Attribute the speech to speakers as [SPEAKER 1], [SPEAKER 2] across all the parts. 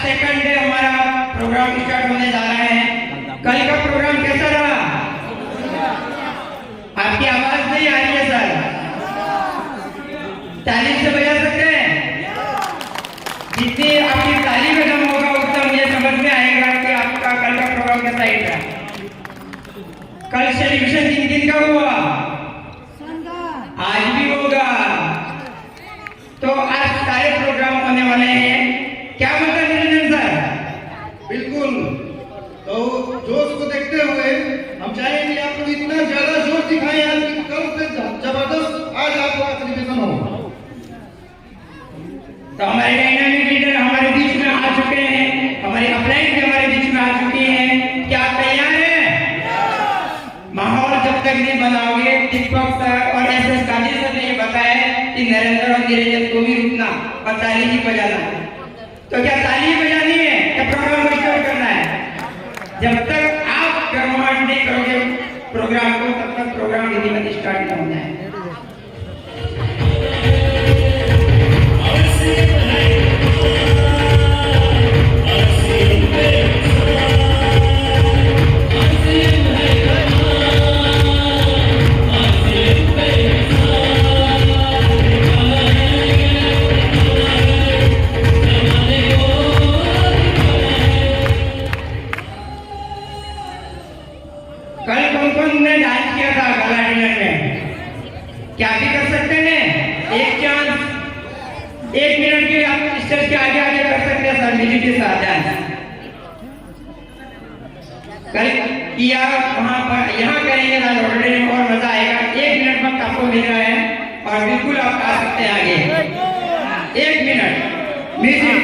[SPEAKER 1] Second day हमारा programme start होने जा रहा है। कल का प्रोग्राम कैसा रहा? आपकी आवाज नहीं आ रही है सर, ताली से बजा सकते हैं? जितनी आपकी ताली में दम होगा उतना मुझे समझ में आएगा कि आपका कल का प्रोग्राम कैसा रहेगा। कल सेलिब्रेशन 3 दिन का हुआ, आज भी होगा, तो आज सारे प्रोग्राम होने वाले हैं। क्या मतलब निरंजन सर?
[SPEAKER 2] बिल्कुल। तो जोश को देखते हुए हम चाहेंगे कि आप लोग इतना ज्यादा जोश दिखाएं आज कि कल से जबरदस्त आज आपका सेलिब्रेशन हो।
[SPEAKER 1] तो हमारे डायनामिक लीडर हमारे बीच में आ चुके हैं, हमारे अपलाइन भी हमारे बीच में आ चुके हैं। क्या आप तैयार हैं? माहौल जब तक नहीं बनाओगे, दीपक सर और एसएस गांधी सर ने ये बताया कि नरेंद्र और निरंजन को भी रुकना और ताली नहीं बजाना। तो क्या ताली बजानी है या प्रोग्राम को स्टार्ट करना है? जब तक आप गर्माहट नहीं करोगे प्रोग्राम को, तब तक प्रोग्राम विधिवत स्टार्ट नहीं होना है। कल कौन कौन ने डांस किया था गला डिनर में? क्या भी कर सकते हैं? एक चांस, 1 मिनट के आप स्टेज के आगे आगे कर सकते हैं सर, म्यूजिक के साथ डांस। कल किया वहां पर, यहाँ करेंगे ना ऑलरेडी और मजा आएगा। 1 मिनट वक्त आपको मिल रहा है और बिल्कुल आप आ सकते हैं आगे। 1 मिनट म्यूजिक।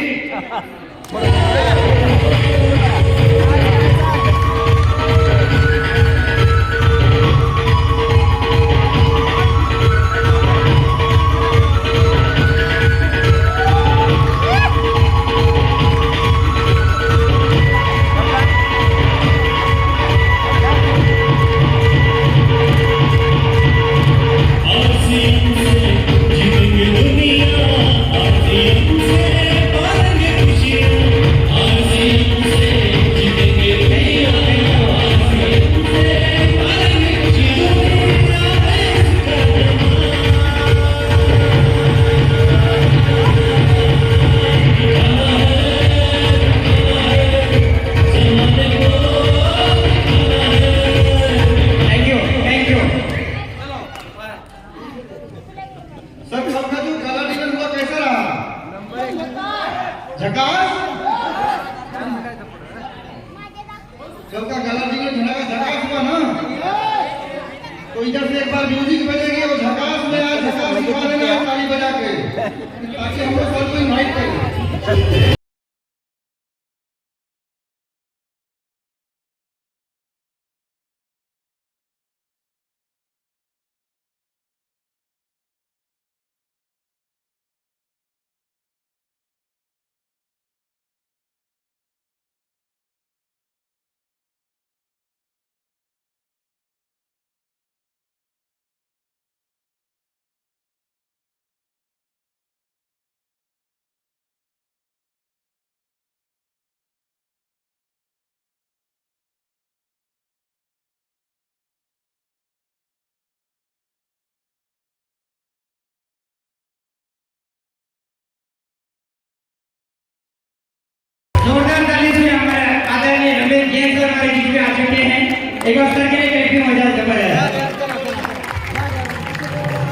[SPEAKER 2] सर सबका जो गला डिनर हुआ कैसा रहा? झकास। सबका गला डिनर झकास हुआ ना? तो इधर से एक बार म्यूजिक बजेगी और झकास में आज झकास दिखा देना ताली बजा के, ताकि हम लोग सबको इनवाइट करें।
[SPEAKER 1] जोरदार ताली से हमारे आदरणीय रमेश जैन सर हमारे बीच में आ चुके हैं। एक बार सर के लिए कैसी मजा जबरदस्त।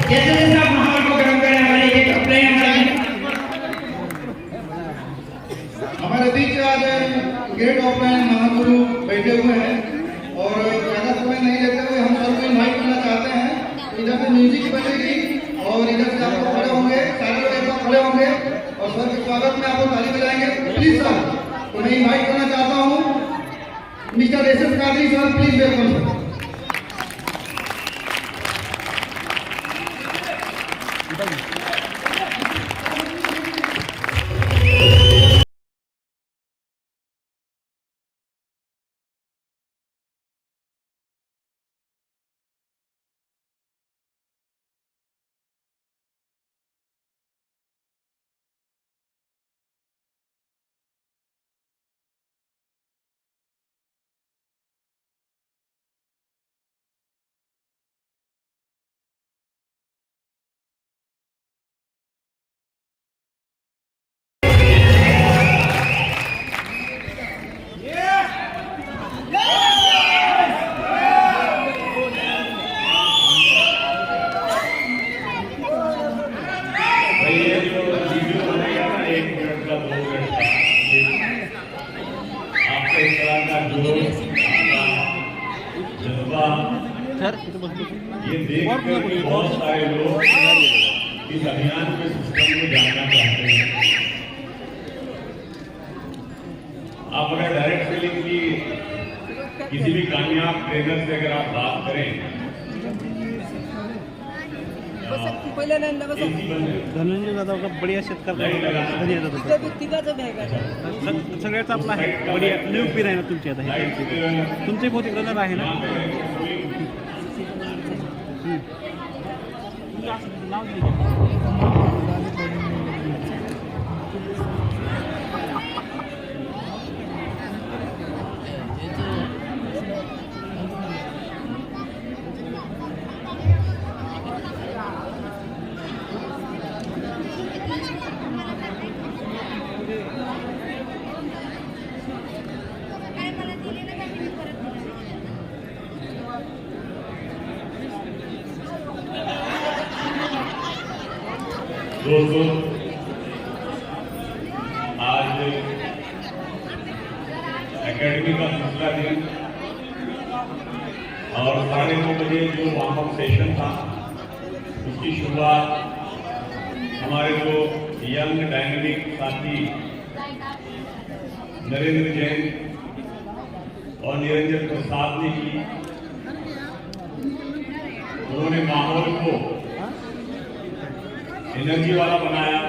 [SPEAKER 1] जैसे जैसे आप माहौल को गर्म करें, हमारे एक अपलाइन
[SPEAKER 2] हमारे बीच आज ग्रेट ऑफलाइन महागुरु बैठे हुए हैं और ज्यादा समय नहीं लेते हुए हम सबको इनवाइट करना चाहते हैं। इधर से म्यूजिक बजेगी और इधर से आप लोग खड़े होंगे, सारे लोग एक बार खड़े होंगे और सर के स्वागत में आप लोग ताली बजाएंगे। प्लीज सर, तो मैं इनवाइट करना चाहता हूँ mister SS Qadri sir, please welcome sir.
[SPEAKER 3] इस तरह का जोश, जज्बा ये देख कर के बहुत सारे लोग इस अभियान के सिस्टम को जानना चाहते हैं। आप अगर डायरेक्ट सेलिंग की किसी भी कामयाब ट्रेनर से अगर आप बात करें,
[SPEAKER 4] धनंजय दादा का बढ़िया शेतकरी सगळ्याच आपला आहे बढ़िया नियुक्ती आहे ना तुमची आता हे तुमचे बहुतेक रनर आहे ना
[SPEAKER 3] दोस्तों, आज एकेडमी का दूसरा दिन और 9:30 बजे जो वार्म अप सेशन था उसकी शुरुआत हमारे जो यंग डायनेमिक साथी नरेंद्र जैन और निरंजन प्रसाद ने की। उन्होंने माहौल को एनर्जी वाला बनाया।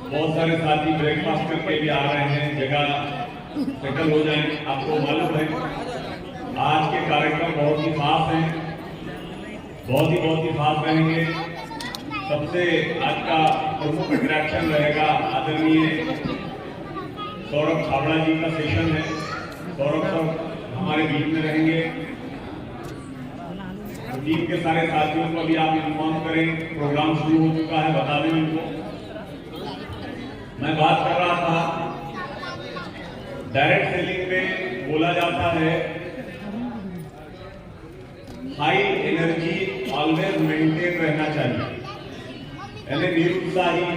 [SPEAKER 3] बहुत सारे साथी ब्रेकफास्ट करके भी आ रहे हैं, जगह सेटल हो जाए। आपको मालूम है आज के कार्यक्रम बहुत ही खास हैं, बहुत ही खास रहेंगे। सबसे आज का प्रमुख अट्रैक्शन रहेगा आदरणीय सौरभ छाबड़ा जी का सेशन है। सौरभ सर हमारे बीच में रहेंगे। टीम के सारे साथियों को भी आप इन्फॉर्म करें, प्रोग्राम शुरू हो चुका है, बता दें उनको। मैं बात कर रहा था डायरेक्ट सेलिंग में बोला जाता है हाई एनर्जी ऑलवेज मेंटेन रहना चाहिए। यानी निरुत्साही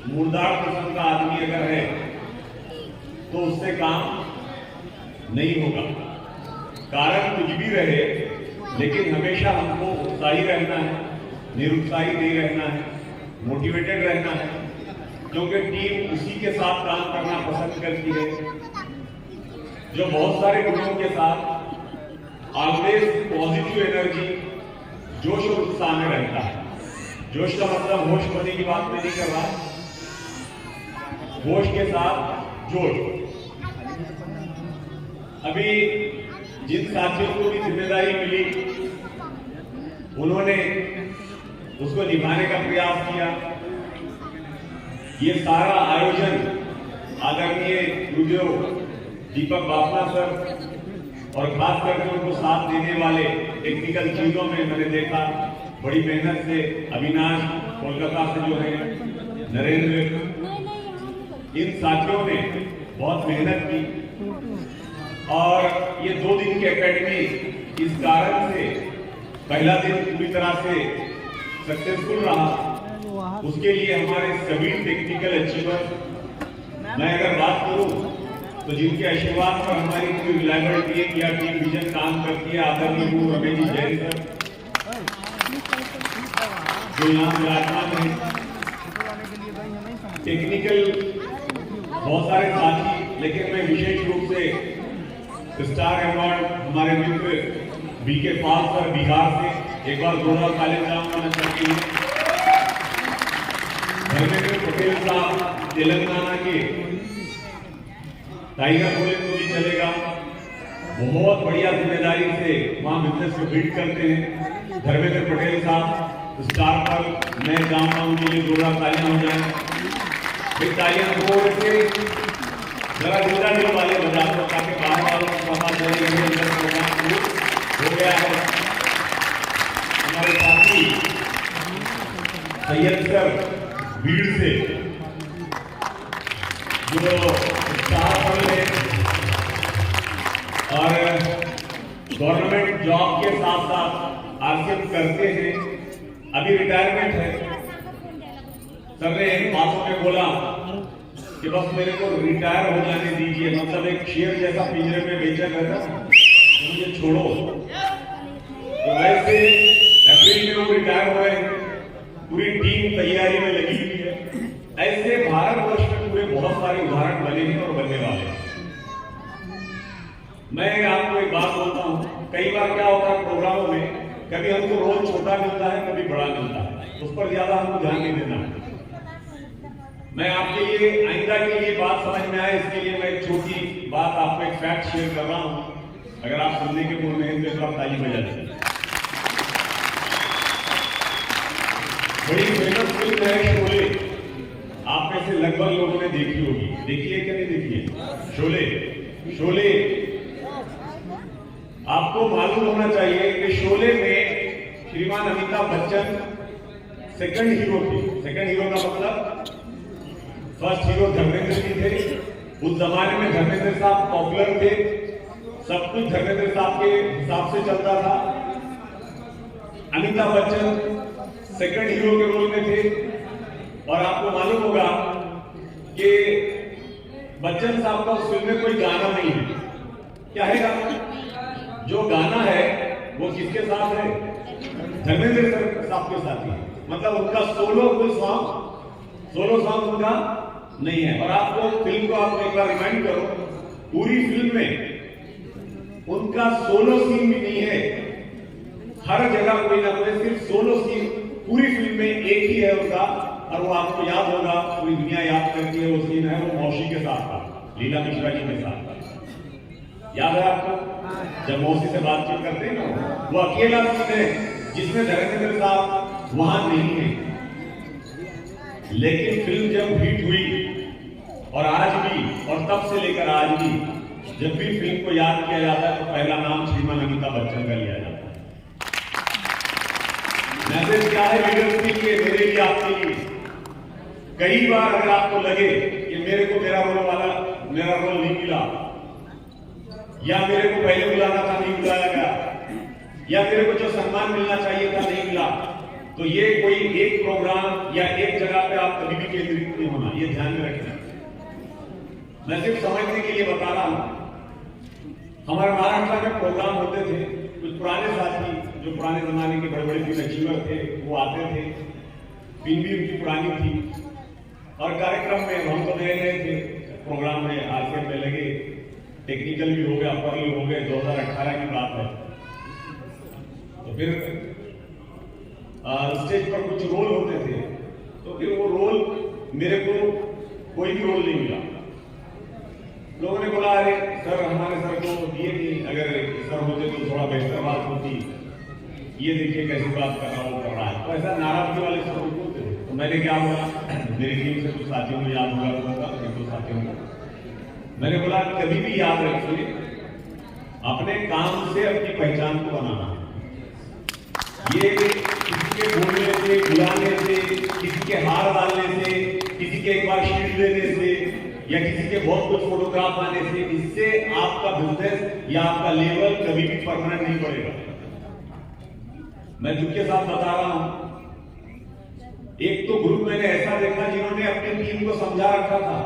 [SPEAKER 3] मुर्दार किस्म का आदमी अगर है तो उससे काम नहीं होगा। कारण कुछ भी रहे लेकिन हमेशा हमको उत्साही रहना है, निरुत्साही नहीं रहना है, मोटिवेटेड रहना है, क्योंकि टीम उसी के साथ काम करना पसंद करती है जो बहुत सारे गुणों के साथ ऑलवेज पॉजिटिव एनर्जी, जोश और उत्साह में रहता है। जोश का मतलब होश खोने की बात मैं नहीं कर रहा, होश के साथ जोश। अभी जिन साथियों को भी जिम्मेदारी मिली उन्होंने उसको निभाने का प्रयास किया। ये सारा आयोजन आदरणीय गुरुदेव दीपक बाफना सर और खास करके उनको साथ देने वाले टेक्निकल चीजों में मैंने देखा बड़ी मेहनत से अविनाश कोलकाता से जो है, नरेंद्र, इन साथियों ने बहुत मेहनत की और ये 2 दिन की एकेडमी इस कारण से पहला दिन पूरी तरह से सक्सेसफुल रहा। उसके लिए हमारे सभी टेक्निकल अचीवर, मैं अगर बात करूं तो जिनके आशीर्वाद पर हमारी पूरी रिलायबिलिटी है, किया टीम विजन काम करती है, आदरणीय गुरु रमेश जी जैन सर जो यहाँ विराजमान है, टेक्निकल बहुत सारे साथी, लेकिन मैं विशेष रूप से स्टार अवार्ड हमारे मित्र बीके पाल सर बिहार से एक बार जोरदार ताली बजाना चाहती हूँ। धर्मेंद्र पटेल साहब तेलंगाना के टाइगर बोले तो भी चलेगा, बहुत बढ़िया जिम्मेदारी से वहां बिजनेस को बिल्ड करते हैं। धर्मेंद्र पटेल साहब स्टार पर मैं चाहता हूं उनके लिए जोरदार तालियां हो जाए। तालियां जोर से जरा जिंदा दिल वाले बजा दो ताकि बाहर वालों को पता चले कि अंदर प्रोग्राम हो गया है। हमारे साथी सैयद सर भीड़ से जो स्टार पर है और गवर्नमेंट जॉब के साथ साथ आरसीएम करते हैं, अभी रिटायरमेंट है। सर ने इन बातों में बोला कि बस मेरे को रिटायर हो जाने दीजिए, मतलब एक शेर जैसा पिंजरे में बेचैन रहता, तो मुझे छोड़ो। तो वैसे अप्रैल में वो रिटायर हुए, पूरी टीम तैयारी में लगी हुई है। ऐसे भारतवर्ष में पूरे बहुत सारे उदाहरण बने हैं और बनने वाले हैं। मैं आपको एक बात बोलता हूँ, कई बार क्या होता है प्रोग्रामों में, कभी हमको रोल छोटा मिलता है, कभी बड़ा मिलता है, उस पर ज्यादा हमको ध्यान नहीं देना है। मैं आपके लिए आइंदा के लिए बात समझ में आए, इसके लिए मैं एक छोटी बात आपको एक फैक्ट शेयर कर रहा हूँ। अगर आप सुनने के मूड में हैं तो आप ताली बजा दें। बड़ी फेमस फिल्म है शोले, आप में से लगभग लोगों ने देखी होगी, देखी है क्या नहीं देखी है? शोले आपको मालूम होना चाहिए कि शोले में श्रीमान अमिताभ बच्चन सेकंड हीरो थे। सेकंड हीरो का मतलब, फर्स्ट हीरो धर्मेंद्र जी थे। उस जमाने में धर्मेंद्र साहब पॉपुलर थे, सब कुछ धर्मेंद्र साहब के हिसाब से चलता था। अमिताभ बच्चन सेकंड हीरो के रोल में थे। और आपको मालूम होगा कि बच्चन साहब का उस फिल्म में कोई गाना नहीं है। क्या है गाना? जो गाना है वो किसके साथ है? धर्मेंद्र साहब के साथ ही। मतलब उनका सोलो सॉन्ग उनका नहीं है। और आपको फिल्म को आप एक बार रिमाइंड करो, पूरी फिल्म में उनका सोलो सीन भी नहीं है। हर जगह कोई ना कोई सिर्फ सोलो सीन पूरी फिल्म में एक ही है उनका। और वो आपको याद होगा, पूरी दुनिया याद करती है, वो सीन है वो मौसी के साथ था, लीला मिश्रा जी के साथ। याद है आपको? जब मौसी से बातचीत करते हैं ना, वो अकेला सीन है जिसमें धर्मेंद्र साहब वहां नहीं है। लेकिन फिल्म जब हिट हुई, और आज भी, और तब से लेकर आज भी, जब भी फिल्म को याद किया जाता है तो पहला नाम श्रीमान अमिताभ बच्चन का लिया जाता है। मैसेज क्या है लीडर्स के मेरे लिए, आपके लिए? कई बार अगर आपको लगे कि मेरे को मेरा रोल नहीं मिला, या मेरे को पहले बुलाना था नहीं बुलाया गया, या मेरे को जो सम्मान मिलना चाहिए था नहीं मिला, तो ये कोई एक प्रोग्राम या एक जगह पे आप कभी भी केंद्रित नहीं होना, ये ध्यान में रखना। मैं सिर्फ समझने के लिए बता रहा हूं। हमारे महाराष्ट्र में प्रोग्राम होते थे, कुछ पुराने साथी जो पुराने जमाने के बड़े बड़े अचीवर थे वो आते थे, पिन भी उनकी पुरानी थी। और कार्यक्रम में हम तो नए थे, प्रोग्राम में आरसीएम में लगे, टेक्निकल भी हो गया, पर्ल हो गए, 2018 की बात है। तो फिर स्टेज पर कुछ रोल होते थे, तो फिर वो रोल मेरे को कोई भी रोल नहीं मिला। लोगों ने बोला अरे सर हमारे सर को दिए नहीं, अगर सर होते तो थोड़ा बेहतर बात होती, ये देखिए कैसी बात कर रहा हूँ कर रहा है। तो ऐसा नाराजगी वाले सर होते थे। तो मैंने क्या बोला, मेरी टीम से कुछ साथियों को याद होगा, तो साथियों को मैंने बोला कभी भी याद रखिए, अपने काम से अपनी पहचान को बनाना। ये किसी के बोलने से, बुलाने से, किसी के हार डालने से, किसी के एक बार शील्ड देने से, या किसी के बहुत कुछ फोटोग्राफ आने से, इससे आपका बिजनेस या आपका लेवल कभी भी परमानेंट नहीं बढ़ेगा। मैं दुख के साथ बता रहा हूं, एक तो ग्रुप मैंने ऐसा देखा जिन्होंने अपनी टीम को समझा रखा था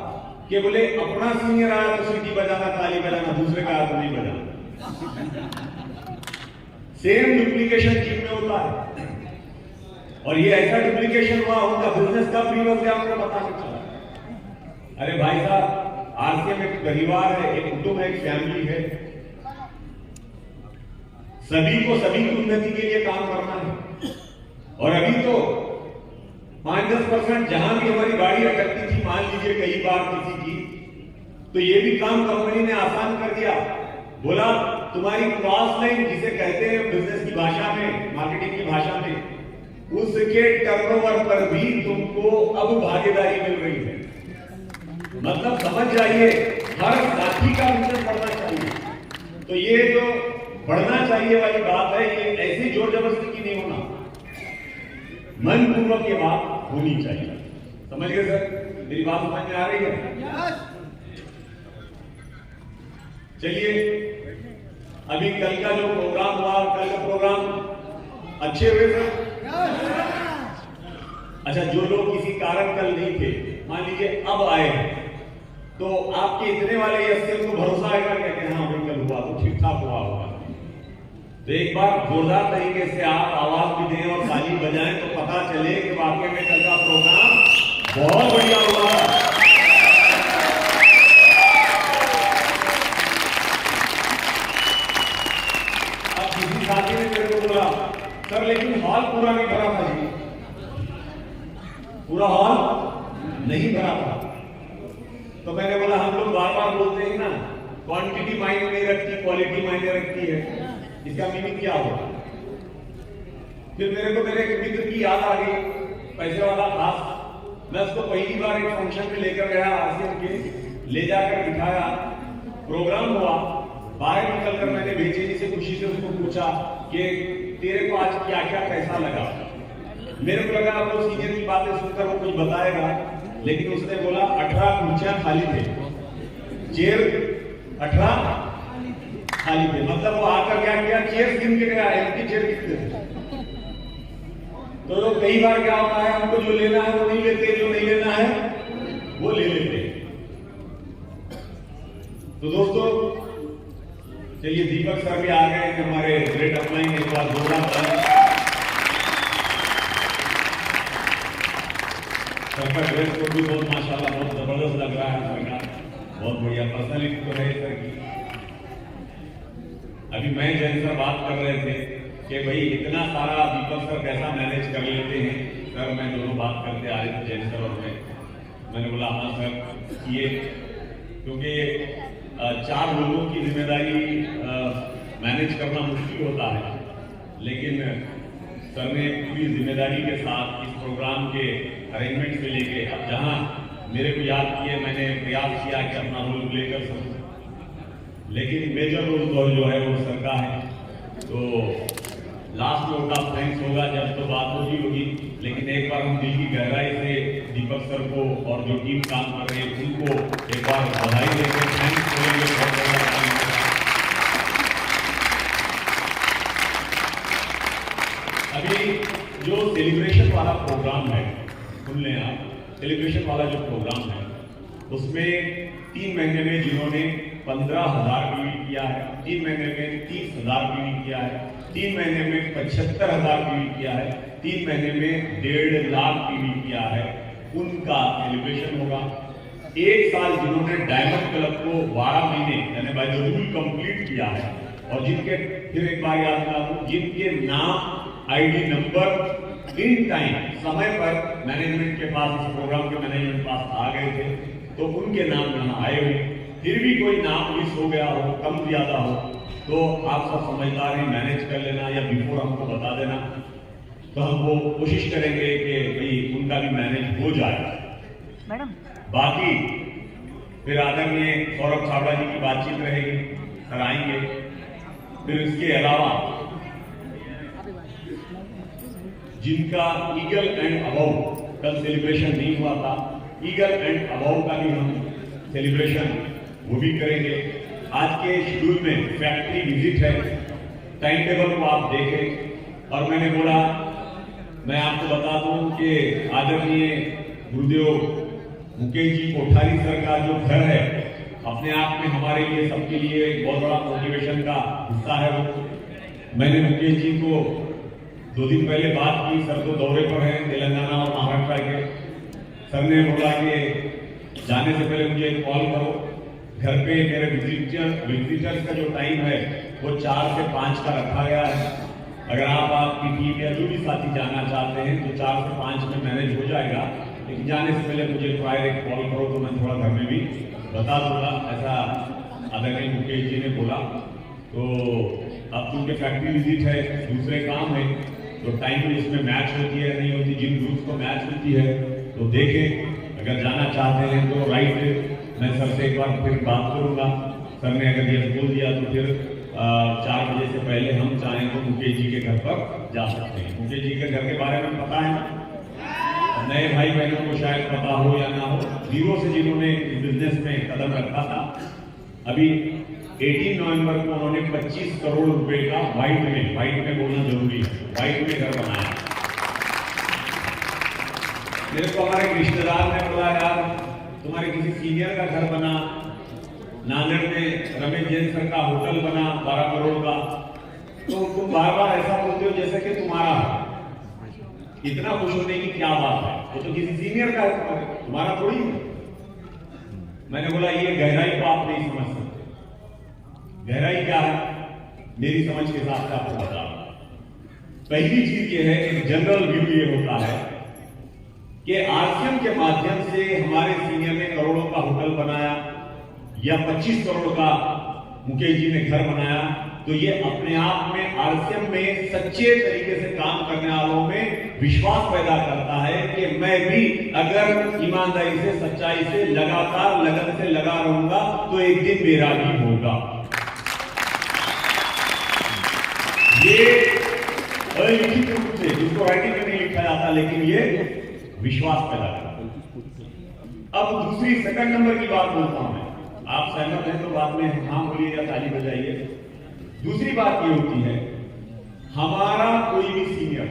[SPEAKER 3] कि बोले अपना सीनियर आया तो सीटी बजाना, ताली बजाना, दूसरे का आया तो नहीं बजाना। सेम डुप्लीकेशन टीम में होता है। और ये ऐसा डुप्लीकेशन हुआ, उनका बिजनेस कब रिवर्स है आपको पता नहीं चला। अरे भाई साहब, आरसीएम एक परिवार है, एक कुटुंब है, एक फैमिली है। सभी को सभी की उन्नति के लिए काम करना है। और अभी तो 5-10% जहां भी हमारी गाड़ी अटकती थी, मान लीजिए कई बार किसी की, तो ये भी काम कंपनी ने आसान कर दिया। बोला तुम्हारी क्रॉस लाइन जिसे कहते हैं बिजनेस की भाषा में, मार्केटिंग की भाषा में, उसके टर्नओवर पर भी तुमको अब भागीदारी मिल रही है। मतलब समझ जाइए, हर साथी का बिजनेस बढ़ना चाहिए। तो ये जो बढ़ना चाहिए वाली बात है, ये ऐसी जोर जबरदस्ती की नहीं होना, मन पूर्वक ये बात होनी चाहिए। समझ गए सर? मेरी बात समझ में आ रही है? चलिए, अभी कल का जो प्रोग्राम हुआ, कल का प्रोग्राम अच्छे हुए सर? अच्छा, जो लोग किसी कारण कल नहीं थे, मान लीजिए अब आए हैं, तो आपके इतने वाले यस से उनको भरोसा आएगा क्या कि हाँ भाई कल हुआ तो ठीक ठाक हुआ होगा। तो एक बार जोरदार तरीके से आप आवाज भी दें और ताली बजाएं तो पता चले कि वाकई में कल का प्रोग्राम बहुत बढ़िया हुआ। अब किसी साथी ने मेरे को बोला सर लेकिन हॉल पूरा नहीं भरा था जी, पूरा हॉल नहीं भरा था। तो मैंने बोला हम लोग बार बार बोलते हैं ना क्वांटिटी मायने नहीं रखती क्वालिटी मायने रखती है, इसका मीनिंग क्या होगा। फिर मेरे को मेरे एक मित्र की याद आ गई, पैसे वाला खास। मैं उसको पहली बार एक फंक्शन में लेकर गया आसिफ के, ले जाकर बिठाया, प्रोग्राम हुआ। बाहर निकलकर मैंने बेचैनी से खुशी से उसको पूछा कि तेरे को आज क्या क्या कैसा लगा। मेरे को लगा वो सीनियर की बातें सुनकर वो कुछ बताएगा, लेकिन उसने बोला 18 कुर्सियां खाली थे, चेयर 18 खाली थे। मतलब वो आकर क्या किया, चेयर गिन के गया, एम्प्टी चेयर कितने थे। तो कई बार क्या होता है, हमको जो लेना है वो नहीं लेते, जो नहीं लेना है वो ले लेते। तो दोस्तों चलिए दीपक सर भी आ गए हमारे ग्रेट अपलाइन, एक बार जोरदार सर का ड्रेस कोड भी बहुत माशाल्लाह बहुत जबरदस्त लग रहा है सर का, बहुत बढ़िया पर्सनैलिटी तो है सर की। अभी मैं जैन सर बात कर रहे थे कि भाई इतना सारा दीपक सर कैसा मैनेज कर लेते हैं। सर मैं दोनों बात करते आ रहे थे जैन सर और मैंने बोला हाँ सर ये क्योंकि 4 लोगों की जिम्मेदारी मैनेज करना मुश्किल होता है, लेकिन सर ने पूरी जिम्मेदारी के साथ इस प्रोग्राम के अरेंजमेंट से लेके अब जहां मेरे को याद किए मैंने प्रयास किया कि अपना रोल प्ले कर सकूं, लेकिन मेजर रोल जो है वो सर का है। तो लास्ट में उनका थैंक्स होगा जब तो बात होगी, लेकिन एक बार हम दिल की गहराई से दीपक सर को और जो टीम काम कर रही है उनको एक बार बधाई देकर थैंक्स करेंगे। अभी जो सेलिब्रेशन वाला प्रोग्राम है, सुन लें आप, सेलिब्रेशन वाला जो प्रोग्राम है उसमें 3 महीने में जिन्होंने 15,000 ट्वीट किया है, 3 महीने में 30,000 ट्वीट किया है, 3 महीने में 75,000 ट्वीट किया है, 3 महीने में 1.5 लाख ट्वीट किया है, उनका सेलिब्रेशन होगा। 1 साल जिन्होंने डायमंड क्लब को 12 महीने यानी बाय द रूल कंप्लीट किया है और जिनके फिर एक बार याद दिलाऊं, जिनके नाम आईडी नंबर इन टाइम समय पर मैनेजमेंट के पास, इस प्रोग्राम के मैनेजमेंट पास आ गए थे, तो उनके नाम यहाँ आए हुए। फिर भी कोई नाम मिस हो गया हो, कम ज्यादा हो, तो आप सब समझदार हैं, मैनेज कर लेना या बिफोर हमको बता देना, तो हम वो कोशिश करेंगे कि भाई उनका भी मैनेज हो जाए।
[SPEAKER 5] मैडम
[SPEAKER 3] बाकी फिर आदरणीय सौरभ छाबड़ा जी की बातचीत रहेगी, सर आएंगे। फिर इसके अलावा जिनका ईगल एंड अबव कल सेलिब्रेशन नहीं हुआ था, ईगल एंड अबव का भी हम सेलिब्रेशन वो भी करेंगे। आज के शेड्यूल में फैक्ट्री विजिट है, टाइम टेबल को आप देखें। और मैंने बोला मैं आपको बता दूं कि आदरणीय गुरुदेव मुकेश जी कोठारी सर का जो घर है अपने आप में हमारे लिए सबके लिए एक बहुत बड़ा मोटिवेशन का हिस्सा है। वो मैंने मुकेश जी को 2 दिन पहले बात की, सर तो दौरे पर हैं तेलंगाना और महाराष्ट्र के। सर ने बोला कि जाने से पहले मुझे कॉल करो, घर पे मेरे विजिटर्स का जो टाइम है वो 4 से 5 का रखा गया है। अगर आप आपकी टीम या जो भी साथी जाना चाहते हैं तो 4 से 5 में मैनेज हो जाएगा, लेकिन जाने से पहले मुझे प्रायर एक कॉल करो तो मैं थोड़ा घर में भी बता दूंगा, ऐसा आदरणीय मुकेश जी ने बोला। तो अब चूंकि फैक्ट्री विजिट है, दूसरे काम है, तो टाइम इसमें मैच होती है नहीं होती, जिन ग्रुप को मैच होती है तो देखें। अगर जाना चाहते हैं तो राइट, मैं सर से एक बार फिर बात करूंगा। सर ने अगर ये बोल दिया तो फिर 4 बजे से पहले हम चाहें तो मुकेश जी के घर पर जा सकते हैं। मुकेश जी के घर के बारे में पता है ना, नए भाई बहनों को शायद पता हो या ना हो, जीरो से जिन्होंने बिजनेस में कदम रखा था, अभी 18 नवंबर को उन्होंने 25 करोड़ रुपए का व्हाइट में बोलना जरूरी है, व्हाइट में घर बनाया। मेरे को हमारे रिश्तेदार ने बोला यार तुम्हारे किसी सीनियर का घर बना, नांदेड़ में रमेश जैन सर का होटल बना 12 करोड़ का, तो तुम बार बार ऐसा बोलते हो जैसे कि तुम्हारा है। इतना खुश होने की क्या बात है? वो तो किसी सीनियर का है, तुम्हारा थोड़ी है। मैंने बोला ये गहराई को आप नहीं समझ सकते। गहराई क्या है मेरी समझ के हिसाब से आपको बता रहा हूं। पहली चीज ये है, एक जनरल व्यू ये होता है कि आरसीएम के माध्यम से हमारे सीनियर ने करोड़ों का होटल बनाया या 25 करोड़ का मुकेश जी ने घर बनाया, तो ये अपने आप में आरसीएम में सच्चे तरीके से काम करने वालों में विश्वास पैदा करता है कि मैं भी अगर ईमानदारी से, सच्चाई से, लगातार लगन से लगा रहूंगा तो एक दिन मेरा भी होगा। ये अलिखित रूप से, जिसको राइटिंग में नहीं लिखा जाता, लेकिन ये विश्वास पैदा करता है। अब दूसरी सेकंड नंबर की बात बोलता हूं मैं, आप सहमत हैं तो बाद में हाँ बोलिए या ताली बजाइए। दूसरी बात ये होती है, हमारा कोई भी सीनियर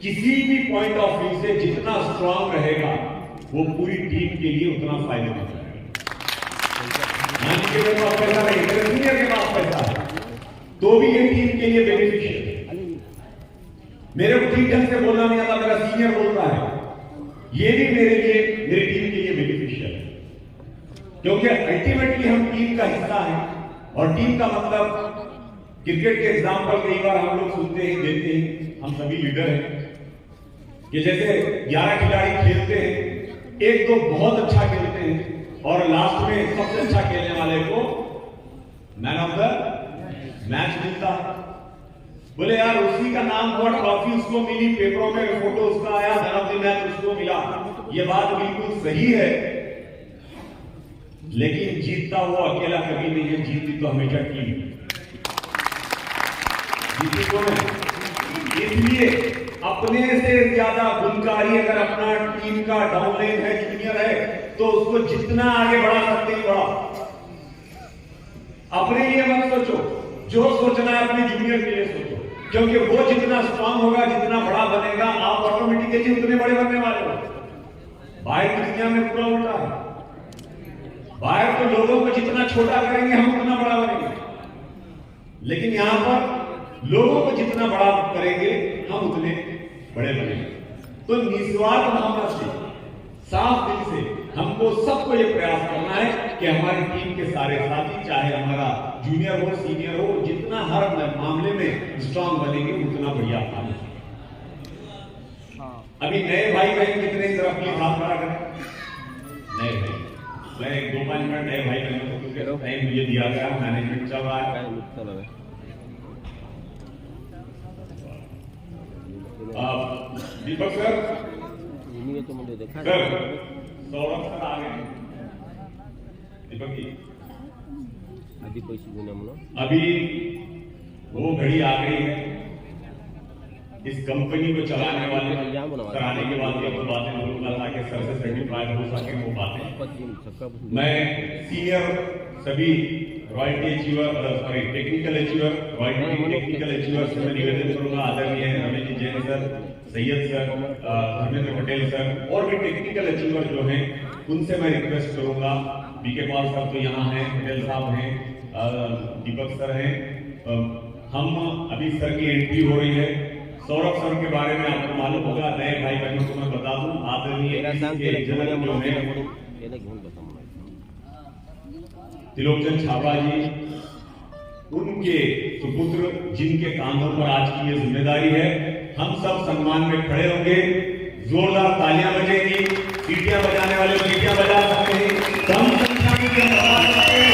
[SPEAKER 3] किसी भी पॉइंट ऑफ व्यू से जितना स्ट्रांग रहेगा वो पूरी टीम के लिए उतना फायदेमंद रहेगा। मेरे पास पैसा नहीं, मेरे सीनियर के पास पैसा है तो भी ये टीम के लिए बेनिफिशियल है। मेरे को ठीक ढंग से बोलना नहीं आता, मेरा सीनियर बोलता है, ये भी मेरे लिए, मेरी टीम के लिए बेनिफिशियल है, क्योंकि अल्टीमेटली हम टीम का हिस्सा हैं। और टीम का मतलब, क्रिकेट के एग्जाम्पल कई बार हम लोग सुनते हैं, देते हैं, हम सभी लीडर हैं कि जैसे 11 खिलाड़ी खेलते हैं, एक दो बहुत अच्छा खेलते हैं और लास्ट में सबसे अच्छा खेलने वाले को मैन ऑफ द मैच मिलता है। बोले यार उसी का नाम हुआ, ट्रॉफी उसको मिली, पेपरों में फोटो उसका आया, मैन ऑफ द मैच उसको मिला। ये बात बिल्कुल सही है, लेकिन जीतता वो अकेला कभी नहीं है, जीतती तो हमेशा टीम है। जीती कौन है? इसलिए अपने से ज्यादा गुणकारी अगर अपना टीम का डाउनलाइन है, जूनियर है, तो उसको जितना आगे बढ़ा सकते हैं बढ़ा। अपने लिए मत सोचो, जो सोचना है अपने जूनियर के लिए सोचो, क्योंकि वो जितना स्ट्रांग होगा, जितना बड़ा बनेगा, आप ऑटोमेटिकली उतने बड़े बनने वाले हो। बाहर की दुनिया में पूरा उल्टा है, बाहर तो लोगों को जितना छोटा करेंगे हम उतना बड़ा बनेंगे, लेकिन यहां पर लोगों को जितना बड़ा करेंगे हम उतने बड़े बनेंगे। तो निस्वार्थ भावना से, साफ दिल से हमको सबको ये प्रयास करना है कि हमारी टीम के सारे साथी, चाहे हमारा जूनियर हो, सीनियर हो, जितना हर मामले में स्ट्रांग बनेंगे उतना बढ़िया काम है। अभी नए भाई बहन कितने तरफ प्लीज हाथ खड़ा करें। नए भाई, मैं 2-5 मिनट नए भाई बहनों को, क्योंकि टाइम मुझे दिया गया, मैनेजमेंट चल रहा है। दीपक सर, सौरभ सर आ गए। दीपक जी अभी वो घड़ी आ गई है, इस कंपनी को चलाने वाले कराने के बाद ये बातें बोलूंगा ताकि सर से सर्टिफाइड हो सके वो बातें। मैं सीनियर सभी royalty achiever, sorry technical achiever, royalty technical achiever से मैं निवेदन करूंगा, आदरणीय Ramesh Jain sir, Syed sir, Dharmendra Patel sir और भी टेक्निकल अचीवर जो हैं उनसे मैं रिक्वेस्ट करूंगा। बीके पाल सर तो यहाँ हैं, पटेल साहब हैं, दीपक सर हैं। हम अभी सर की एंट्री हो रही है। सौरभ सर के बारे में आपको मालूम होगा, नए भाई बहनों को मैं बता दूं, आदरणीय त्रिलोकचंद छाबा जी, उनके सुपुत्र जिनके कांधों पर आज की ये जिम्मेदारी है, हम सब सम्मान में खड़े होंगे, जोरदार तालियां बजेंगी, सीटियां बजाने वाले सीटियां बजा सकते हैं, कम संख्या में बजा सकते हैं।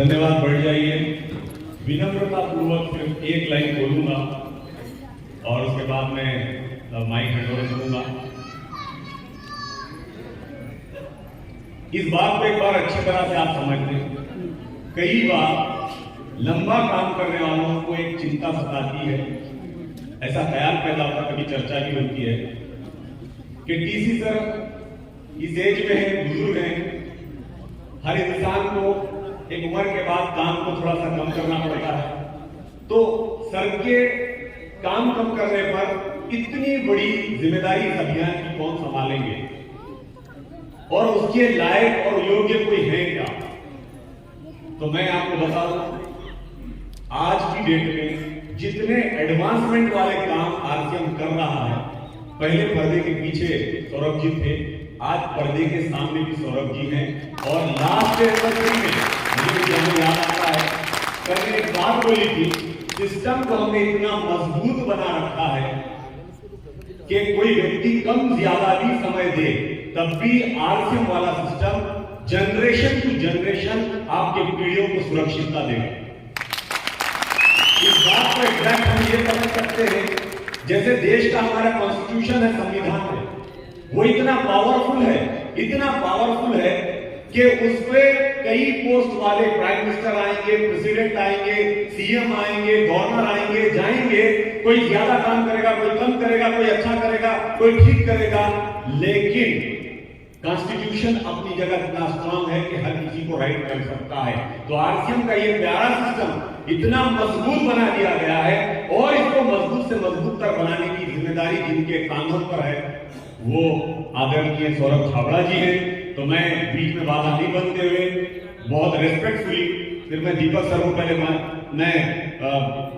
[SPEAKER 3] धन्यवाद, बढ़ जाइए। विनम्रता पूर्वक सिर्फ एक लाइन बोलूंगा और उसके बाद मैं माइक हैंडओवर करूंगा। इस बात को एक बार अच्छी तरह से आप समझ लें। कई बार लंबा काम करने वालों को एक चिंता सताती है, ऐसा ख्याल पैदा होता, कभी चर्चा भी होती है कि टीसी सर इस एज में है, बुजुर्ग हैं, हर इंसान को एक उम्र के बाद काम को थोड़ा सा कम करना पड़ता है, तो सर के काम कम करने पर इतनी बड़ी जिम्मेदारी इस अभियान की कौन संभालेंगे और उसके लायक और योग्य कोई है क्या? तो मैं आपको बता दूं, आज की डेट में जितने एडवांसमेंट वाले काम आरसीएम कर रहा है, पहले पर्दे के पीछे सौरभ जी थे, आज पर्दे के सामने भी सौरभ जी हैं। और लास्ट एनिवर्सरी में मुझे याद आता है, सर ने एक बात बोली थी, सिस्टम को हमने इतना मजबूत बना रखा है कि कोई व्यक्ति कम ज्यादा भी समय दे तब भी आरसीएम वाला सिस्टम जनरेशन टू जनरेशन आपके पीढ़ियों को सुरक्षितता देगा। इस बात को एग्जैक्ट हम ये समझ सकते हैं, जैसे देश का हमारा कॉन्स्टिट्यूशन है, संविधान है, वो इतना पावरफुल है कि उसपे कई पोस्ट वाले प्राइम मिनिस्टर आएंगे, प्रेसिडेंट आएंगे, सीएम आएंगे, गवर्नर आएंगे, जाएंगे, कोई ज्यादा काम करेगा, कोई कम करेगा, कोई अच्छा करेगा, कोई ठीक करेगा, लेकिन कॉन्स्टिट्यूशन अपनी जगह इतना स्ट्रांग है कि हर किसी को राइट कर सकता है। तो आरसीएम का ये प्यारा सिस्टम इतना मजबूत बना दिया गया है और इसको मजबूत से मजबूत तक बनाने की जिम्मेदारी जिनके कांधों पर है वो आदरणीय सौरभ छाबड़ा जी हैं। तो मैं बीच में बाधा नहीं बनते हुए बहुत रेस्पेक्टफुली फिर मैं दीपक सर को पहले मैं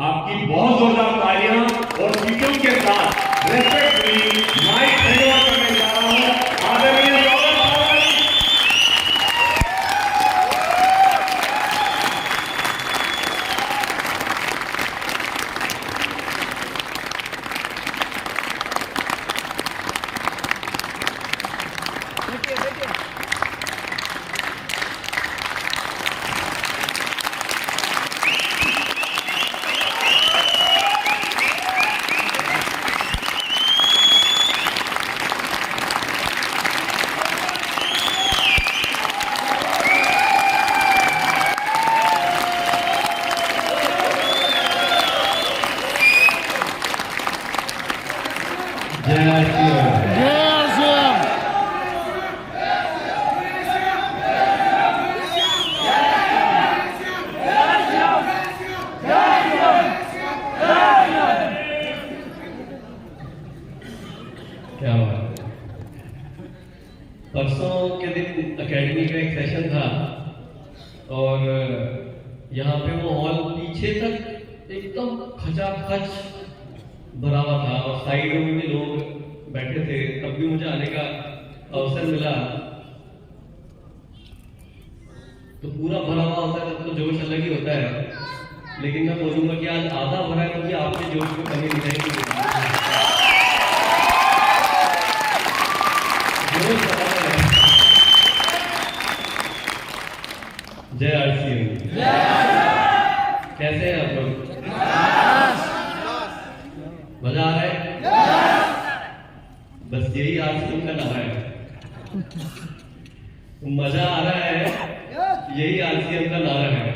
[SPEAKER 3] आपकी बहुत जोरदार तालियां और सीटों के साथ रेस्पेक्टफुली माइक हैंडओवर करने जा रहा हूं आदरणीय सौरभ छाबड़ा जी।
[SPEAKER 5] परसों के दिन एकेडमी का एक सेशन था और यहाँ पे वो हॉल पीछे तक एकदम खचाखच भरा हुआ था और साइड में भी लोग बैठे थे। तब भी मुझे आने का अवसर मिला तो पूरा भरा हुआ होता है तब तो जोश अलग ही होता है, लेकिन मैं बोलूंगा कि आज आधा भरा है तो भी आपने जोश में कमी दिखाई नहीं। जय आरसीएम। कैसे हैं आप लोग? मजा आ रहा है? बस यही आरसीएम का नारा है। मजा आ रहा है, यही आरसीएम का नारा है।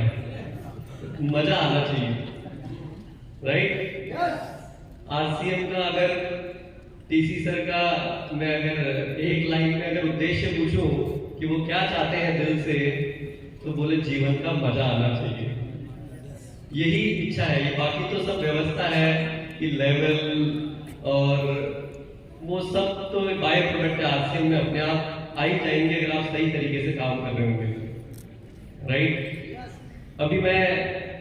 [SPEAKER 5] मजा आना चाहिए, राइट? आरसीएम का अगर टीसी सर का मैं अगर एक लाइन में अगर उद्देश्य पूछूं कि वो क्या चाहते हैं दिल से, तो बोले जीवन का मजा आना चाहिए। यही इच्छा है। ये बाकी तो सब व्यवस्था है कि लेवल और वो सब तो बाय प्रोडक्ट आरसीएम में अपने आप आ ही जाएंगे अगर आप सही तरीके से काम कर रहे होंगे, राइट? अभी मैं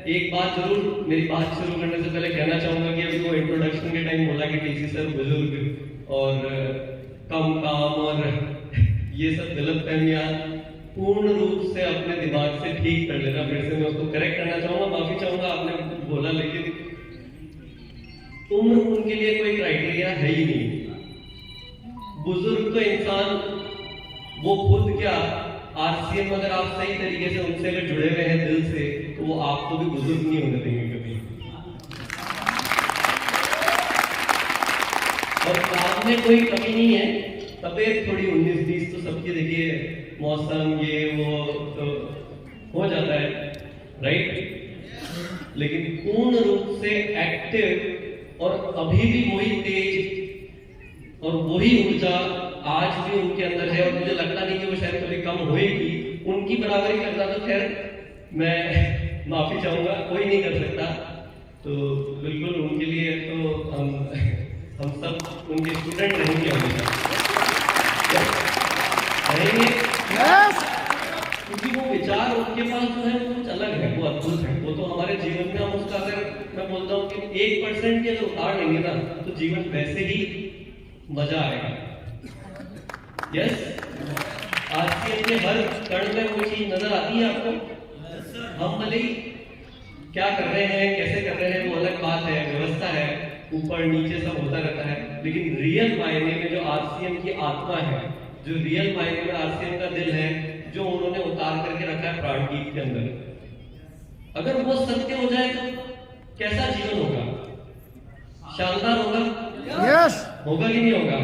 [SPEAKER 5] एक बात जरूर मेरी बात शुरू करने से पहले कहना चाहूंगा कि अभी वो इंट्रोडक्शन के टाइम बोला कि टीसी सर बुजुर्ग और कम काम और ये सब गलतफहमियां पूर्ण रूप से अपने दिमाग से ठीक कर लेना। फिर से मैं उसको करेक्ट करना चाहूंगा, माफी चाहूंगा आपने बोला, लेकिन उम्र उनके लिए कोई क्राइटेरिया है ही नहीं। बुजुर्ग तो इंसान वो खुद क्या आरसीएम अगर आप सही तरीके से उनसे अगर जुड़े हुए हैं दिल से, तो वो आपको भी बुजुर्ग नहीं होने देंगे कभी। और काम में कोई कमी नहीं है, तबीयत थोड़ी 19-20 तो सबकी, देखिए मौसम ये वो तो हो जाता है, राइट। लेकिन पूर्ण रूप से एक्टिव और अभी भी वही तेज और वही ऊर्जा आज भी उनके अंदर है, और मुझे लगता नहीं कि वो शायद थोड़ी कम होएगी। उनकी बराबरी करना तो खैर मैं माफी चाहूंगा, कोई नहीं कर सकता। तो बिल्कुल उनके लिए तो हम सब उनके स्टूडेंट रहेंगे हमेशा, रहेंगे, क्योंकि वो विचार उनके पास जो है वो कुछ अलग है, वो अद्भुत है। वो तो हमारे जीवन में हम उसका, अगर मैं बोलता हूँ कि 1% के अगर उतार लेंगे ना, तो जीवन वैसे ही मजा आएगा। यस, आरसीएम के हर कण में वो चीज नजर आती है आपको। हम भले ही क्या कर रहे हैं, कैसे कर रहे हैं, वो अलग बात है, व्यवस्था है, ऊपर नीचे सब होता रहता है, लेकिन रियल मायने में जो आरसीएम की आत्मा है, जो रियल मायने में आरसीएम का दिल है, जो उन्होंने उतार करके रखा है प्राण गीत के अंदर, अगर वो सत्य हो जाए तो कैसा जीवन होगा? शानदार होगा। यस, होगा कि नहीं होगा?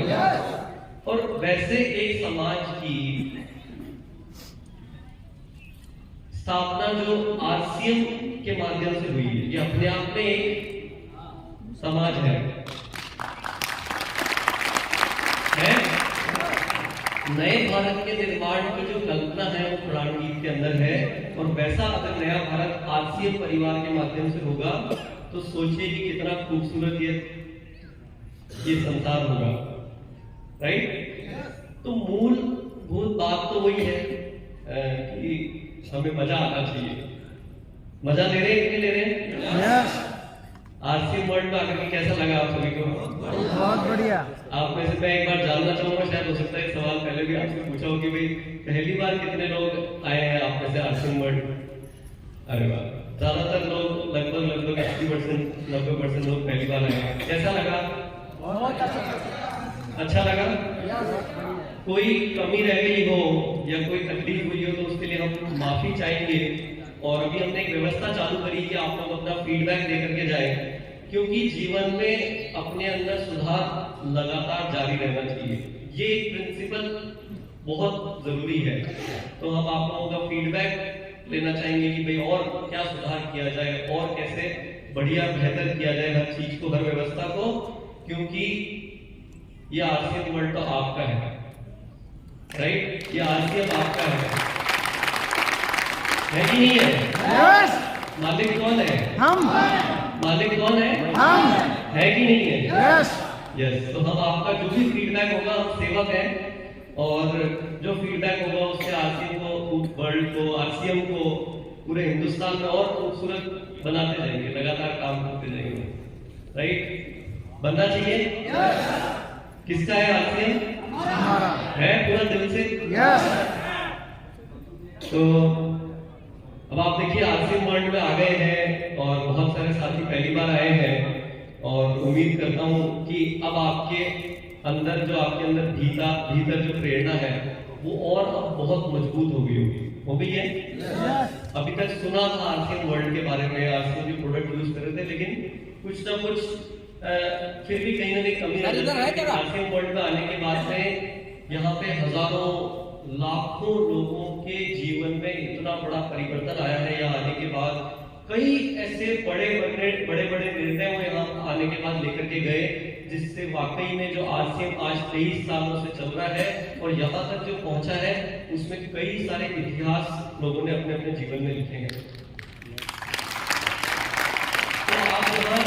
[SPEAKER 5] और वैसे एक समाज की स्थापना जो आरसीएम के माध्यम से हुई है, ये अपने आप में एक समाज है। नए भारत के निर्माण की जो कल्पना है वो प्राण गीत के अंदर है, और वैसा अगर नया भारत आरसीएम परिवार के माध्यम से होगा तो सोचिए कि कितना खूबसूरत ये संसार होगा, राइट। तो मूलभूत बात तो वही है कि हमें मजा आना चाहिए। मजा ले रहे हैं कि नहीं ले रहे हैं? आरसीएम वर्ल्ड में आकर के कैसा लगा आप सभी को?
[SPEAKER 6] बहुत बढ़िया।
[SPEAKER 5] आप में से मैं एक बार जानना चाहूंगा, शायद हो सकता है एक सवाल पहले भी आपसे पूछा हो कि भाई पहली बार कितने लोग आए हैं आप में से आरसीएम वर्ल्ड? अरे वाह, ज्यादातर लोग लगभग 80%, 90% लोग पहली बार आए हैं। कैसा लगा? अच्छा लगा? कोई कमी रह गई हो या कोई तकलीफ हुई हो तो उसके लिए हम माफी चाहेंगे, और अभी हमने एक व्यवस्था चालू करी कि आप लोग अपना फीडबैक दे करके जाए, क्योंकि जीवन में अपने अंदर सुधार लगातार जारी रहना चाहिए। ये एक प्रिंसिपल बहुत जरूरी है। तो हम आप लोगों का फीडबैक लेना चाहेंगे कि भाई और क्या सुधार किया जाए, और कैसे बढ़िया बेहतर किया जाए हर चीज को, हर व्यवस्था को, क्योंकि ये आरसीएम वर्ल्ड तो आपका है, राइट। ये आरसीएम आपका है कि नहीं है?
[SPEAKER 6] यस।
[SPEAKER 5] मालिक कौन है?
[SPEAKER 6] हम।
[SPEAKER 5] मालिक कौन है?
[SPEAKER 6] हम।
[SPEAKER 5] है कि नहीं है?
[SPEAKER 6] यस।
[SPEAKER 5] यस। तो हम आपका जो भी फीडबैक होगा, हम सेवक हैं, और जो फीडबैक होगा उससे आरसीएम को, वर्ल्ड को, आरसीएम को पूरे हिंदुस्तान में और खूबसूरत बनाते जाएंगे, लगातार काम करते जाएंगे, राइट। बनना चाहिए। किसका है आरसीएम?
[SPEAKER 6] हमारा
[SPEAKER 5] है, पूरा दिल से।
[SPEAKER 6] यस।
[SPEAKER 5] तो अब आप देखिए आरसीएम वर्ल्ड में आ गए हैं, और बहुत सारे साथी पहली बार आए हैं, और उम्मीद करता हूं कि अब आपके अंदर भीतर जो प्रेरणा है वो और अब बहुत मजबूत हो गई है। अभी तक सुना था आरसीएम वर्ल्ड के बारे में, आरसीएम के प्रोडक्ट यूज कर रहे थे, लेकिन कुछ ना कुछ फिर भी कहीं ना कहीं कमी है। आरसीएम वर्ल्ड में आने के बाद में यहाँ पे हजारों लाखों लोगों के जीवन में इतना बड़ा परिवर्तन आया है। यहाँ आने के बाद कई ऐसे बड़े बड़े निर्णय वो यहाँ आने के बाद लेकर के गए, जिससे वाकई में जो आरसीएम आज 23 सालों से चल रहा है और यहाँ तक जो पहुंचा है, उसमें कई सारे इतिहास लोगों ने अपने अपने जीवन में लिखे हैं। तो आप यहाँ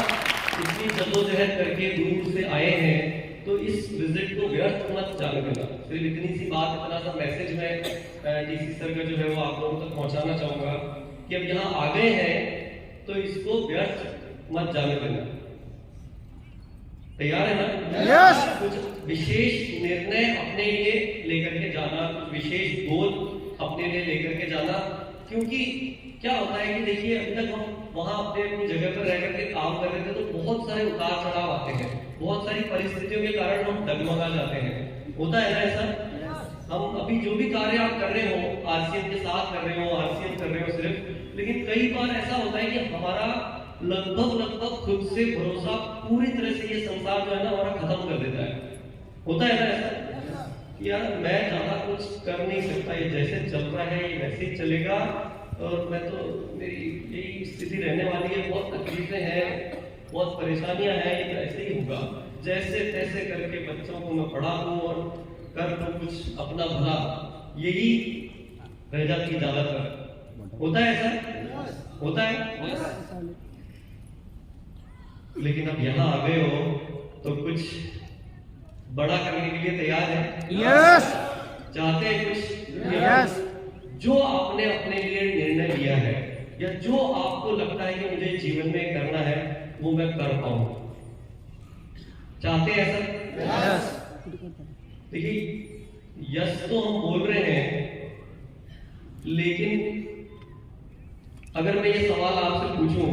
[SPEAKER 5] इतनी जद्दोजहद करके दूर से आए हैं, तो इस विजिट को व्यर्थ मत जाने देना। सिर्फ इतनी सी बात, इतना सा मैसेज मैं डीसी सर का जो है वो आप लोगों तक पहुंचाना चाहूंगा कि अब यहाँ आ गए हैं तो इसको व्यर्थ मत जाने देना। तैयार है ना?
[SPEAKER 6] यस।
[SPEAKER 5] कुछ विशेष निर्णय अपने लिए लेकर के जाना, कुछ विशेष गोल अपने लिए लेकर के जाना, क्योंकि क्या होता है कि देखिए अभी तक हम वहां अपनी जगह पर रह करके काम कर रहे थे, तो बहुत सारे उतार चढ़ाव आते हैं, बहुत सारी परिस्थितियों के कारण हम डगमगा जाते हैं। होता है ना ऐसा? हम अभी जो भी कार्य आप कर रहे हो, आरसीएम के साथ कर रहे हो, आरसीएम कर रहे हो सिर्फ, लेकिन कई बार ऐसा होता है कि हमारा लगभग खुद से भरोसा पूरी तरह से ये संसार जो है ना हमारा खत्म कर देता है। होता है ना ऐसा कि यार मैं ज्यादा कुछ कर नहीं सकता, ये जैसे चल रहा है ये वैसे ही चलेगा, और मैं तो मेरी यही स्थिति रहने वाली है, बहुत तकलीफें हैं, बहुत परेशानियां हैं, ये ऐसे ही होगा, जैसे तैसे करके बच्चों को मैं पढ़ा दूं और कर दूं कुछ अपना भला, यही रह जाती है ज्यादातर। होता है ऐसा? होता है? लेकिन अब यहाँ आ गए हो तो कुछ बड़ा करने के लिए तैयार है?
[SPEAKER 6] यस
[SPEAKER 5] चाहते हैं कुछ?
[SPEAKER 6] यस
[SPEAKER 5] जो आपने अपने लिए निर्णय लिया है या जो आपको लगता है कि मुझे जीवन में करना है वो मैं कर पाऊं, चाहते हैं ऐसा?
[SPEAKER 6] यस
[SPEAKER 5] देखिए यस तो हम बोल रहे हैं, लेकिन अगर मैं ये सवाल आपसे पूछूं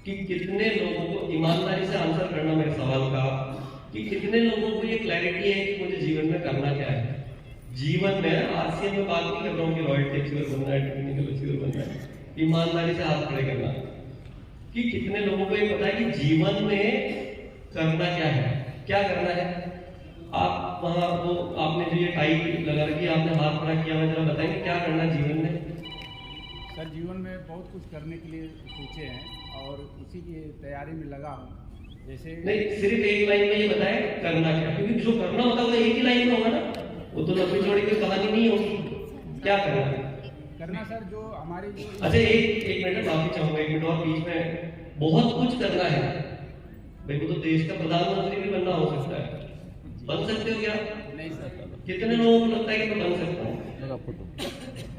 [SPEAKER 5] कि कितने लोगों को, ईमानदारी से आंसर करना मेरे सवाल का, कि कितने लोगों को ये क्लैरिटी है कि मुझे जीवन में करना क्या है? जीवन में आरसीएम में बात नहीं कर रहा हूँ कि रॉयल टेक्सचर बनना है, टेक्निकल अचीवर बनना है, ईमानदारी से हाथ खड़े करना, कि कितने लोगों को ये पता है कि जीवन में करना क्या है, क्या करना है? आप वहां वो आपने जो ये टाई लगा रखी, आपने हाथ खड़ा किया, जरा बताएंगे क्या करना है जीवन में?
[SPEAKER 7] सर जीवन में बहुत कुछ करने के लिए सोचे हैं और उसी की तैयारी में लगा हूँ। जैसे
[SPEAKER 5] नहीं, सिर्फ एक लाइन में ये बताएं करना क्या, क्योंकि जो करना होता है वो एक ही लाइन में होगा ना, वो तो लंबी चौड़ी कोई कहानी नहीं होगी। क्या करना है?
[SPEAKER 7] करना सर जो हमारी जो
[SPEAKER 5] अच्छा एक मिनट माफी चाहूंगा, एक मिनट और बीच में, बहुत कुछ करना है भाई, वो तो देश का प्रधानमंत्री भी बनना हो सकता है, बन सकते हो क्या?
[SPEAKER 7] नहीं सर,
[SPEAKER 5] कितने लोगों को लगता है कि मैं बन सकता हूँ?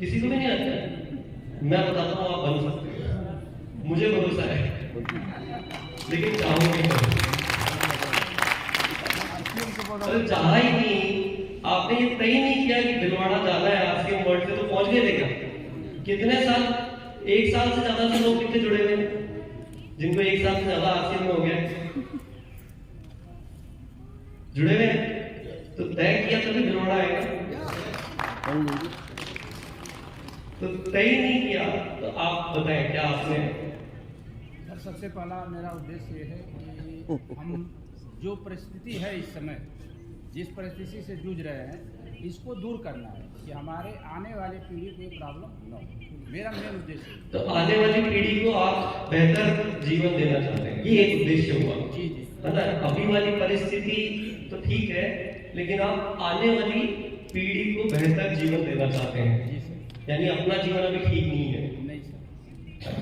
[SPEAKER 5] किसी को भी नहीं आता है। मैं बताता हूँ आप बन सकते हो, मुझे भरोसा है, लेकिन चाहोगे करो। अरे चाहा ही नहीं, आपने ये तय नहीं किया कि भिलवाड़ा जाना है आरसीएम वर्ल्ड से, तो पहुंच गए थे क्या? कितने साल, 1 साल से ज्यादा से लोग कितने जुड़े हुए हैं जिनको 1 साल से ज्यादा आरसीएम में हो गया, जुड़े हुए हैं? तो तय किया तभी भिलवाड़ा आएगा, तो तय नहीं किया तो आप बताएं क्या आपने?
[SPEAKER 7] सर सबसे पहला मेरा उद्देश्य ये है कि हम जो परिस्थिति है इस समय, जिस परिस्थिति से जूझ रहे हैं, इसको दूर करना है कि हमारे आने वाले पीढ़ी को ये प्रॉब्लम न हो। मेरा मेन उद्देश्य है।
[SPEAKER 5] तो आने वाली पीढ़ी को आप बेहतर जीवन देना चाहते हैं, ये एक उद्देश्य हुआ।
[SPEAKER 7] जी जी
[SPEAKER 5] मतलब अभी वाली परिस्थिति तो ठीक है, लेकिन आप आने वाली पीढ़ी को बेहतर जीवन देना चाहते हैं,
[SPEAKER 7] जी सर।
[SPEAKER 5] यानी अपना जीवन अभी ठीक नहीं है।
[SPEAKER 7] नहीं सर।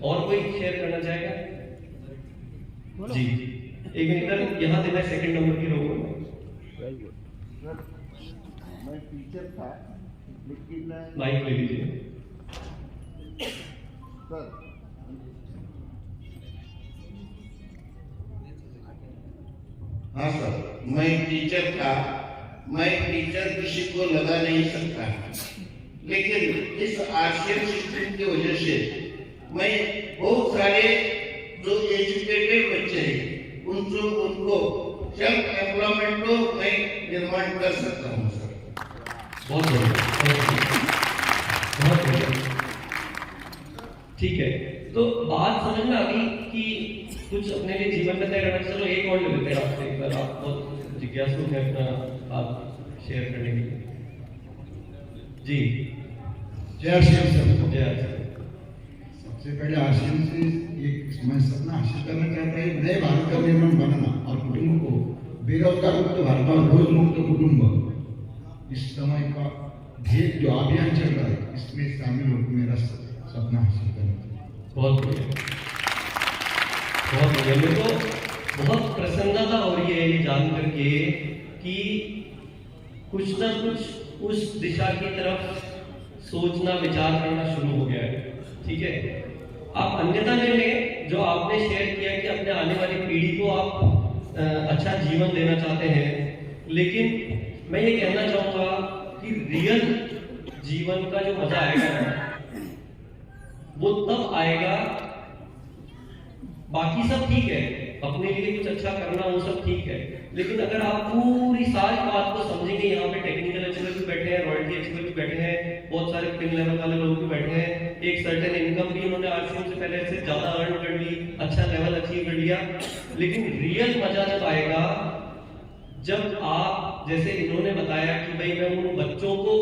[SPEAKER 5] और कोई शेयर करना चाहेगा? जी एक मिनट, यहाँ से मैं सेकंड नंबर की रोक,
[SPEAKER 8] मैं टीचर था, लेकिन
[SPEAKER 5] माइक ले लीजिए।
[SPEAKER 8] सर हाँ सर, मैं टीचर था, मैं टीचर किसी को लगा नहीं सकता, लेकिन इस आरसीएम सिस्टम की वजह से मैं बहुत सारे जो एजुकेटेड बच्चे हैं उनको सेल्फ एम्प्लॉयमेंट को मैं निर्माण कर सकता हूँ सर।
[SPEAKER 5] बहुत बढ़िया, बहुत बढ़िया, ठीक है। तो बात समझ में आ गई कि कुछ अपने लिए जीवन में तय करना। चलो एक और ले लेते हैं आपसे, एक बार आप बहुत जिज्ञासु हैं अपना बात शेयर करने के लिए। जी
[SPEAKER 2] जय आरसीएम सर।
[SPEAKER 5] जय आरसीएम।
[SPEAKER 2] सबसे पहले आरसीएम से एक मैं सपना हासिल करना चाहता है, नए भारत का निर्माण बनाना और कुटुंब को बेरोजगार मुक्त भारत और रोज मुक्त कुटुंब, इस समय का भेद जो अभियान चल रहा है इसमें शामिल होकर मेरा सपना हासिल करना।
[SPEAKER 5] बहुत बढ़िया, बहुत बढ़िया। मेरे को बहुत प्रसन्नता हो रही है ये जान करके कि कुछ ना कुछ उस दिशा की तरफ सोचना विचार करना शुरू हो गया है। ठीक है, आप अन्यथा ले लें जो आपने शेयर किया कि अपने आने वाली पीढ़ी को आप अच्छा जीवन देना चाहते हैं, लेकिन मैं ये कहना चाहूंगा कि रियल जीवन का जो मजा आएगा ना वो तब आएगा। बाकी सब ठीक है, अपने लिए कुछ अच्छा करना वो सब ठीक है, लेकिन अगर आप पूरी सारी बात को समझेंगे, यहाँ पे टेक्निकल एक्सपर्ट भी बैठे हैं, रॉयल्टी एक्सपर्ट भी बैठे हैं, बहुत सारे पिन लेवल वाले लोग भी बैठे हैं, एक सर्टेन इनकम भी उन्होंने आरसीएम से पहले से ज्यादा अर्न कर ली, अच्छा लेवल अचीव कर लिया। लेकिन रियल मजा जब आएगा जब आप, जैसे इन्होंने बताया कि भाई मैं उन बच्चों को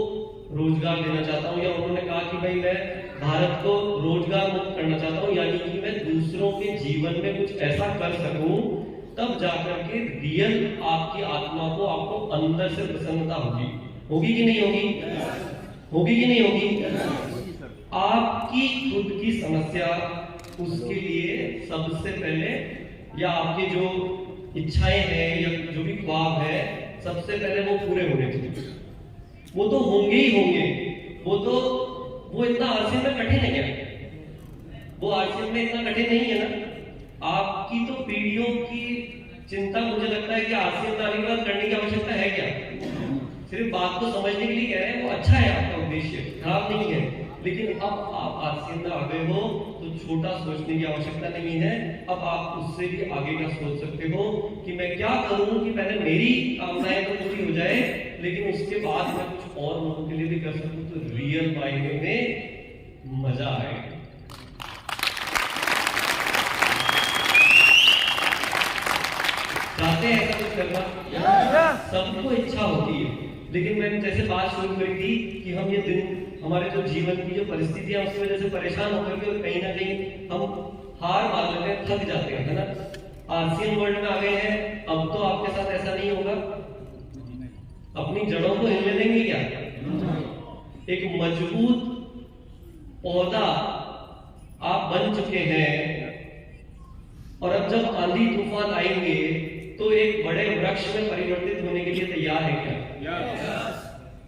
[SPEAKER 5] रोजगार देना चाहता हूँ, या उन्होंने कहा कि भाई मैं भारत को रोजगार मुक्त करना चाहता हूँ, यानी कि मैं दूसरों के जीवन में कुछ ऐसा कर सकूं, तब जाकर के रियल आपकी आत्मा को, आपको अंदर से प्रसन्नता होगी। होगी कि नहीं होगी? होगी कि नहीं होगी? आपकी खुद की समस्या, उसके लिए सबसे पहले, या आपके जो इच्छाएं हैं या जो भी ख्वाब है, सबसे पहले वो पूरे होने चाहिए। वो तो होंगे ही होंगे, वो इतना आरसीएम में कठिन है क्या? वो आरसीएम में इतना कठिन नहीं है ना। आपकी तो पीढ़ियों की चिंता मुझे लगता है कि आरसीएम आने के बाद करने की आवश्यकता है क्या? सिर्फ बात को समझने के लिए कह रहे हैं, वो अच्छा है, आपका उद्देश्य खराब नहीं है, लेकिन अब आप आरसीएम में आ गए हो तो छोटा सोचने की आवश्यकता नहीं है। अब आप उससे भी आगे का सोच सकते हो कि मैं क्या करूं कि पहले मेरी कामनाएं तो पूरी हो जाए, लेकिन उसके बाद मैं कुछ और लोगों के लिए भी कर सकूं, तो रियल मायने में मजा आएगा। चाहते हैं ऐसा कुछ करना? सबको इच्छा होती है, लेकिन मैंने जैसे बात शुरू करी थी कि हम ये दिन, हमारे जो जीवन की जो परिस्थितियां, उसकी वजह से परेशान होकर के कहीं ना कहीं हम हार मान लेते हैं, थक जाते हैं, है ना। आरसीएम वर्ल्ड में आ गए हैं, अब तो आपके साथ ऐसा नहीं होगा। अपनी जड़ों को हिलने देंगे क्या? एक मजबूत पौधा आप बन चुके हैं, और अब जब आंधी तूफान आएंगे तो एक बड़े वृक्ष में परिवर्तित होने के लिए तैयार है क्या?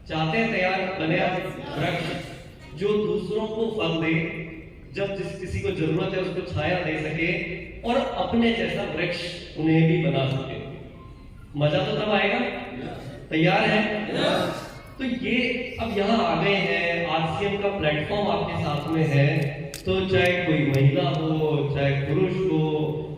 [SPEAKER 5] चाहते हैं तैयार बने वृक्ष जो दूसरों को फल दे, जब जिस किसी को जरूरत है उसको छाया दे सके, और अपने जैसा वृक्ष उन्हें भी बना सके। मजा तो तब आएगा। तैयार है? तो ये अब यहाँ आ गए हैं, आरसीएम का प्लेटफॉर्म आपके साथ में है, तो चाहे कोई महिला हो, चाहे पुरुष हो,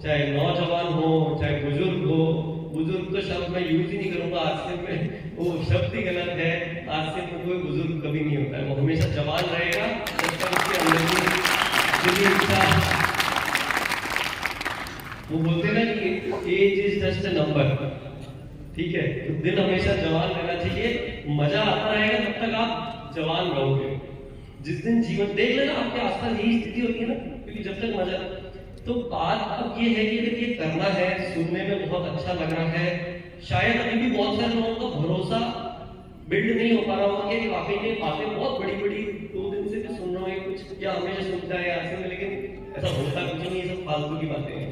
[SPEAKER 5] चाहे नौजवान हो, चाहे बुजुर्ग हो, बुजुर्ग तो शब्द मैं यूज ही नहीं करूंगा आरसीएम में, वो शब्द ही गलत है। आरसीएम में कोई बुजुर्ग कभी नहीं होता है, वो हमेशा जवान रहेगा जब तक उसके अंदर की इच्छा। वो बोलते ना कि age is just a number, ठीक है, तो दिल हमेशा जवान रहना चाहिए, मजा आता रहेगा तब तक आप जवान रहोगे। जिस दिन जीवन देख लेना आपके आसपास यही स्थिति होती है ना, क्योंकि जब तक मजा, तो बात अब ये है कि अगर ये करना है, सुनने में बहुत अच्छा लग रहा है, शायद अभी भी बहुत सारे लोगों का भरोसा बिल्ड नहीं हो पा रहा होगा कि वाकई में बातें बहुत बड़ी बड़ी 2 दिन से भी सुन रहा हूँ कुछ, क्या हमेशा सुनता है ऐसे में, लेकिन ऐसा होता कुछ नहीं, सब फालतू की बातें हैं,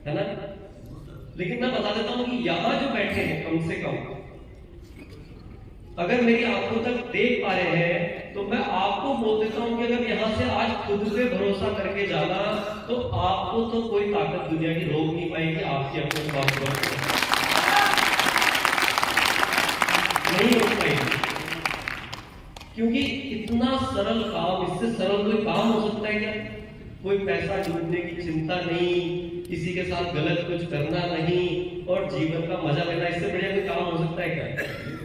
[SPEAKER 5] है ना। लेकिन मैं बता देता हूँ कि यहाँ जो बैठे हैं, कम से कम अगर मेरी आंखों तक देख पा रहे हैं, तो मैं आपको बोल देता हूं कि अगर यहां से आज खुद पे भरोसा करके जाना, तो आपको तो कोई ताकत दुनिया की रोक नहीं पाएगी आपके अपने स्वास्थ्य को, नहीं रोक पाएगी। क्योंकि इतना सरल काम, इससे सरल कोई काम हो सकता है क्या? कोई पैसा ढूंढने की चिंता नहीं, किसी के साथ गलत कुछ करना नहीं, और जीवन का मजा लेना, इससे बढ़िया कोई काम हो सकता है क्या?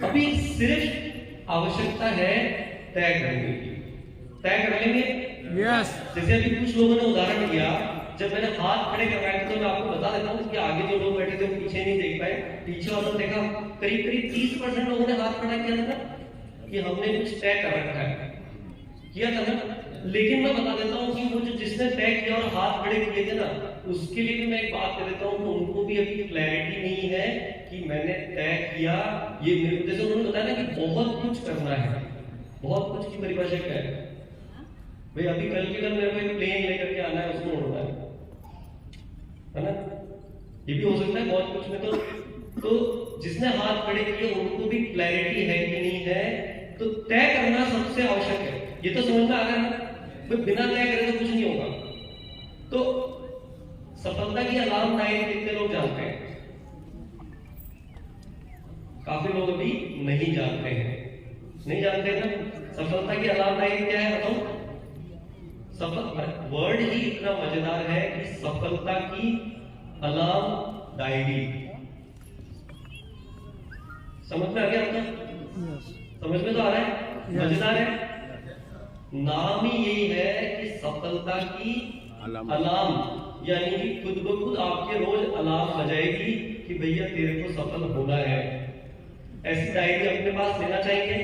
[SPEAKER 5] अभी सिर्फ आवश्यकता है तय करने की। तय कर लेंगे?
[SPEAKER 6] यस।
[SPEAKER 5] जैसे अभी कुछ लोगों ने उदाहरण दिया, जब मैंने हाथ खड़े करवाए तो मैं आपको बता देता हूँ कि आगे जो लोग बैठे थे वो पीछे नहीं देख पाए, पीछे वालों ने देखा, करीब करीब 30% लोगों ने हाथ खड़ा किया था कि हमने कुछ तय कर रखा है, किया था ना। लेकिन मैं बता देता हूँ कि वो जो जिसने तय किया और हाथ खड़े किए थे ना, उसके लिए भी मैं एक बात कह देता हूँ कि उनको भी अभी क्लैरिटी नहीं है कि मैंने तय किया, ये मेरे, जैसे उन्होंने बताया ना कि बहुत कुछ करना है, बहुत कुछ की परिभाषा क्या है भाई? अभी कल के कल मेरे को एक प्लेन लेकर के आना है, उसको उड़ना है ना, ये भी हो सकता है बहुत कुछ में। तो जिसने हाथ खड़े किए उनको भी क्लैरिटी है कि नहीं है, तो तय करना सबसे आवश्यक है। ये तो समझ में आ रहा है ना, बिना तय करे तो कुछ नहीं होगा। तो सफलता की अलार्म लाइन कितने लोग जानते हैं? काफी लोग अभी नहीं जानते हैं, नहीं जानते ना। सफलता की अलार्म लाइन क्या है बताओ? वर्ड ही इतना मजेदार है कि सफलता की अलार्म डायरी। समझ में आ गया आपको? समझ में तो आ रहा है? मजेदार है। नाम ही यही है कि सफलता की अलार्म, यानी कि खुद ब खुद आपके रोज अलार्म बजाएगी कि भैया तेरे को सफल होना है। ऐसी डायरी अपने पास लेना चाहिए।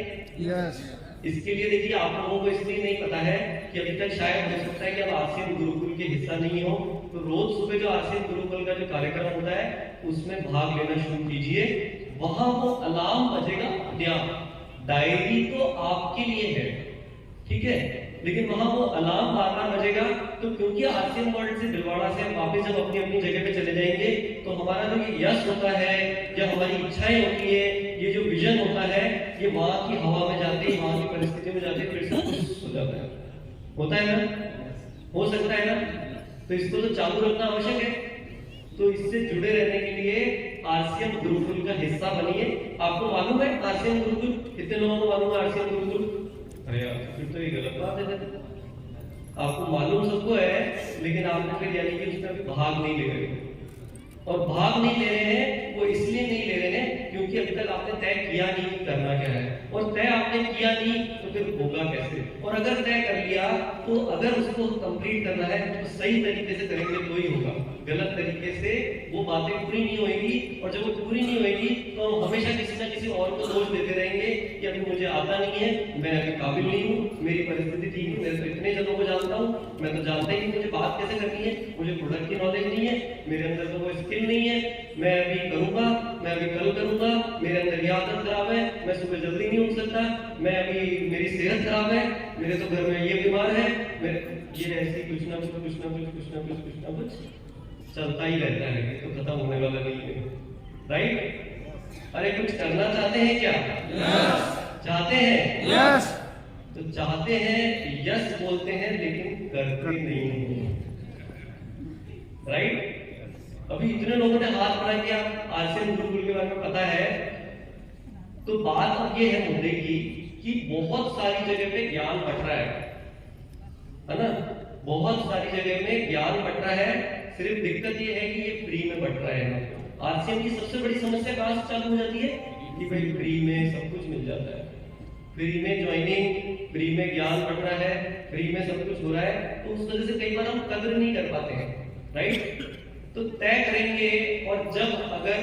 [SPEAKER 6] यस।
[SPEAKER 5] इसके लिए देखिए, आप लोगों को इसलिए नहीं पता है कि अभी तक शायद हो सकता है कि आप आरसीएम गुरुकुल के हिस्सा नहीं हो, तो रोज सुबह जो आरसीएम गुरुकुल का जो कार्यक्रम होता है उसमें भाग लेना शुरू कीजिए। वहां वो अलार्म बजेगा अपने आप। डायरी तो आपके लिए है, ठीक है, लेकिन वहां वो अलार्म बार बार बजेगा। तो क्योंकि आरसीएम वर्ल्ड से भिलवाड़ा से हम वापस जब अपनी अपनी जगह पे चले जाएंगे तो हमारा जो ये यश होता है या हमारी इच्छाएं होती है, ये जो विजन होता है, ये वहां की हवा में जाते ही, वहां की परिस्थिति में जाते फिर से खुश हो जाता है। होता है ना? हो सकता है ना? तो इसको तो चालू रखना आवश्यक है। तो इससे जुड़े रहने के लिए आरसीएम गुरुकुल का हिस्सा बनिए। आपको मालूम है आरसीएम गुरुकुल? कितने लोगों को मालूम है आरसीएम गुरुकुल? अरे यार, फिर तो ये गलत बात है। आपको मालूम सबको है, लेकिन आपने फिर यानी कि उसमें अभी भाग नहीं ले रहे। और भाग नहीं ले रहे हैं वो इसलिए नहीं ले रहे हैं क्योंकि अभी तक आपने तय किया नहीं कि करना क्या है, और तय आपने किया नहीं तो फिर होगा कैसे। और अगर तय कर लिया तो अगर उसको कंप्लीट करना है तो सही तरीके से करेंगे तो ही होगा। गलत तरीके से वो बातें पूरी नहीं होगी, और जब वो पूरी नहीं होगी तो हम हमेशा किसी ना किसी और को दोष देते रहेंगे कि अभी मुझे आता नहीं है, मैं अभी काबिल नहीं हूँ, मेरी परिस्थिति ठीक है, मैं तो इतने जनों को जानता हूँ, मैं तो जानता ही नहीं मुझे बात कैसे करनी है, मुझे प्रोडक्ट की नॉलेज नहीं है, मेरे अंदर तो वो स्किल नहीं है, मैं अभी करूंगा, मैं अभी कल करूंगा, मेरे अंदर ये आदत खराब है, मैं सुबह जल्दी नहीं उठ सकता, मैं अभी मेरी सेहत खराब है, मेरे तो घर में ये बीमार है, ये ऐसे कुछ ना कुछ चलता ही रहता है, तो खत्म होने वाला नहीं है। राइट? अरे कुछ करना चाहते हैं क्या? चाहते हैं?
[SPEAKER 6] यस।
[SPEAKER 5] तो चाहते हैं, यस बोलते हैं, लेकिन करते नहीं हैं। राइट? अभी इतने लोगों ने हाथ बढ़ा दिया, आरसीएम गुरुकुल के बारे में पता है। तो बात अब ये है मुद्दे की कि बहुत सारी जगह पे ज्ञान बट रहा है ना? बहुत सारी जगह में ज्ञान बट रहा है, सिर्फ दिक्कत ये है कि ये फ्री में बट रहा है। आरसीएम की सबसे बड़ी समस्या कहां से चालू हो जाती है कि भाई फ्री में सब कुछ मिल जाता है, फ्री में ज्वाइनिंग, फ्री में ज्ञान बट रहा है, फ्री में सब कुछ हो रहा है, तो उस वजह से कई बार हम कदर नहीं कर पाते हैं। राइट? तो तय करेंगे, और जब अगर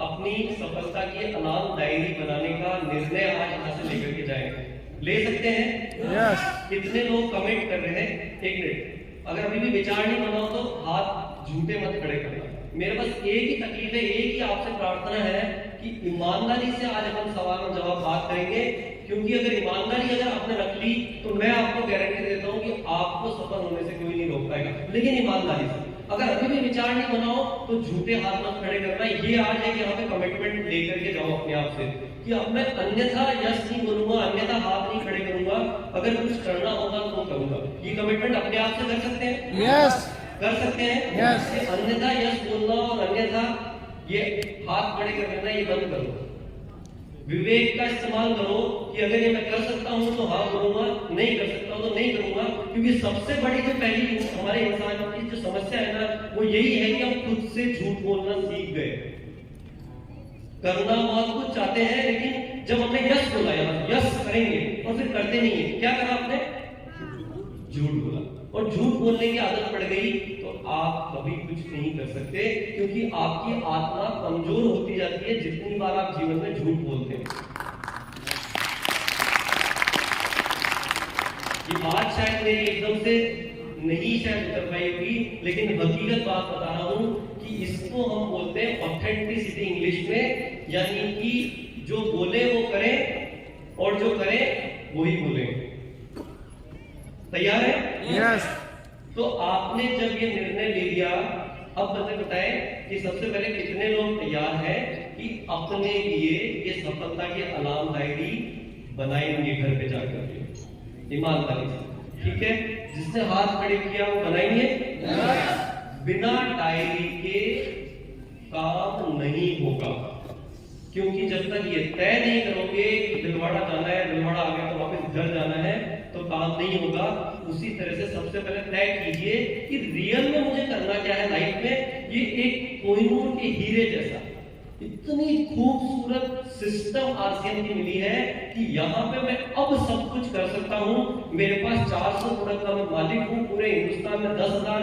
[SPEAKER 5] अपनी सफलता की अलार्म डायरी बनाने का निर्णय आज यहां से लेकर के जाएंगे, ले सकते हैं?
[SPEAKER 6] यस।
[SPEAKER 5] कितने लोग कमेंट कर रहे हैं? एक मिनट, अगर अभी भी विचार नहीं बनाओ तो हाथ झूठे मत खड़े करना। मेरे पास एक ही तकलीफ है, एक ही आपसे प्रार्थना है कि ईमानदारी से आज हम सवाल और जवाब बात करेंगे, क्योंकि अगर ईमानदारी अगर आपने रख ली तो मैं आपको गारंटी देता हूं कि आपको सफल होने से कोई नहीं रोक पाएगा। लेकिन ईमानदारी से अगर अभी भी विचार नहीं बनाओ तो झूठे हाथ मत खड़े करना। ये आज है कि यहाँ पे कमिटमेंट लेकर के जाओ अपने आप से कि अब मैं अन्यथा यस नहीं बोलूंगा, अन्यथा हाथ नहीं खड़े करूंगा, अगर कुछ करना होगा तो करूंगा। ये कमिटमेंट अपने आप से कर सकते हैं?
[SPEAKER 6] यस।
[SPEAKER 5] कर सकते हैं?
[SPEAKER 6] यस।
[SPEAKER 5] अन्यथा यस बोलना और अन्यथा ये हाथ खड़े कर देना, ये बंद करो। विवेक का इस्तेमाल करो कि अगर ये मैं कर सकता हूं तो हाँ करूंगा, नहीं कर सकता हूं तो नहीं करूंगा। क्योंकि सबसे बड़ी जो पहली हमारे इंसान की जो समस्या है ना, वो यही है कि हम खुद से झूठ बोलना सीख गए। करना बहुत कुछ चाहते हैं, लेकिन जब हमने यस बोला, यस करेंगे, और फिर करते नहीं है, क्या करा आपने? झूठ बोला, और झूठ बोलने की आदत पड़ गई तो आप कभी कुछ नहीं कर सकते, क्योंकि आपकी आत्मा कमजोर होती जाती है जितनी बार आप जीवन में झूठ बोलते हैं। ये बात शायद मेरी एकदम से नहीं शायद उतर पाई होगी, लेकिन हकीकत बात बता रहा हूं कि इसको हम बोलते हैं ऑथेंटिसिटी इंग्लिश में, यानी कि जो बोले वो करें और जो करें वही बोले। तैयार है?
[SPEAKER 6] यस।
[SPEAKER 5] तो आपने जब ये निर्णय ले लिया, अब बताएं कि सबसे पहले कितने लोग तैयार हैं कि अपने लिए ये सफलता की अलार्म डायरी बनाएंगे घर पे जाकर के ईमानदारी से? ठीक है, जिसने हाथ खड़े किया वो बनाएंगे। बिना डायरी के काम नहीं होगा, क्योंकि जब तक ये तय नहीं करोगे कि भिलवाड़ा जाना है, भिलवाड़ा आ गया तो वापस घर जाना है, तो काम नहीं होगा। उसी तरह से सबसे पहले तय कीजिए कि रियल में मुझे करना क्या है लाइफ में। ये एक कोहिनूर के हीरे जैसा, इतनी खूबसूरत सिस्टम आरसीएम की मिली है कि यहाँ पे मैं अब सब कुछ कर सकता हूँ। मेरे पास 400 प्रोडक्ट का मैं मालिक हूँ। पूरे हिंदुस्तान में 10,000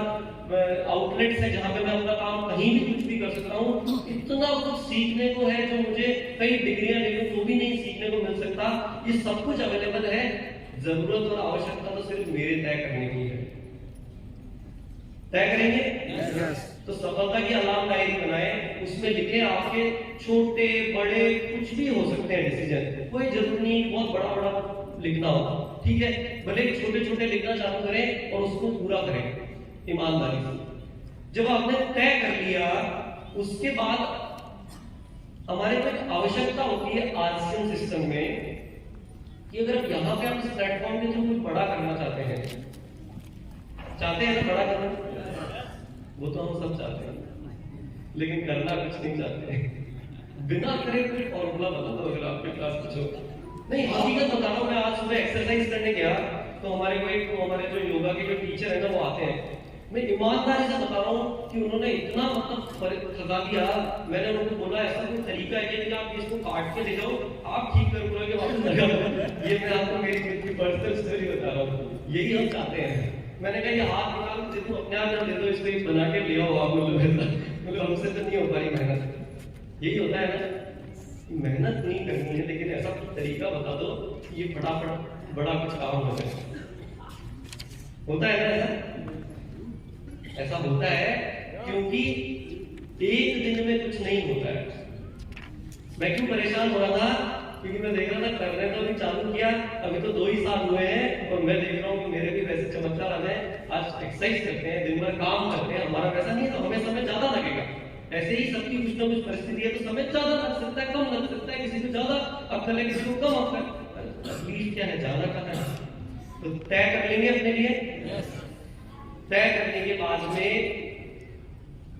[SPEAKER 5] आउटलेट्स है जहाँ पे मैं अपना काम कहीं भी कुछ भी कर सकता हूँ। इतना कुछ सीखने को है जो मुझे कई डिग्रियां ले लूं तो भी नहीं सीखने को मिल सकता। ये सब कुछ अवेलेबल है। जरूरत और आवश्यकता तो सिर्फ मेरे तय करने की है। तय करेंगे तो सफलता की अलार्म डायरी बनाए, उसमें लिखे आपके छोटे बड़े कुछ भी हो सकते हैं डिसीजन। कोई जरूरी नहीं बहुत बड़ा बड़ा लिखना हो, ठीक है, भले छोटे छोटे लिखना चालू करें और उसको पूरा करें ईमानदारी से। जब आपने तय कर लिया उसके बाद हमारे को एक आवश्यकता होती है आरसीएम सिस्टम में कि अगर यहाँ पे हम इस प्लेटफॉर्म पे जो कुछ बड़ा करना चाहते हैं ना बड़ा करना, वो तो हम सब चाहते हैं लेकिन करना कुछ नहीं चाहते। बिना करे कोई फॉर्मूला बता दो अगर आपके पास कुछ हो। नहीं, हकीकत बता रहा हूँ। मैं आज सुबह एक्सरसाइज करने गया तो हमारे जो योगा के जो टीचर है ना वो आते हैं। मैं ईमानदारी से बता रहा हूँ कि उन्होंने इतना मतलब थका दिया। मैंने उनको बोला ऐसा कोई तरीका है कि आप इसको काट के ले जाओ, आप ठीक कर बोलोगे वापस लगा। ये मैं आपको मेरी खुद की पर्सनल स्टोरी बता रहा हूँ। यही हम चाहते हैं। मैंने कहा ये हाथ निकाल दे दो, अपने आप दे दो, इसको बना के ले आओ आप लोग। मतलब हमसे तो नहीं हो पाई मेहनत। यही होता है ना, मेहनत नहीं करनी है लेकिन ऐसा कुछ तरीका बता दो कि ये फटाफट बड़ा कुछ काम हो जाए। होता है ना ऐसा होता है क्योंकि एक दिन में कुछ नहीं होता है। मैं क्यों परेशान हो रहा था? क्योंकि मैं देख रहा था करने तो अभी चालू किया, अभी तो 2 ही साल हुए हैं और मैं देख रहा हूँ कि मेरे भी वैसे चमत्कार आ जाए। आज एक्सरसाइज करते हैं, दिन भर काम करते हैं, हमारा वैसा नहीं है तो हमें समय ज्यादा लगेगा। ऐसे ही सबकी कुछ ना कुछ परिस्थिति है तो समय ज्यादा लग सकता है, कम लग सकता है, किसी को ज्यादा अक्कल है, किसी को कम अक्कल। तकलीफ क्या है, जाना कहाँ है? तो तय कर लेंगे अपने लिए। तय करने के बाद में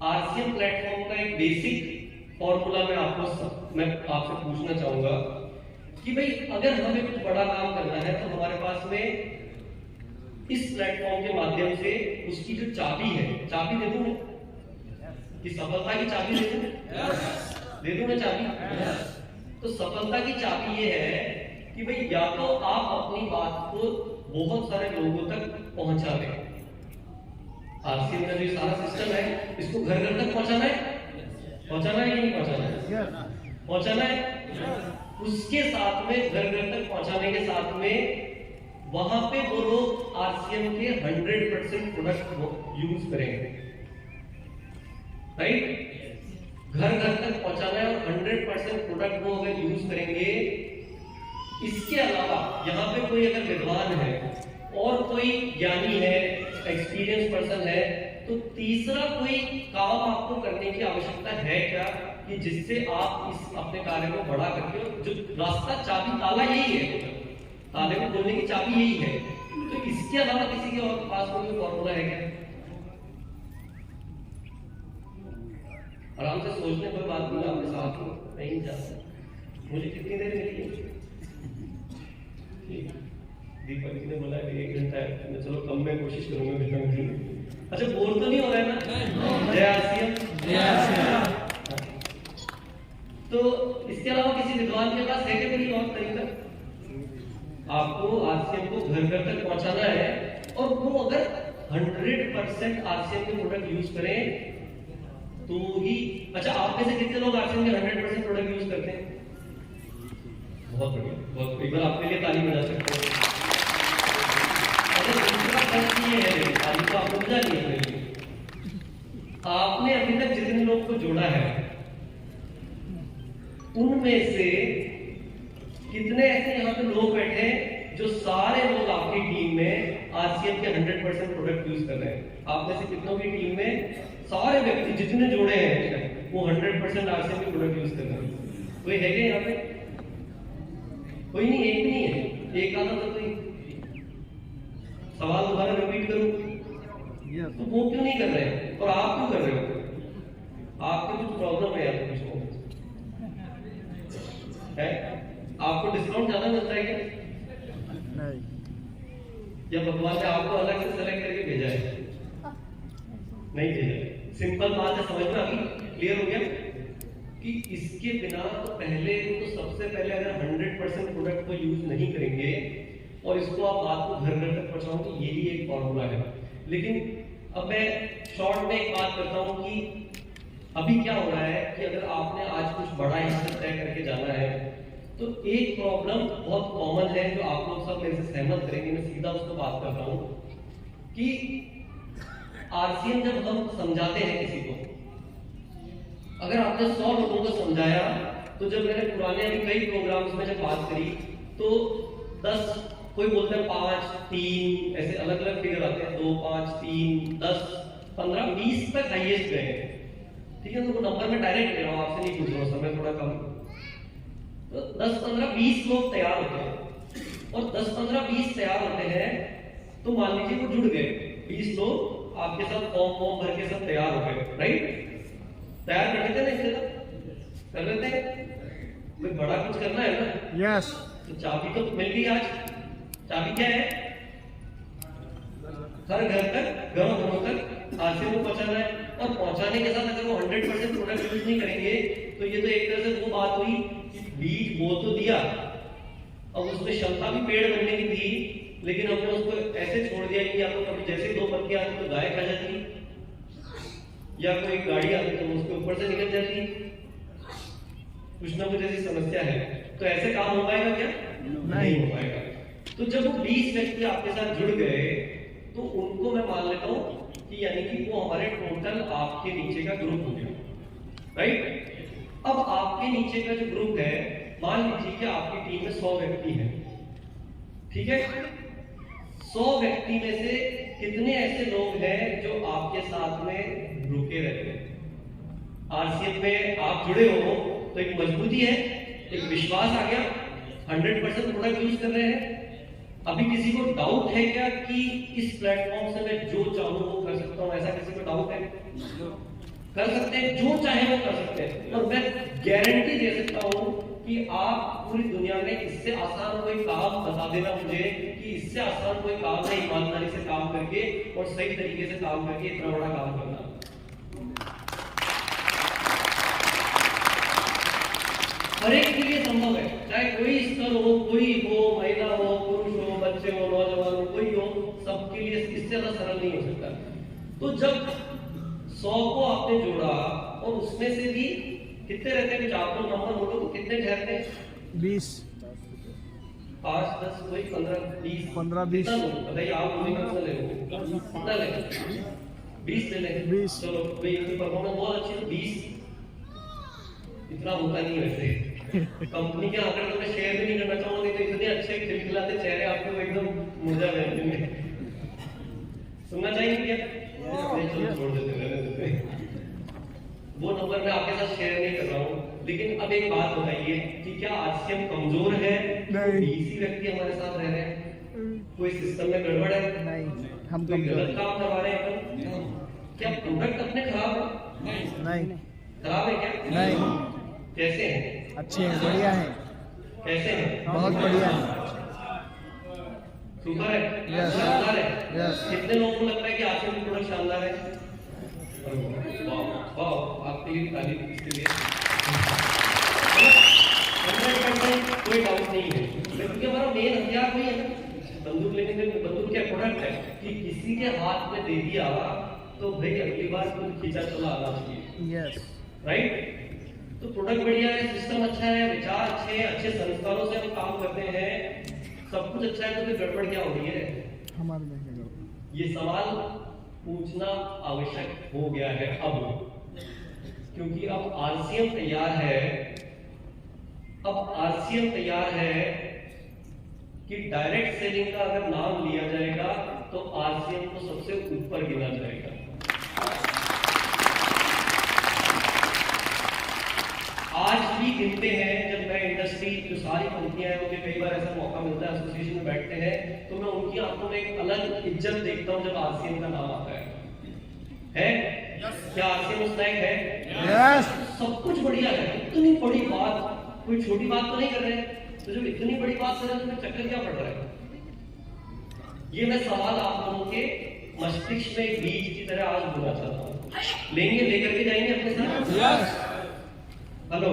[SPEAKER 5] आरसीएम प्लेटफॉर्म का एक बेसिक फॉर्मूला मैं आपसे पूछना चाहूंगा कि भाई अगर हमें कुछ बड़ा काम करना है तो हमारे पास में इस प्लेटफॉर्म के माध्यम से उसकी जो चाबी है, चाबी दे दूं कि सफलता की चाबी दे दूं ना चाबी? तो सफलता की चाबी ये है कि भाई या तो आप अपनी बात को बहुत सारे लोगों तक पहुंचा दें। आरसीएम का जो सारा सिस्टम है इसको घर घर तक पहुंचाना है कि नहीं पहुंचाना है? पहुंचाना है। उसके साथ में घर घर तक पहुंचाने के साथ में वहां पे वो लोग आरसीएम के 100% प्रोडक्ट यूज करेंगे। राइट, घर घर तक पहुंचाना है और 100% प्रोडक्ट वो अगर यूज करेंगे। इसके अलावा यहाँ पे कोई अगर विद्वान है और कोई ज्ञानी है, एक्सपीरियंस पर्सन है, तो तीसरा कोई काम आपको करने की आवश्यकता है क्या कि जिससे आप इस अपने कार्य को बड़ा करके, जो रास्ता चाबी ताला यही है, ताले को खोलने की चाबी यही है। तो इसके अलावा किसी के और पास कोई फॉर्मूला है क्या? आराम से सोचने कोई बात नहीं, आपके साथ नहीं जाता। मुझे कितनी देर मिली? दीपक जी ने बोला कि 1 घंटा है, मैं चलो कम में कोशिश करूंगा जितना की। अच्छा, बोर तो नहीं हो रहा है ना? जय आरसीएम। तो इसके अलावा किसी विद्वान के पास है क्या कोई और तरीका? आपको आरसीएम को घर घर तक पहुंचाना है और वो अगर 100% आरसीएम के प्रोडक्ट यूज करें तो ही। अच्छा, आप में से कितने लोग आरसीएम के 100% प्रोडक्ट यूज करते हैं? बहुत बढ़िया, बहुत। एक बार आपके लिए ताली बजा सकते हैं। ये है ताली तो आपको बजा नहीं। आपने अभी तक जितने लोग को जोड़ा है उनमें से कितने ऐसे यहाँ पे लोग बैठे हैं जो सारे लोग आपकी टीम में आरसीएम के 100% प्रोडक्ट यूज कर रहे हैं? आप में से कितनों की टीम में सारे व्यक्ति जितने जोड़े हैं वो 100% आरसीएम के प्रोडक्ट यूज कर रहे हैं? कोई है क्या यहाँ पे? कोई नहीं, एक नहीं है, एक आधा तो कोई। सवाल दोबारा रिपीट करूं तो वो क्यों नहीं कर रहे हैं और आप क्यों कर रहे हो? आपको कुछ प्रॉब्लम है या तो कुछ है? आपको डिस्काउंट ज्यादा मिलता है क्या? नहीं। या भगवान ने आपको अलग से सेलेक्ट करके भेजा है? नहीं भेजा। सिंपल बात है, समझ में आ गई? क्लियर हो गया? कि इसके बिना तो पहले तो सबसे पहले अगर 100% प्रोडक्ट को यूज नहीं करेंगे और इसको आप बात को घर घर तक पहुंचाओ, तो यही एक फॉर्मूला है। लेकिन अब मैं शॉर्ट में एक बात करता हूं कि अभी क्या हो रहा है कि अगर आपने आज कुछ बड़ा हिस्सा तय करके जाना है, तो एक प्रॉब्लम बहुत कॉमन है जो आप लोग सब मेरे से सहमत करेंगे, मैं सीधा उसको बात करता हूं कि आरसीएम जब हम समझाते हैं किसी को, अगर आपने 100 लोगों को समझाया, तो जब मैंने पुराने अभी कई प्रोग्राम्स में जब बात करी तो 10, कोई बोलते हैं 5, 3, ऐसे अलग अलग फिगर आते हैं, 2, 5, 3, 10, 15, 20 तक हाईएस्ट गए। ठीक है, तो वो नंबर में डायरेक्ट ले रहा हूं, आपसे नहीं पूछ रहा हूं, समय थोड़ा कम। तो 10, 15, 20 लोग तैयार होते हैं और 10, 15, 20 तैयार होते हैं, तो मान लीजिए वो जुड़ गए 20 लोग आपके साथ फॉर्म भर के सब तैयार हो गए, राइट? तैयार कर लेते हैं ना, इससे कर लेते हैं, कोई बड़ा कुछ करना है ना।
[SPEAKER 6] यस।
[SPEAKER 5] तो चाबी तो मिल गई आज। चाबी क्या है? हर घर तक, गांव तक आरसीएम को पहुंचाना है। और पहुंचाने के साथ अगर वो 100% प्रोडक्ट यूज नहीं करेंगे, तो ये तो एक तरह से वो बात हुई कि बीज बो तो दिया, अब उसमें क्षमता भी पेड़ बनने की थी, लेकिन हमने उसको ऐसे छोड़ दिया कि या तो कभी जैसे 2 पत्तियां आती तो गाय खा जाती, या कोई गाड़ी आती तो उसके ऊपर से निकल जाती, कुछ ना कुछ ऐसी समस्या है। तो ऐसे काम हो पाएगा क्या? नहीं हो पाएगा। तो जब वो 20 व्यक्ति आपके साथ जुड़ गए, तो उनको मैं मान लेता हूं कि यानी कि वो हमारे टोटल आपके नीचे का ग्रुप हो गया, राइट? अब आपके नीचे का जो ग्रुप है, मान लीजिए कि आपकी टीम में 100 व्यक्ति हैं, ठीक है? 100 व्यक्ति में से कितने ऐसे लोग हैं जो आपके साथ में रुके रहते हैं? आरसीएम में आप जुड़े हो तो एक मजबूती है, एक विश्वास आ गया, 100% प्रोडक्ट यूज कर रहे हैं। अभी किसी को डाउट है क्या कि इस प्लेटफॉर्म से मैं जो चाहूं वो कर सकता हूं? ऐसा किसी को डाउट है? कर सकते हैं, जो चाहे वो कर सकते हैं। और मैं गारंटी दे सकता हूं कि आप पूरी दुनिया में इससे आसान कोई काम बता देना मुझे कि इससे आसान कोई काम है ईमानदारी से काम करके और सही तरीके से काम करके इतना बड़ा काम करना। हर एक के लिए संभव है, चाहे कोई स्तर हो, कोई हो, महिला हो, पुरुष हो, बच्चे हो, नौजवान हो, कोई हो, सबके लिए इससे ज्यादा सरल नहीं हो सकता। तो जब 100 को आपने जोड़ा और उसमें से भी कितने रहते हैं, कुछ आप लोग नंबर बोलो, तो कितने ठहरते हैं?
[SPEAKER 6] 20,
[SPEAKER 5] 5, 10, कोई 15, 20,
[SPEAKER 6] 15, 20
[SPEAKER 5] बताइए आप लोग कितना ले लो? कितना ले? 20 ले लें।
[SPEAKER 6] 20।
[SPEAKER 5] चलो भाई, इनकी परफॉर्मेंस बहुत अच्छी है, 20 इतना होता नहीं वैसे। कंपनी के आंकड़े तो मैं शेयर भी नहीं करना चाहूंगा, तो इतने अच्छे खिलखिलाते चेहरे आपको एकदम मुर्जा बना देंगे। सुनना चाहेंगे क्या? चलो छोड़ देते हैं, वो नंबर मैं आपके साथ शेयर नहीं कर रहा हूँ। लेकिन अब एक बात बताइए कि क्या आरसीएम कमजोर है? 20 व्यक्ति हमारे साथ रह रहे हैं, कोई सिस्टम में गड़बड़ है?
[SPEAKER 6] नहीं, हम
[SPEAKER 5] कोई गलत काम करवा रहे हैं? क्या प्रोडक्ट अपने खराब है?
[SPEAKER 6] नहीं,
[SPEAKER 5] खराब है क्या?
[SPEAKER 6] नहीं,
[SPEAKER 5] कैसे हैं?
[SPEAKER 6] अच्छे हैं, बढ़िया हैं,
[SPEAKER 5] कैसे हैं?
[SPEAKER 6] बहुत बढ़िया हैं।
[SPEAKER 5] सुपर है,
[SPEAKER 6] Yes.
[SPEAKER 5] शानदार है।
[SPEAKER 6] Yes.
[SPEAKER 5] कितने लोगों को लगता है कि आरसीएम की प्रोडक्ट शानदार है? वाह वाह, आपके लिए तारीफ इसके लिए 100% कोई डाउट नहीं है, क्योंकि हमारा मेन हथियार वही है ना, बंदूक लेने में बंदूक क्या प्रोडक्ट है कि किसी के हाथ में दे दिया तो भाई अगली बार खुद खींचा चला आना चाहिए,
[SPEAKER 6] यस,
[SPEAKER 5] राइट? तो प्रोडक्ट बढ़िया है, सिस्टम अच्छा है, विचार अच्छे हैं, अच्छे संस्थानों से हम काम करते हैं, सब कुछ अच्छा है, तो फिर गड़बड़ क्या हो रही है?
[SPEAKER 6] हमारे में
[SPEAKER 5] ये सवाल पूछना आवश्यक हो गया है अब, क्योंकि अब आरसीएम तैयार है। अब आरसीएम तैयार है कि डायरेक्ट सेलिंग का अगर नाम लिया जाएगा तो आरसीएम को सबसे ऊपर गिना जाएगा। आज भी गिनते हैं, जब मैं इंडस्ट्री जो सारी कंपनियां हैं, मुझे कई बार ऐसा मौका मिलता है, एसोसिएशन में बैठते हैं, तो मैं उनकी आंखों में एक अलग इज्जत देखता हूं जब आरसीएम का नाम आता है। क्या आरसीएम उस लायक है?
[SPEAKER 6] यस,
[SPEAKER 5] सब कुछ बढ़िया है, इतनी बड़ी बात, कोई छोटी बात तो नहीं कर रहे हैं, तो जब इतनी बड़ी बात कर रहे हैं तो चक्कर क्या पड़ रहा है? ये मैं सवाल आप लोगों के मस्तिष्क में बीज की तरह आज बोलना चाहता हूँ। लेंगे, लेकर के जाएंगे अपने साथ। हेलो,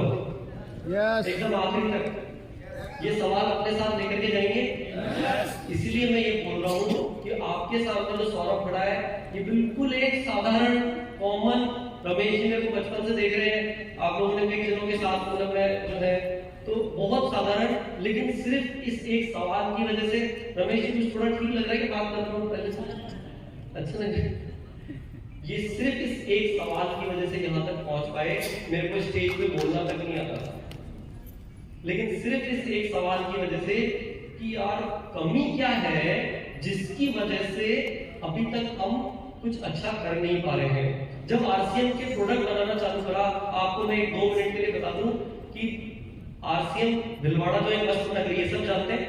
[SPEAKER 6] यस
[SPEAKER 5] एकदम आखिरी तक ये सवाल अपने साथ लेकर के जाएंगे। इसीलिए मैं ये बोल रहा हूँ कि आपके सामने जो सौरभ खड़ा है ये बिल्कुल एक साधारण कॉमन, रमेश जी मेरे को बचपन से देख रहे हैं, आप लोगों ने भी जनों के साथ मतलब मैं जो है तो बहुत साधारण, लेकिन सिर्फ इस एक सवाल की वजह से रमेश जी कुछ थोड़ा ठीक लग रहा है कि बात कर रहा हूँ पहले से अच्छा नहीं, ये सिर्फ इस एक सवाल की वजह से यहाँ तक पहुंच पाए। मेरे को स्टेज पे बोलना तक नहीं आता था, लेकिन सिर्फ इस एक सवाल की वजह से कि यार कमी क्या है जिसकी वजह से अभी तक हम कुछ अच्छा कर नहीं पा रहे हैं। जब आरसीएम के प्रोडक्ट बनाना चालू करा, आपको मैं 2 मिनट के लिए बता दूं कि आरसीएम भिलवाड़ा जो एक वस्त्र नगरी है, सब जानते हैं।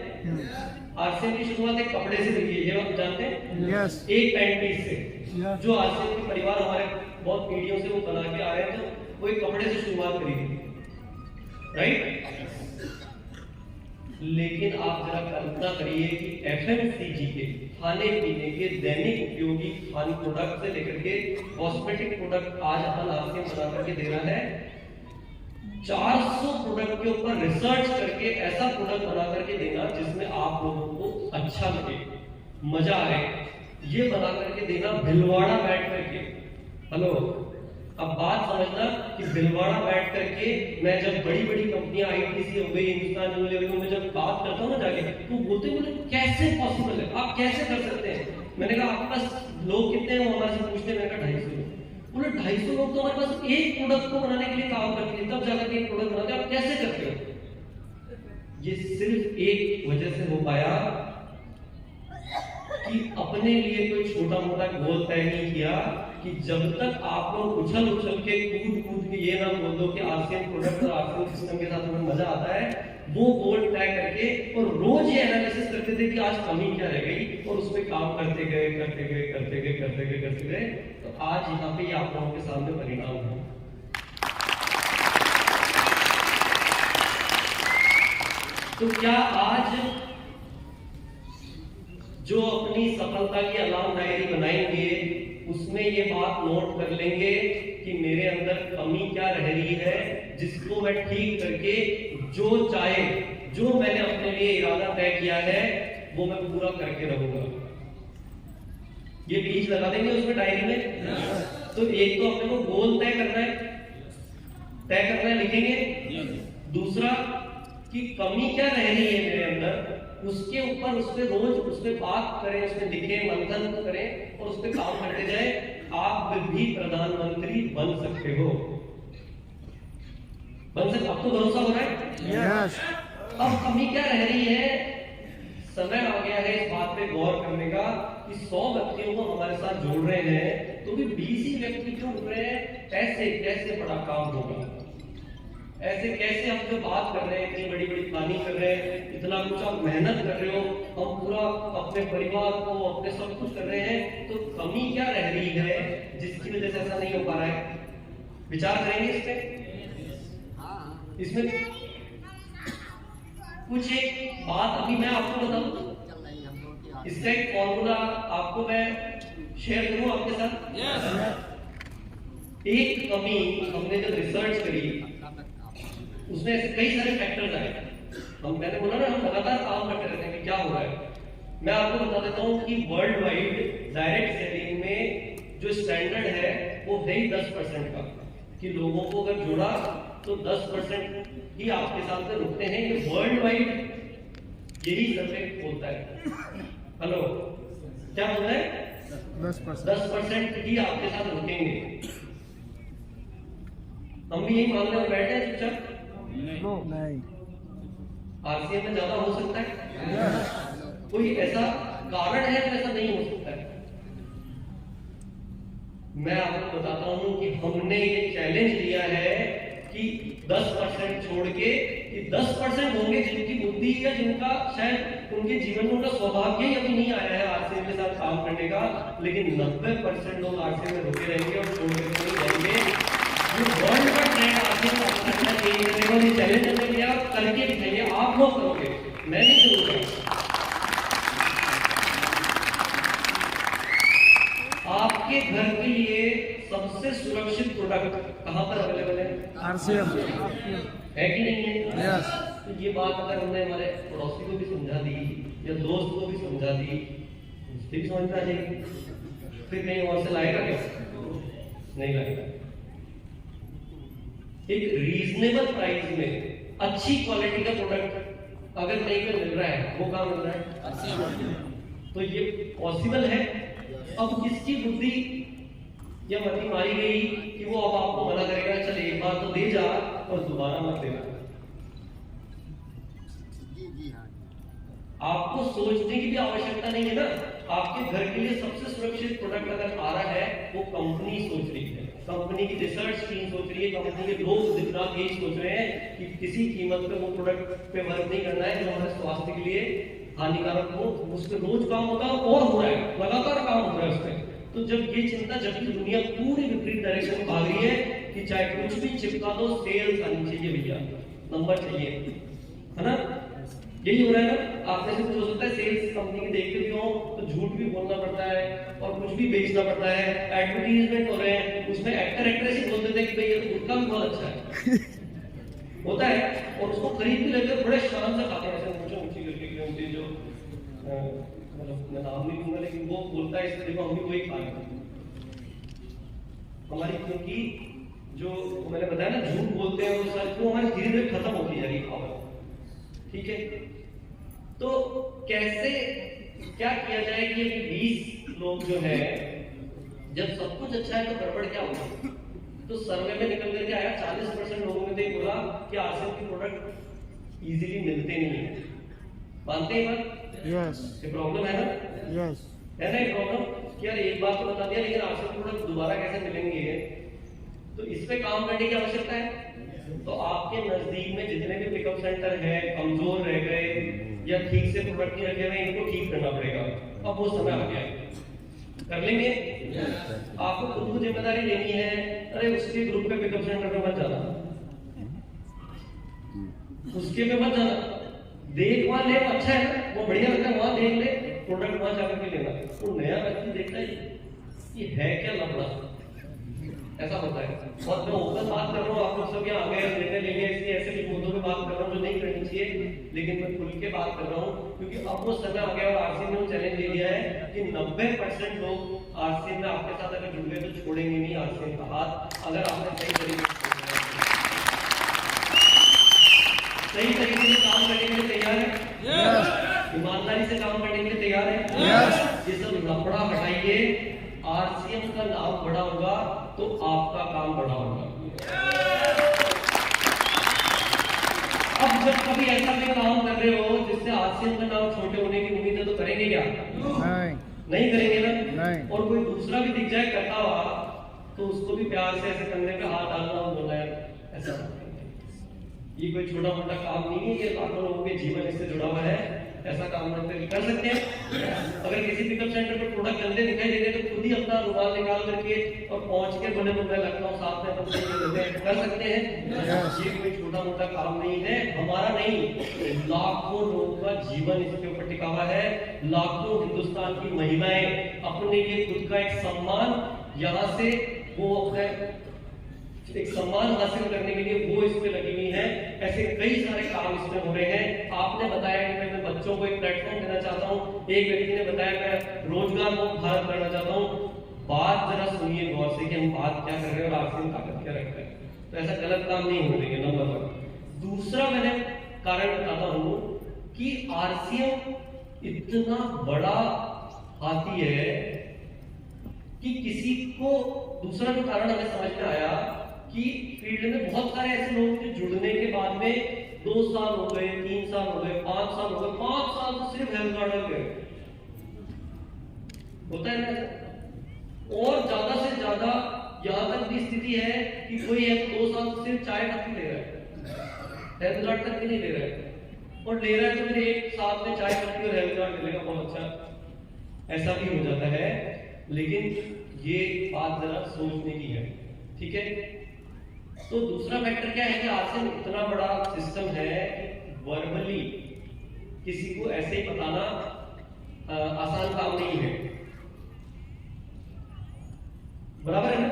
[SPEAKER 5] आरसीएम की शुरुआत एक कपड़े से हुई है, ये आप जानते हैं?
[SPEAKER 6] यस
[SPEAKER 5] एक पैंट पीस से, जो आरसीएम के परिवार हमारे बहुत पीढ़ियों से वो बना के आ रहे हैं, तो वो एक कपड़े से शुरुआत करी थी, राइट? लेकिन आप जरा कल्पना करिए कि एफएमसीजी के खाने पीने के दैनिक उपयोगी खाद्य प्रोडक्ट से लेकर के कॉस्मेटिक प्रोडक्ट आज अपन आरसीएम बना करके दे रहा है। 400 प्रोडक्ट के ऊपर रिसर्च करके ऐसा प्रोडक्ट बना करके देना जिसमें आप लोगों को अच्छा लगे, मजा आए, ये बना करके देना भिलवाड़ा बैठ करके। हेलो, अब बात समझना कि भिलवाड़ा बैठ करके मैं जब बड़ी बड़ी कंपनियां आईटीसी हो गई, हिंदुस्तान यूनिलीवर में जब बात करता हूँ ना जाके, तो बोलते बोले कैसे पॉसिबल है, आप कैसे कर सकते हैं? मैंने कहा आपके पास लोग कितने हैं? वो हमारे से पूछते हैं। मैंने कहा 250 लोग। बोले 250 लोग तो हमारे पास एक प्रोडक्ट को बनाने के लिए काम करते हैं, तब जाकर के एक प्रोडक्ट बनाते हैं, आप कैसे करते हो? ये सिर्फ एक वजह से हो पाया कि अपने लिए कोई छोटा मोटा गोल तय नहीं किया कि जब तक आप लोग उछल उछल के कूद के ये ना बोल दो कि आरसीएम प्रोडक्ट और आरसीएम सिस्टम के साथ हमें मजा आता है, वो गोल तय करके और रोज ये एनालिसिस करते थे कि आज कमी क्या रह गई, और उस पर काम करते गए। तो आज यहाँ पे आप लोगों के सामने परिणाम है। तो क्या आज जो अपनी सफलता की अलार्म डायरी बनाएंगे उसमें ये बात नोट कर लेंगे कि मेरे अंदर कमी क्या रह रही है, जिसको मैं ठीक करके जो चाहे, जो मैंने अपने लिए इरादा तय किया है वो मैं पूरा करके रहूंगा। ये बीज लगा देंगे उसमें डायरी में। तो एक तो अपने को गोल तय करना है, लिखेंगे। दूसरा कि कमी क्या रह रही है मेरे अंदर, उसके ऊपर उस पर रोज उस पर बात करें, उस पर लिखें, मंथन करें और उस पर काम करते जाए। आप भी प्रधानमंत्री बन सकते हो, बन सकते। आपको भरोसा हो रहा है?
[SPEAKER 6] यस
[SPEAKER 5] अब कमी क्या रह रही है? समय आ गया है इस बात पे गौर करने का कि 100 व्यक्तियों को हमारे साथ जोड़ रहे हैं तो भी 20 ही व्यक्ति क्यों उठ रहे हैं? ऐसे कैसे बड़ा काम होगा? ऐसे कैसे हम जो बात कर रहे हैं, इतनी बड़ी बड़ी प्लानिंग कर रहे हैं, इतना कुछ आप मेहनत कर रहे हो, हम पूरा अपने परिवार को, अपने सब कुछ कर रहे हैं, तो कमी क्या रह रही है जिसकी वजह से ऐसा नहीं हो पा रहा है? विचार करेंगे इस पे। इसमें कुछ एक बात अभी मैं आपको बताऊं, इसका एक फॉर्मूला आपको मैं शेयर करूं आपके साथ। एक कमी हमने जब रिसर्च करी उसमें ऐसे कई सारे फैक्टर्स आए। मैंने बोला ना, हम लगातार काम करते रहते हैं कि क्या हो रहा है। मैं आपको बता देता हूं कि वर्ल्ड वाइड डायरेक्ट सेलिंग में जो स्टैंडर्ड है वो है ही 10% का, कि लोगों को अगर जोड़ा तो 10% ही आपके साथ में रुकते हैं। ये वर्ल्ड वाइड यही सर्वे बोलता है। हेलो, क्या बोल रहा है? 10% ही आपके साथ रुकेंगे। हम भी यही मानते हुए बैठे हैं चुपचाप?
[SPEAKER 6] नहीं।
[SPEAKER 5] आरसीएम में ज्यादा हो सकता है? कोई ऐसा कारण है तो ऐसा नहीं हो सकता है। मैं आपको बताता हूं कि हमने ये चैलेंज लिया है कि 10% छोड़ के कि 10% होंगे जिनकी बुद्धि या जिनका शायद उनके जीवन में उनका सौभाग्य ही अभी नहीं आया है आरसीएम के साथ काम करने का, लेकिन 90% लोग आरसीएम में रुके रहेंगे और छोड़ के नहीं जाएंगे। वर्ल्ड का ट्रेंड आरसीएम का चेंज करेगा। ये चैलेंज हमने लिया, करके दिखाइए। आप लोग करोगे, मैं नहीं करूंगा। आप आपके घर के लिए सबसे सुरक्षित प्रोडक्ट कहाँ पर अवेलेबल है?
[SPEAKER 6] RCM.
[SPEAKER 5] है कि नहीं है?
[SPEAKER 6] Yes.
[SPEAKER 5] तो ये बात अगर हमने हमारे पड़ोसी को भी समझा दी या दोस्त को भी समझा दी, उससे भी समझ में आ जाएगी, फिर कहीं और से लाएगा क्या? नहीं लाएगा। एक रीजनेबल प्राइस में अच्छी क्वालिटी का प्रोडक्ट अगर कहीं पे मिल रहा है, वो कहाँ मिल रहा है? तो ये पॉसिबल है। अब किसकी बुद्धि या मति मारी गई कि वो अब आपको मना करेगा, चल एक बार तो दे जा और दोबारा मत देना। आपको सोचने की भी आवश्यकता नहीं है ना। आपके घर के लिए सबसे सुरक्षित प्रोडक्ट अगर आ रहा है, वो कंपनी सोच रही है, कंपनी की रिसर्च टीम सोच रही है, कंपनी के लोग दिमाग यही सोच रहे हैं कि किसी कीमत पे वो प्रोडक्ट पे वर्क नहीं करना है जो हमारे स्वास्थ्य के लिए हानिकारक हो। उस पर रोज काम होता है और हो रहा है, लगातार काम हो रहा है उस पर। तो जब ये चिंता, जबकि दुनिया पूरी विपरीत डायरेक्शन में भाग रही है कि चाहे कुछ भी चिपका दो, सेल्स आनी चाहिए भैया, नंबर चाहिए, है ना? यही हो रहा है ना। आपने से कुछ हो सकता है सेल्स कंपनी के देखते भी हो तो झूठ भी बोलना पड़ता है और कुछ भी बेचना पड़ता है। एडवर्टीजमेंट हो रहे हैं, उसमें एक्टर एक्ट्रेस ही बोल देते हैं कि भाई ये तो गुटखा भी बहुत अच्छा है होता है, और उसको खरीद भी लेते हैं, बड़े शान से खाते हैं, ऐसे ऊंचे ऊंची करके कि उनकी जो मतलब मैं नाम नहीं लूंगा, लेकिन वो बोलता है इसलिए हम भी वही खा रहे हैं हमारी, क्योंकि जो मैंने बताया ना झूठ बोलते हैं वो सच, वो हमारी धीरे धीरे खत्म होती जा रही खबर। ठीक है, तो कैसे क्या किया जाए कि 20 लोग जो है, जब सब कुछ अच्छा है तो गड़बड़ क्या होगी? तो सर्वे में निकल करके आया 40% लोगों ने बोला कि आरसीएम की प्रोडक्ट इजीली मिलते नहीं है। मानते हैं बात?
[SPEAKER 6] Yes.
[SPEAKER 5] ये प्रॉब्लम है ना?
[SPEAKER 6] Yes.
[SPEAKER 5] है ना ये प्रॉब्लम कि यार एक बात तो बता दिया, लेकिन आरसीएम प्रोडक्ट दोबारा कैसे मिलेंगे? तो इस पे काम करने की आवश्यकता है। तो आपके नजदीक में जितने भी पिकअप सेंटर है, कमजोर रह गए या ठीक से प्रोडक्ट नहीं रखे हुए, इनको ठीक करना पड़ेगा। अब वो समय आ गया है, कर लेंगे। आपको खुद को जिम्मेदारी लेनी है। अरे उसके ग्रुप पे पिकअप सेंटर पे मत जाना, उसके पे मत जाना, देख वहां ले, अच्छा है ना, वो बढ़िया लगता है, वहां देख ले, प्रोडक्ट वहां जाकर के लेना। वो नया व्यक्ति देखता है ये है क्या लफड़ा, ऐसा होता है। और मैं ओपन बात कर रहा हूँ, आप लोग सब यहाँ आ गए, निर्णय ले लिया, इसलिए ऐसे भी मुद्दों पे बात कर रहा हूँ जो नहीं करनी चाहिए, लेकिन मैं खुल के बात कर रहा हूँ क्योंकि अब वो समय आ गया और आरसीएम ने चैलेंज ले लिया है कि 90% लोग आरसीएम में आपके साथ अगर जुड़ गए तो छोड़ेंगे नहीं आरसीएम का हाथ, अगर आपने सही तरीके से काम करने के लिए तैयार है, ईमानदारी से काम करने के लिए तैयार है। ये सब लफड़ा हटाइए, आरसीएम का नाम बड़ा होगा तो आपका काम बड़ा होगा। अब जब कभी ऐसा भी काम कर रहे हो जिससे आरसीएम का नाम छोटे होने की उम्मीद है तो करेंगे क्या? नहीं करेंगे ना।
[SPEAKER 6] नहीं।
[SPEAKER 5] और कोई दूसरा भी दिख जाए करता हुआ तो उसको भी प्यार से ऐसे कंधे पे हाथ डालना और बोलना है ऐसा। ये कोई छोटा मोटा काम नहीं है, ये लाखों लोगों के जीवन इससे जुड़ा हुआ है। ऐसा काम कर सकते हैं। अगर किसी पिकअप सेंटर पर प्रोडक्ट गंदे दिखाई दे रहे तो खुद ही अपना रुमाल निकाल करके और पहुंच के बोले मैं लगता हूँ साथ में कर सकते हैं। ये कोई छोटा मोटा काम नहीं है, हमारा नहीं, लाखों लोगों का जीवन इसके ऊपर टिका हुआ है। लाखों हिंदुस्तान की महिलाएं अपने लिए खुद का एक सम्मान, यहाँ से वो अपने एक सम्मान हासिल करने के लिए वो इसमें लगी हुई है। ऐसे कई सारे काम इसमें हो रहे हैं। आपने बताया कि मैं बच्चों को एक प्लेटफॉर्म देना चाहता हूँ, एक व्यक्ति ने बताया मैं रोजगार मुक्त भारत करना चाहता हूँ। बात जरा सुनिए गौर से कि हम बात क्या कर रहे हैं और आरसीएम ताकत क्या रखता है। तो ऐसा गलत काम नहीं होने देंगे, नंबर 1। दूसरा मैंने कारण बताता हूँ कि आरसीएम इतना बड़ा हाथी है कि किसी को, दूसरा जो कारण हमें समझ में आया कि फील्ड में बहुत सारे ऐसे लोग जो जुड़ने के बाद में 2 साल हो गए, 3 साल हो गए, 5 साल हो गए, 5 साल तो सिर्फ हेल्थ गार्ड गए, होता है ना। और ज्यादा से ज्यादा यहाँ तक भी स्थिति है कि कोई है 2 साल तो सिर्फ चाय तक ही ले रहा है, हेल्थ गार्ड तक भी नहीं ले रहा है, और ले रहा है तो मेरे एक साथ में चाय पत्ती और हेल्थ गार्ड मिलेगा, बहुत अच्छा, ऐसा भी हो जाता है। लेकिन ये बात जरा सोचने की है, ठीक है। तो दूसरा फैक्टर क्या है कि आरसीएम इतना बड़ा सिस्टम है कि वर्बली किसी को ऐसे ही बताना आसान काम नहीं है। बराबर है ना?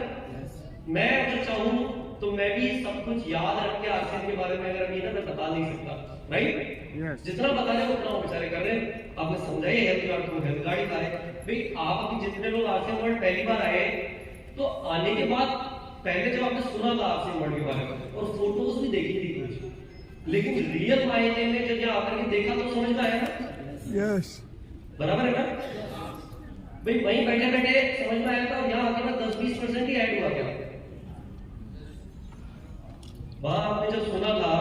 [SPEAKER 5] मैं अगर चाहूं तो मैं भी सब कुछ याद रख के आरसीएम के बारे में अगर अभी ना मैं बता नहीं सकता, राइट? जितना बताने उतना वो बेचारे कर रहे हैं। आपने समझाइए हेल्थ गार्ड को, हेल्थ गार्ड ही था भाई। आप जितने लोग आरसीएम वर्ल्ड पहली बार आए तो आने के बाद पहले जब आपने सुना था आरसीएम वर्ल्ड के बारे में और फोटोज भी देखी थी कुछ, लेकिन रियल मायने में जब यहाँ आकर के देखा तो समझ में आया ना?
[SPEAKER 6] यस,
[SPEAKER 5] बराबर है ना भाई? वहीं बैठे बैठे समझ में आया था और यहाँ आके ना 10-20% ही ऐड हुआ क्या? वहां आपने जब सुना था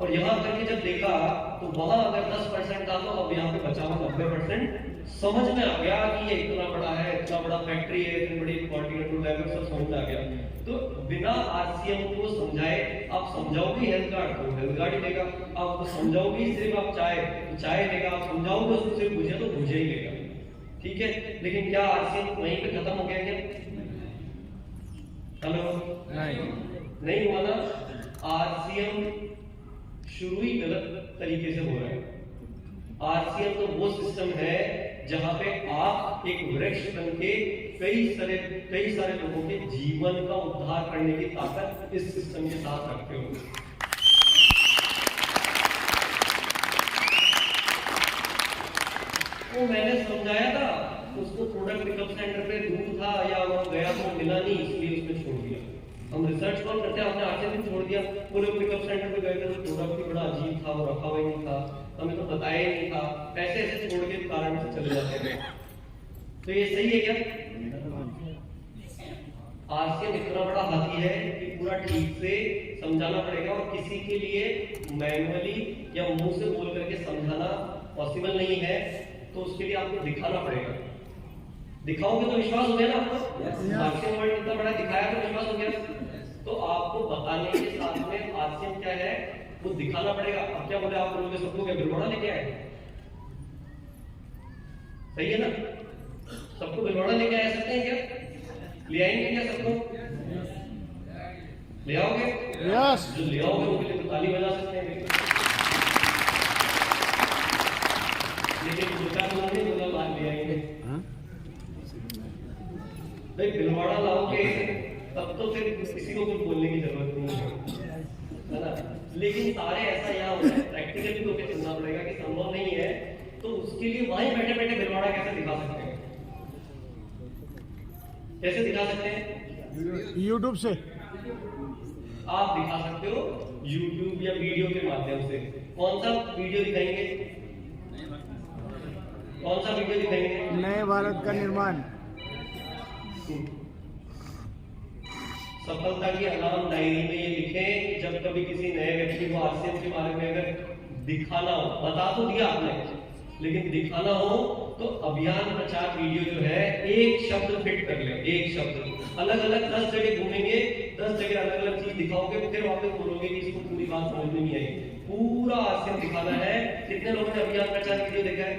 [SPEAKER 5] और यहाँ करके जब देखा तो वहां अगर 10% था तो अब यहाँ पे बचा हुआ 90%। समझ में आ गया कि ये इतना बड़ा है, इतना बड़ा फैक्ट्री है, इतनी बड़ी क्वालिटी कंट्रोल लेवल सब समझ में आ गया। तो बिना आरसीएम को समझाए आप समझाओगे हेल्थ गार्ड को, हेल्थ गार्ड ही देगा। आप समझाओगे सिर्फ आप चाय तो चाय देगा, आप समझाओगे उसको सिर्फ भुजिया तो भुजिया ही देगा, ठीक है? लेकिन क्या आरसीएम वहीं पे खत्म हो गया क्या? हेलो, नहीं हुआ ना? आरसीएम शुरू ही गलत तरीके से हो रहा है। आरसीएम तो वो सिस्टम है जहां पे आप एक वृक्ष बन के कई सारे लोगों के जीवन का उद्धार करने की ताकत इस सिस्टम के साथ रखते हो। वो मैंने समझाया था उसको, प्रोडक्ट पिकअप सेंटर पे दूर था या वो गया तो मिला नहीं, इसलिए उसने छोड़ दिया। हम रिसर्च कॉल करते हैं, आपने आरसीएम भी छोड़ दिया। पूरे पिकअप सेंटर पे गए थे तो प्रोडक्ट भी बड़ा अजीब था, वो रखा हुआ ही नहीं था, हमें तो बताया ही नहीं था। ऐसे ऐसे छोड़ के कारण से चले जाते हैं। तो ये सही है क्या? आरसीएम इतना बड़ा हाथी है कि पूरा ठीक से समझाना पड़ेगा और किसी के लिए मैनुअली या मुंह से बोल करके समझाना पॉसिबल नहीं है, तो उसके लिए आपको दिखाना पड़ेगा। दिखाओगे तो विश्वास हो गया ना आपको? आरसीएम वर्ल्ड इतना बड़ा दिखाया तो विश्वास हो गया। तो आपको बताने के साथ में आरसीएम क्या है वो दिखाना पड़ेगा। अब क्या बोले आप बोलोगे सबको क्या भिलवाड़ा लेके आए? सही है ना? सबको भिलवाड़ा लेके आ सकते हैं क्या? ले आएंगे क्या सबको? ले आओगे?
[SPEAKER 6] यस।
[SPEAKER 5] जो ले आओगे उनके लिए तो ताली बजा सकते हैं, लेकिन दूसरा नहीं बोला बात ले आएंगे भाई। भिलवाड़ा लाओगे तब तो फिर किसी को कुछ बोलने की जरूरत नहीं है ना? लेकिन सारे ऐसा यहाँ होता है, प्रैक्टिकली तो चलना पड़ेगा कि संभव नहीं है, तो उसके लिए वहीं बैठे बैठे भिलवाड़ा कैसे दिखा सकते हैं? कैसे दिखा सकते हैं?
[SPEAKER 6] यूट्यूब से
[SPEAKER 5] आप दिखा सकते हो, यूट्यूब या वीडियो के माध्यम से। कौन सा वीडियो दिखाएंगे? कौन सा वीडियो दिखाएंगे?
[SPEAKER 6] नए भारत का निर्माण।
[SPEAKER 5] सफलता की अलार्म डायरी में ये लिखें, जब कभी किसी नए व्यक्ति को आरसीएम के बारे में अगर दिखाना हो, बता तो दिया आपने, लेकिन दिखाना हो तो अभियान प्रचार वीडियो जो है एक शब्द फिट कर ले, एक शब्द। अलग अलग 10 जगह घूमेंगे, 10 जगह अलग अलग चीज दिखाओगे, फिर वापस बोलोगे कि इसको पूरी बात समझ में नहीं आई। पूरा आरसीएम दिखाना है। कितने लोगों ने अभियान प्रचार वीडियो देखा है?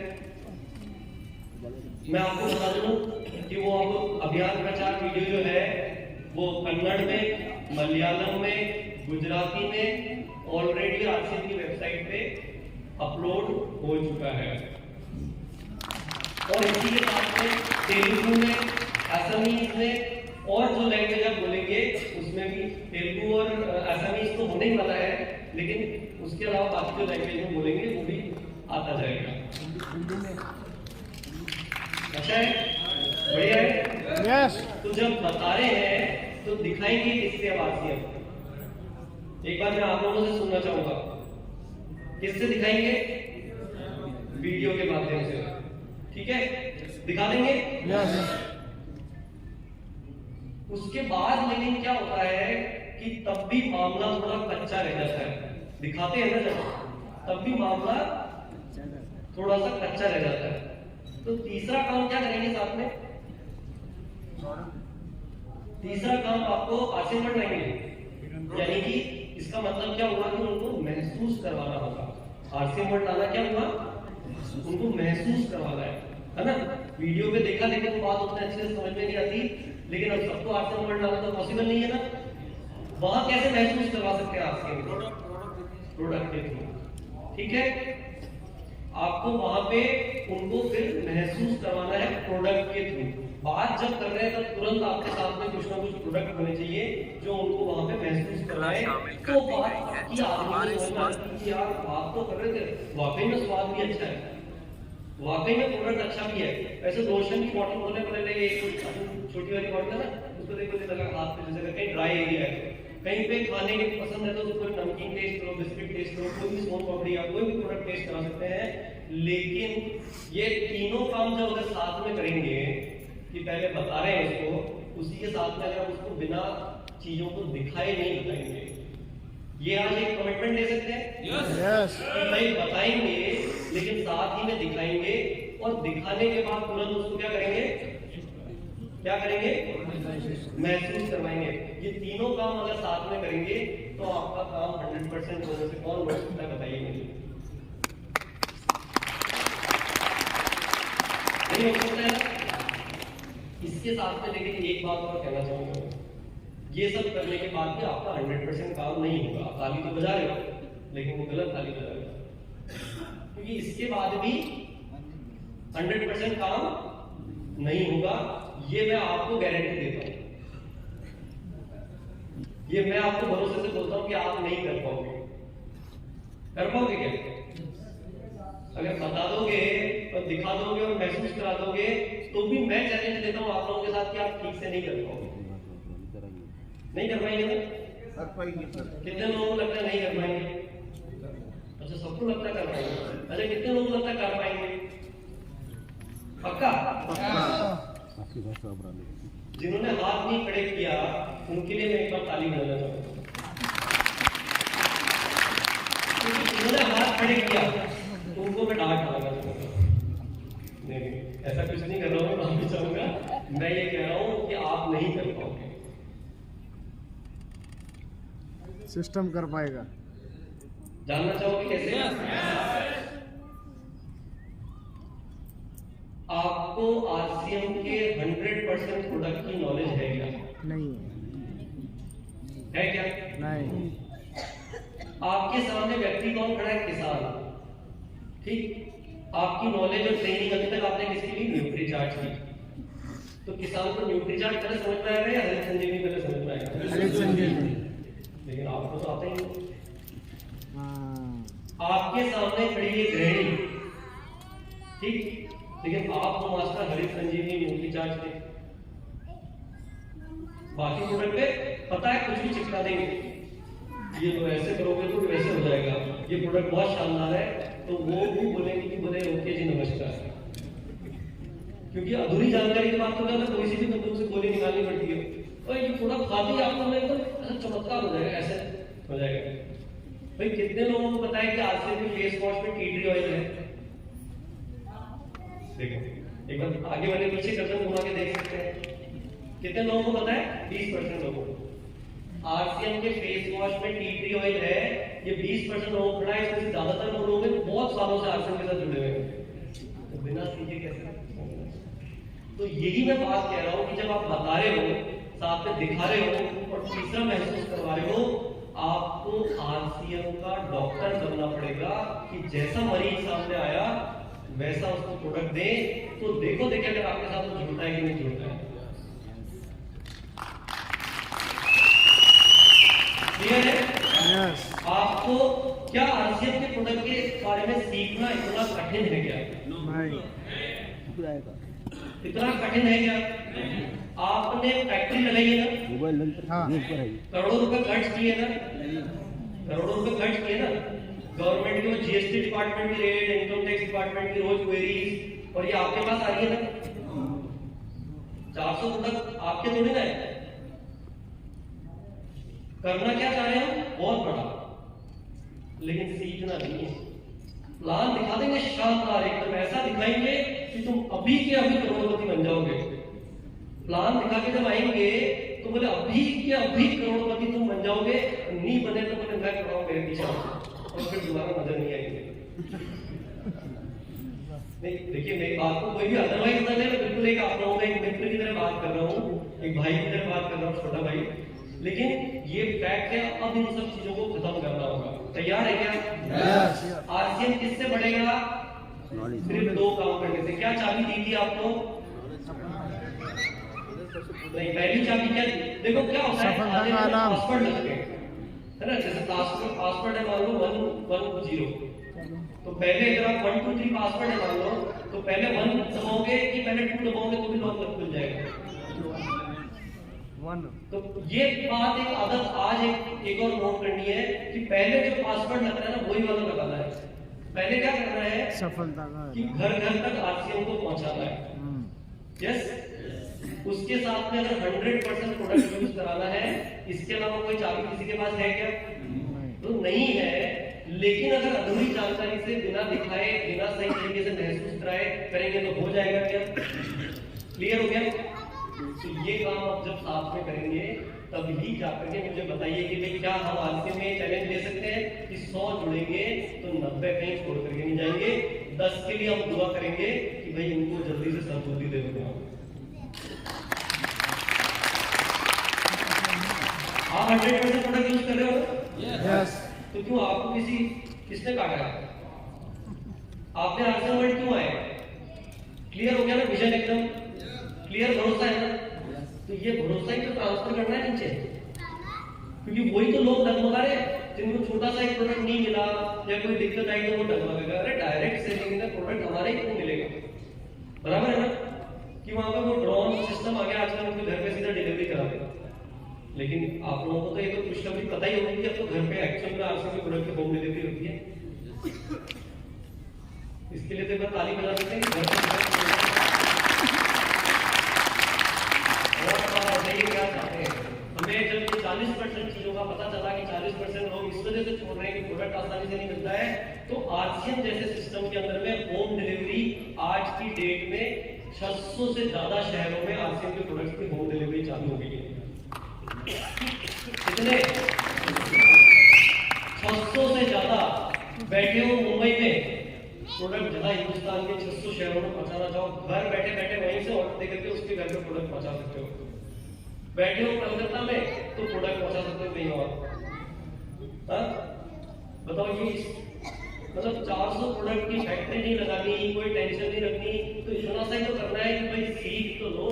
[SPEAKER 5] मैं आपको बता दूं कि वो अब अभियान प्रचार वीडियो जो है वो कन्नड़ में, मलयालम में, गुजराती में ऑलरेडी आरसीएम की वेबसाइट पे अपलोड हो चुका है। और इसी के साथ में तेलुगु में, असमीज में और जो लैंग्वेज आप बोलेंगे उसमें भी तेलुगु और असमीज तो होने ही वाला है, लेकिन उसके अलावा बाकी जो लैंग्वेज में बोलेंगे वो भी आता जाएगा। अच्छा है? बढ़िया है?
[SPEAKER 6] यस।
[SPEAKER 5] तो जब बता रहे हैं तो दिखाएंगे किससे आवाज़? एक बार मैं आप लोगों से सुनना चाहूंगा, किससे दिखाएंगे? वीडियो के माध्यम से, ठीक है? दिखा देंगे?
[SPEAKER 6] यस।
[SPEAKER 5] उसके बाद लेकिन क्या होता है कि तब भी मामला थोड़ा कच्चा रह जाता है। दिखाते हैं ना जब, तब भी मामला थोड़ा सा कच्चा रह जाता है। तो तीसरा काम क्या करेंगे साथ में? तीसरा काम आपको आरसीएम लाएंगे, यानी कि इसका मतलब क्या हुआ कि उनको महसूस करवाना होगा। आरसीएम वर्ड लाना क्या हुआ? उनको महसूस करवाना है ना? वीडियो पे देखा लेकिन बात उतने अच्छे से समझ में नहीं आती, लेकिन अब सबको आरसीएम वर्ड लाना तो पॉसिबल नहीं है ना। वहां कैसे महसूस करवा सकते हैं आरसीएम प्रोडक्ट के थ्रू? ठीक है, आपको वहां पे उनको फिर महसूस करवाना है प्रोडक्ट के थ्रू। बात जब कर रहे हैं तब तुरंत आपके साथ में कुछ ना कुछ प्रोडक्ट होने चाहिए जो उनको वहां पे महसूस करवाए। तो बात की आदमी को समझ में आती है यार बात तो कर रहे थे, वाकई में स्वाद भी अच्छा है, वाकई में प्रोडक्ट अच्छा भी है। वैसे लोशन की बॉटल बोलने पहले एक छोटी वाली बॉटल है ना, उसको देखो लगा हाथ पे जैसे कहीं ड्राई एरिया है, कहीं पे खाने के पसंद है तो उसको नमकीन टेस्ट करो, बिस्किट टेस्ट करो, कोई भी सोन पापड़ी या कोई भी प्रोडक्ट टेस्ट करा सकते हैं। लेकिन ये तीनों काम जब अगर साथ में करेंगे कि पहले बता रहे हैं उसको, उसी के साथ में अगर उसको बिना चीजों को दिखाए नहीं बताएंगे, ये आज एक कमिटमेंट ले सकते हैं
[SPEAKER 6] यस
[SPEAKER 5] कि भाई बताएंगे लेकिन साथ ही में दिखाएंगे, और दिखाने के बाद तुरंत उसको क्या करेंगे महसूस करवाएंगे। ये तीनों काम अगर साथ में करेंगे तो आपका काम 100% होने से कौन बढ़ सकता है बताइए मुझे। नहीं हो सकता है ना। इसके साथ में लेकिन एक बात और कहना चाहूंगा, ये सब करने के बाद भी आपका 100% काम नहीं होगा। आप ताली तो बजा रहे हो लेकिन वो गलत ताली बजा रहे हो, क्योंकि इसके बाद भी 100% काम नहीं होगा। ये मैं आपको गारंटी देता हूं, ये मैं आपको भरोसे से बोलता हूं कि आप नहीं कर पाओगे। कर पाओगे क्या? अगर बता दोगे और दिखा दोगे और महसूस करा दोगे तो भी मैं चैलेंज देता हूं आप लोगों के साथ कि आप ठीक से नहीं कर पाओगे। नहीं कर पाएंगे ना? कितने लोगों को लगता है नहीं कर पाएंगे? अच्छा, सबको लगता है कर पाएंगे। अच्छा, कितने लोगों को लगता है कर पाएंगे? पक्का? जिन्होंने हाथ नहीं खड़े किया उनके लिए मैं एक बार ताली बजाना चाहूंगा। जिन्होंने हाथ खड़े किया उनको मैं डांट लगाना चाहूंगा। नहीं, ऐसा कुछ नहीं कर रहा हूँ, माफी चाहूंगा। मैं ये कह रहा हूँ कि आप नहीं कर पाओगे।
[SPEAKER 6] सिस्टम कर पाएगा।
[SPEAKER 5] जानना चाहोगे कैसे? आपको आरसीएम के 100% प्रोडक्ट की नॉलेज है क्या?
[SPEAKER 6] नहीं
[SPEAKER 5] है क्या?
[SPEAKER 6] नहीं।
[SPEAKER 5] आपके सामने व्यक्ति कौन खड़ा है? किसान। ठीक, आपकी नॉलेज और ट्रेनिंग अभी तक आपने किसकी ली? न्यूट्री चार्ट की। तो किसान को न्यूट्री चार्ट पहले समझ में आएगा या हरित संजीवनी पहले समझ में आएगा?
[SPEAKER 6] हरित संजीवनी।
[SPEAKER 5] लेकिन आपको तो आता ही नहीं।
[SPEAKER 6] हाँ।
[SPEAKER 5] आपके सामने खड़ी है गृहिणी, ठीक, लेकिन आपको मास्टर हरित संजीवनी न्यूट्री चार्ज दे, बाकी प्रोडक्ट पे पता है कुछ भी चिपका देंगे, ये तो ऐसे करोगे तो वैसे हो जाएगा, ये प्रोडक्ट बहुत शानदार है, तो वो भी बोलेंगे कि बोले ओके जी नमस्कार। क्योंकि अधूरी जानकारी के बाद तो क्या कोई सी भी बंदूक से गोली निकालनी पड़ती है, और ये प्रोडक्ट खाते ही आपको एकदम चमत्कार हो जाएगा, ऐसे हो जाएगा। भाई कितने लोगों को पता है कि आरसीएम के फेस वॉश में टी ट्री ऑयल है? देखो एक बार आगे वाले पीछे कदम घुमा के देख सकते हैं। कितने लोगों को पता है? 20% लोगों को। आरसीएम के फेस वॉश में टी ट्री ऑयल है, ये 20% लोगों को खड़ा है। इसमें ज्यादातर लोग बहुत सालों से आरसीएम के साथ जुड़े हुए हैं, तो बिना सीखे कैसे? तो यही मैं बात कह रहा हूं कि जब आप बता रहे हो, साथ में दिखा रहे हो और तीसरा महसूस करवा रहे हो, आपको आरसीएम का डॉक्टर बनना पड़ेगा कि जैसा मरीज सामने आया वैसा उसको प्रोडक्ट दे। तो देखो देखिए अगर आपके साथ वो जुड़ता है कि नहीं जुड़ता है। क्लियर है?
[SPEAKER 6] यस।
[SPEAKER 5] आपको क्या आरसीएम के प्रोडक्ट के बारे में सीखना इतना कठिन है क्या?
[SPEAKER 6] नहीं।
[SPEAKER 5] इतना कठिन है क्या? आपने फैक्ट्री लगाई है ना,
[SPEAKER 6] हाँ।
[SPEAKER 5] करोड़ों रुपए खर्च किए ना, करोड़ों रुपए खर्च किए ना, गवर्नमेंट की वो जीएसटी डिपार्टमेंट की रेट, इनकम टैक्स डिपार्टमेंट की रोज क्वेरीज, और ये आपके पास आ रही है ना। 400 प्रोडक्ट आपके थोड़ी ना है। करना क्या चाह रहे हो? बहुत बड़ा, लेकिन सीखना नहीं है। प्लान दिखा देंगे शानदार, एकदम ऐसा दिखाएंगे कि तुम अभी के अभी करोड़पति बन जाओगे। प्लान दिखा के जब आएंगे तो बोले अभी के अभी करोड़पति तुम बन जाओगे, नहीं बने तो बोले मैं खड़ा हूं मेरे पीछे, और फिर दोबारा नजर नहीं आएंगे। नहीं देखिए, मेरी बात को कोई भी अदरवाइज ना ले, बिल्कुल एक आप लोगों का एक मित्र की तरह बात कर रहा हूँ, एक भाई की तरह बात कर रहा हूँ, छोटा भाई। लेकिन ये फैक्ट है, अब इन सब चीजों को खत्म करना होगा। तैयार है क्या?
[SPEAKER 6] यस।
[SPEAKER 5] आरसीएम किससे बढ़ेगा? सिर्फ 2 काम करने से। क्या चाबी दी थी आपको? नहीं, पहली चाबी क्या? देखो क्या होता है, पासवर्ड लगते हैं, है ना? जैसे पासवर्ड है मान लो 110, तो पहले अगर आप 1 2 3 पासवर्ड है मान लो, तो पहले 1 दबाओगे कि पहले 2 दबाओगे तो भी लॉक खुल जाएगा। तो ये बात, एक आदत आज एक और नोट करनी है कि पहले जो पासवर्ड लगता है ना वही वाला लगाना है। पहले क्या करना है
[SPEAKER 6] सफलता का
[SPEAKER 5] कि घर घर तक आरसीएम को पहुंचाना है। यस, उसके साथ में अगर 100% प्रोडक्ट यूज कराना है, इसके अलावा कोई चाबी किसी के पास है क्या? तो नहीं है। लेकिन अगर अधूरी जानकारी से बिना दिखाए, बिना सही तरीके से महसूस कराए करेंगे तो हो जाएगा क्या? क्लियर हो गया? तो ये काम आप जब साथ में करेंगे तभी जाकर के मुझे बताइए कि भाई क्या हम आज में चैलेंज ले सकते हैं कि 100 जुड़ेंगे तो 90 कहीं छोड़ करके नहीं जाएंगे। 10 के लिए हम दुआ करेंगे कि भाई उनको जल्दी से संबोधि दे देंगे। आप 100% प्रोडक्ट यूज कर रहे हो?
[SPEAKER 6] यस।
[SPEAKER 5] तो क्यों आपको किसने काटा है? आपने आंसर वर्ड क्यों आए? क्लियर हो गया ना? विजन एकदम क्लियर, भरोसा है ना? तो ये भरोसा ही तो ट्रांसफर करना है नीचे, क्योंकि वही तो लोग डगमगा रहे हैं जिनको छोटा सा एक प्रोडक्ट नहीं मिला या कोई दिक्कत आई तो वो डगमगा। अरे डायरेक्ट सेलिंग में प्रोडक्ट हमारा ही क्यों मिलेगा? बराबर है ना? कि वहां पे वो ड्रोन सिस्टम आ गया आजकल, उनके घर पे सीधा डिलीवरी करा देगा। लेकिन आप लोगों को तो ये तो कुछ कभी पता ही होगी कि अब तो घर पे एक्चुअल में आरसीएम के प्रोडक्ट की होम डिलीवरी होती है। इसके लिए तो एक बार ताली बजा देते हैं कि घर पे क्या चाहते हैं। हमें जब 40% चीजों का पता चला कि 40% लोग इस वजह से छोड़ रहे हैं कि प्रोडक्ट आसानी से नहीं मिलता है, तो आरसीएम जैसे सिस्टम के अंदर में होम डिलीवरी आज की डेट में 600 से ज्यादा शहरों में आरसीएम के प्रोडक्ट की होम डिलीवरी चालू हो गई है। कितने? 600 से ज्यादा। बैठे हो मुंबई में, प्रोडक्ट जहां हिंदुस्तान के 600 शहरों में पहुंचाना चाहो, घर बैठे बैठे वहीं से ऑर्डर देकर के उसके घर में प्रोडक्ट पहुंचा सकते हो। बैठे हो कलकत्ता में तो प्रोडक्ट पहुंचा सकते हो कहीं और। बताओ, ये मतलब 400 प्रोडक्ट की फैक्ट्री नहीं लगानी, कोई टेंशन नहीं रखनी, तो इतना सा ही तो करना है कि भाई सीख तो लो,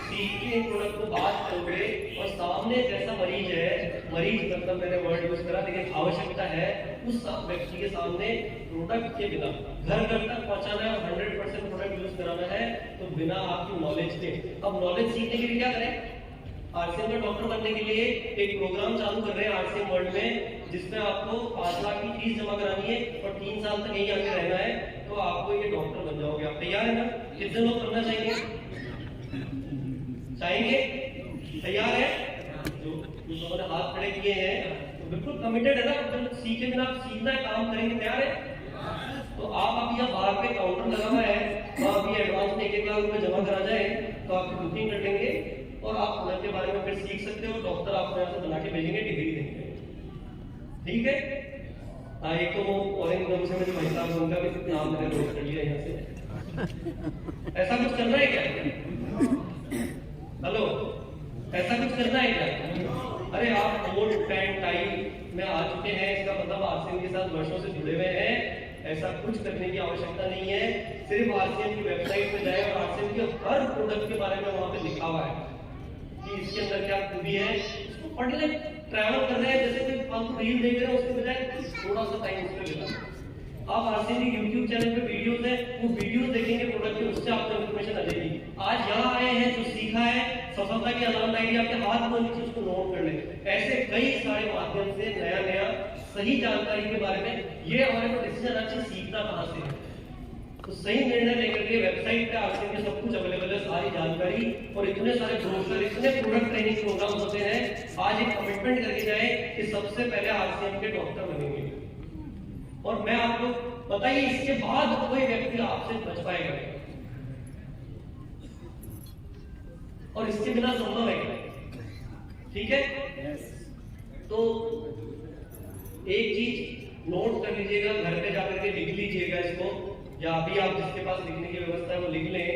[SPEAKER 5] सीख के प्रोडक्ट को बात करोगे और सामने जैसा मरीज है, मरीज मतलब मैंने वर्ड यूज करा, लेकिन आवश्यकता है उस व्यक्ति के सामने प्रोडक्ट के बिना घर घर तक पहुंचाना है और 100% प्रोडक्ट यूज कराना है, तो बिना आपकी नॉलेज के। अब नॉलेज सीखने के लिए क्या करें? आरसीएम का डॉक्टर बनने के लिए एक प्रोग्राम चालू कर रहे हैं आरसीएम वर्ल्ड में, जिसमें आपको 5 लाख की फीस जमा करानी है और 3 साल तक यहीं आके रहना है, तो आपको ये डॉक्टर बन जाओगे। आप तैयार है ना? कितने लोग करना चाहेंगे? तैयार है? जो लोगों ने हाथ खड़े किए हैं तो बिल्कुल कमिटेड है ना? जब सीखे बिना सीखना है, काम करेंगे, तैयार है? तो आप अभी यहाँ बाहर पे काउंटर लगा हुआ है, तो आप ये एडवांस में 1 लाख रुपए जमा करा जाए तो आपकी बुकिंग कर देंगे और आप प्रोडक्ट के बारे में फिर सीख सकते हो। डॉक्टर आपको यहाँ से बना के भेजेंगे, डिग्री देंगे। ठीक है? एक तो वो ऑरेंज गम से मेरे भाई साहब, उनका भी नाम मैंने नोट कर लिया यहाँ से। ऐसा कुछ करना है क्या? हेलो, ऐसा कुछ करना है क्या? अरे आप कोट पैंट टाई में आ चुके हैं, इसका मतलब आरसीएम के साथ वर्षों से जुड़े हुए हैं। ऐसा कुछ करने की आवश्यकता नहीं है। सिर्फ आरसीएम की वेबसाइट पे जाए और आरसीएम के हर प्रोडक्ट के बारे में वहां पे लिखा हुआ है कि इसके अंदर क्या खूबी है, उसको पढ़ ले। ट्रैवल कर रहे हैं, जैसे कोई फालतू रील देख रहे हैं, उसके बजाय थोड़ा सा टाइम उस पर बिता। आप आरसीएम की यूट्यूब चैनल पे वीडियोस है, वो वीडियोस देखेंगे प्रोडक्ट की, उससे आपको इन्फॉर्मेशन आ जाएगी। आज यहाँ आए हैं, जो सीखा है, सफलता की अलार्म डायरी आपके हाथ में नीचे, उसको नोट कर ले। ऐसे कई सारे माध्यम से नया नया सही जानकारी के बारे में ये हमारे को डिसीजन अच्छे सीखना कहाँ से है, तो सही निर्णय लेकर के वेबसाइट पे आरसीएम के सब कुछ अवेलेबल है, सारी जानकारी और इतने सारे ब्रोशर, इतने प्रोडक्ट ट्रेनिंग प्रोग्राम होते हैं। आज एक कमिटमेंट करके जाए कि सबसे पहले आरसीएम के डॉक्टर बनेंगे, और मैं आपको बताइए इसके बाद कोई व्यक्ति आपसे बच पाएगा और इसके बिना संभव है। ठीक है? तो एक चीज नोट कर लीजिएगा, घर पे जाकर के लिख लीजिएगा इसको, या अभी आप जिसके पास लिखने की व्यवस्था है वो लिख लें।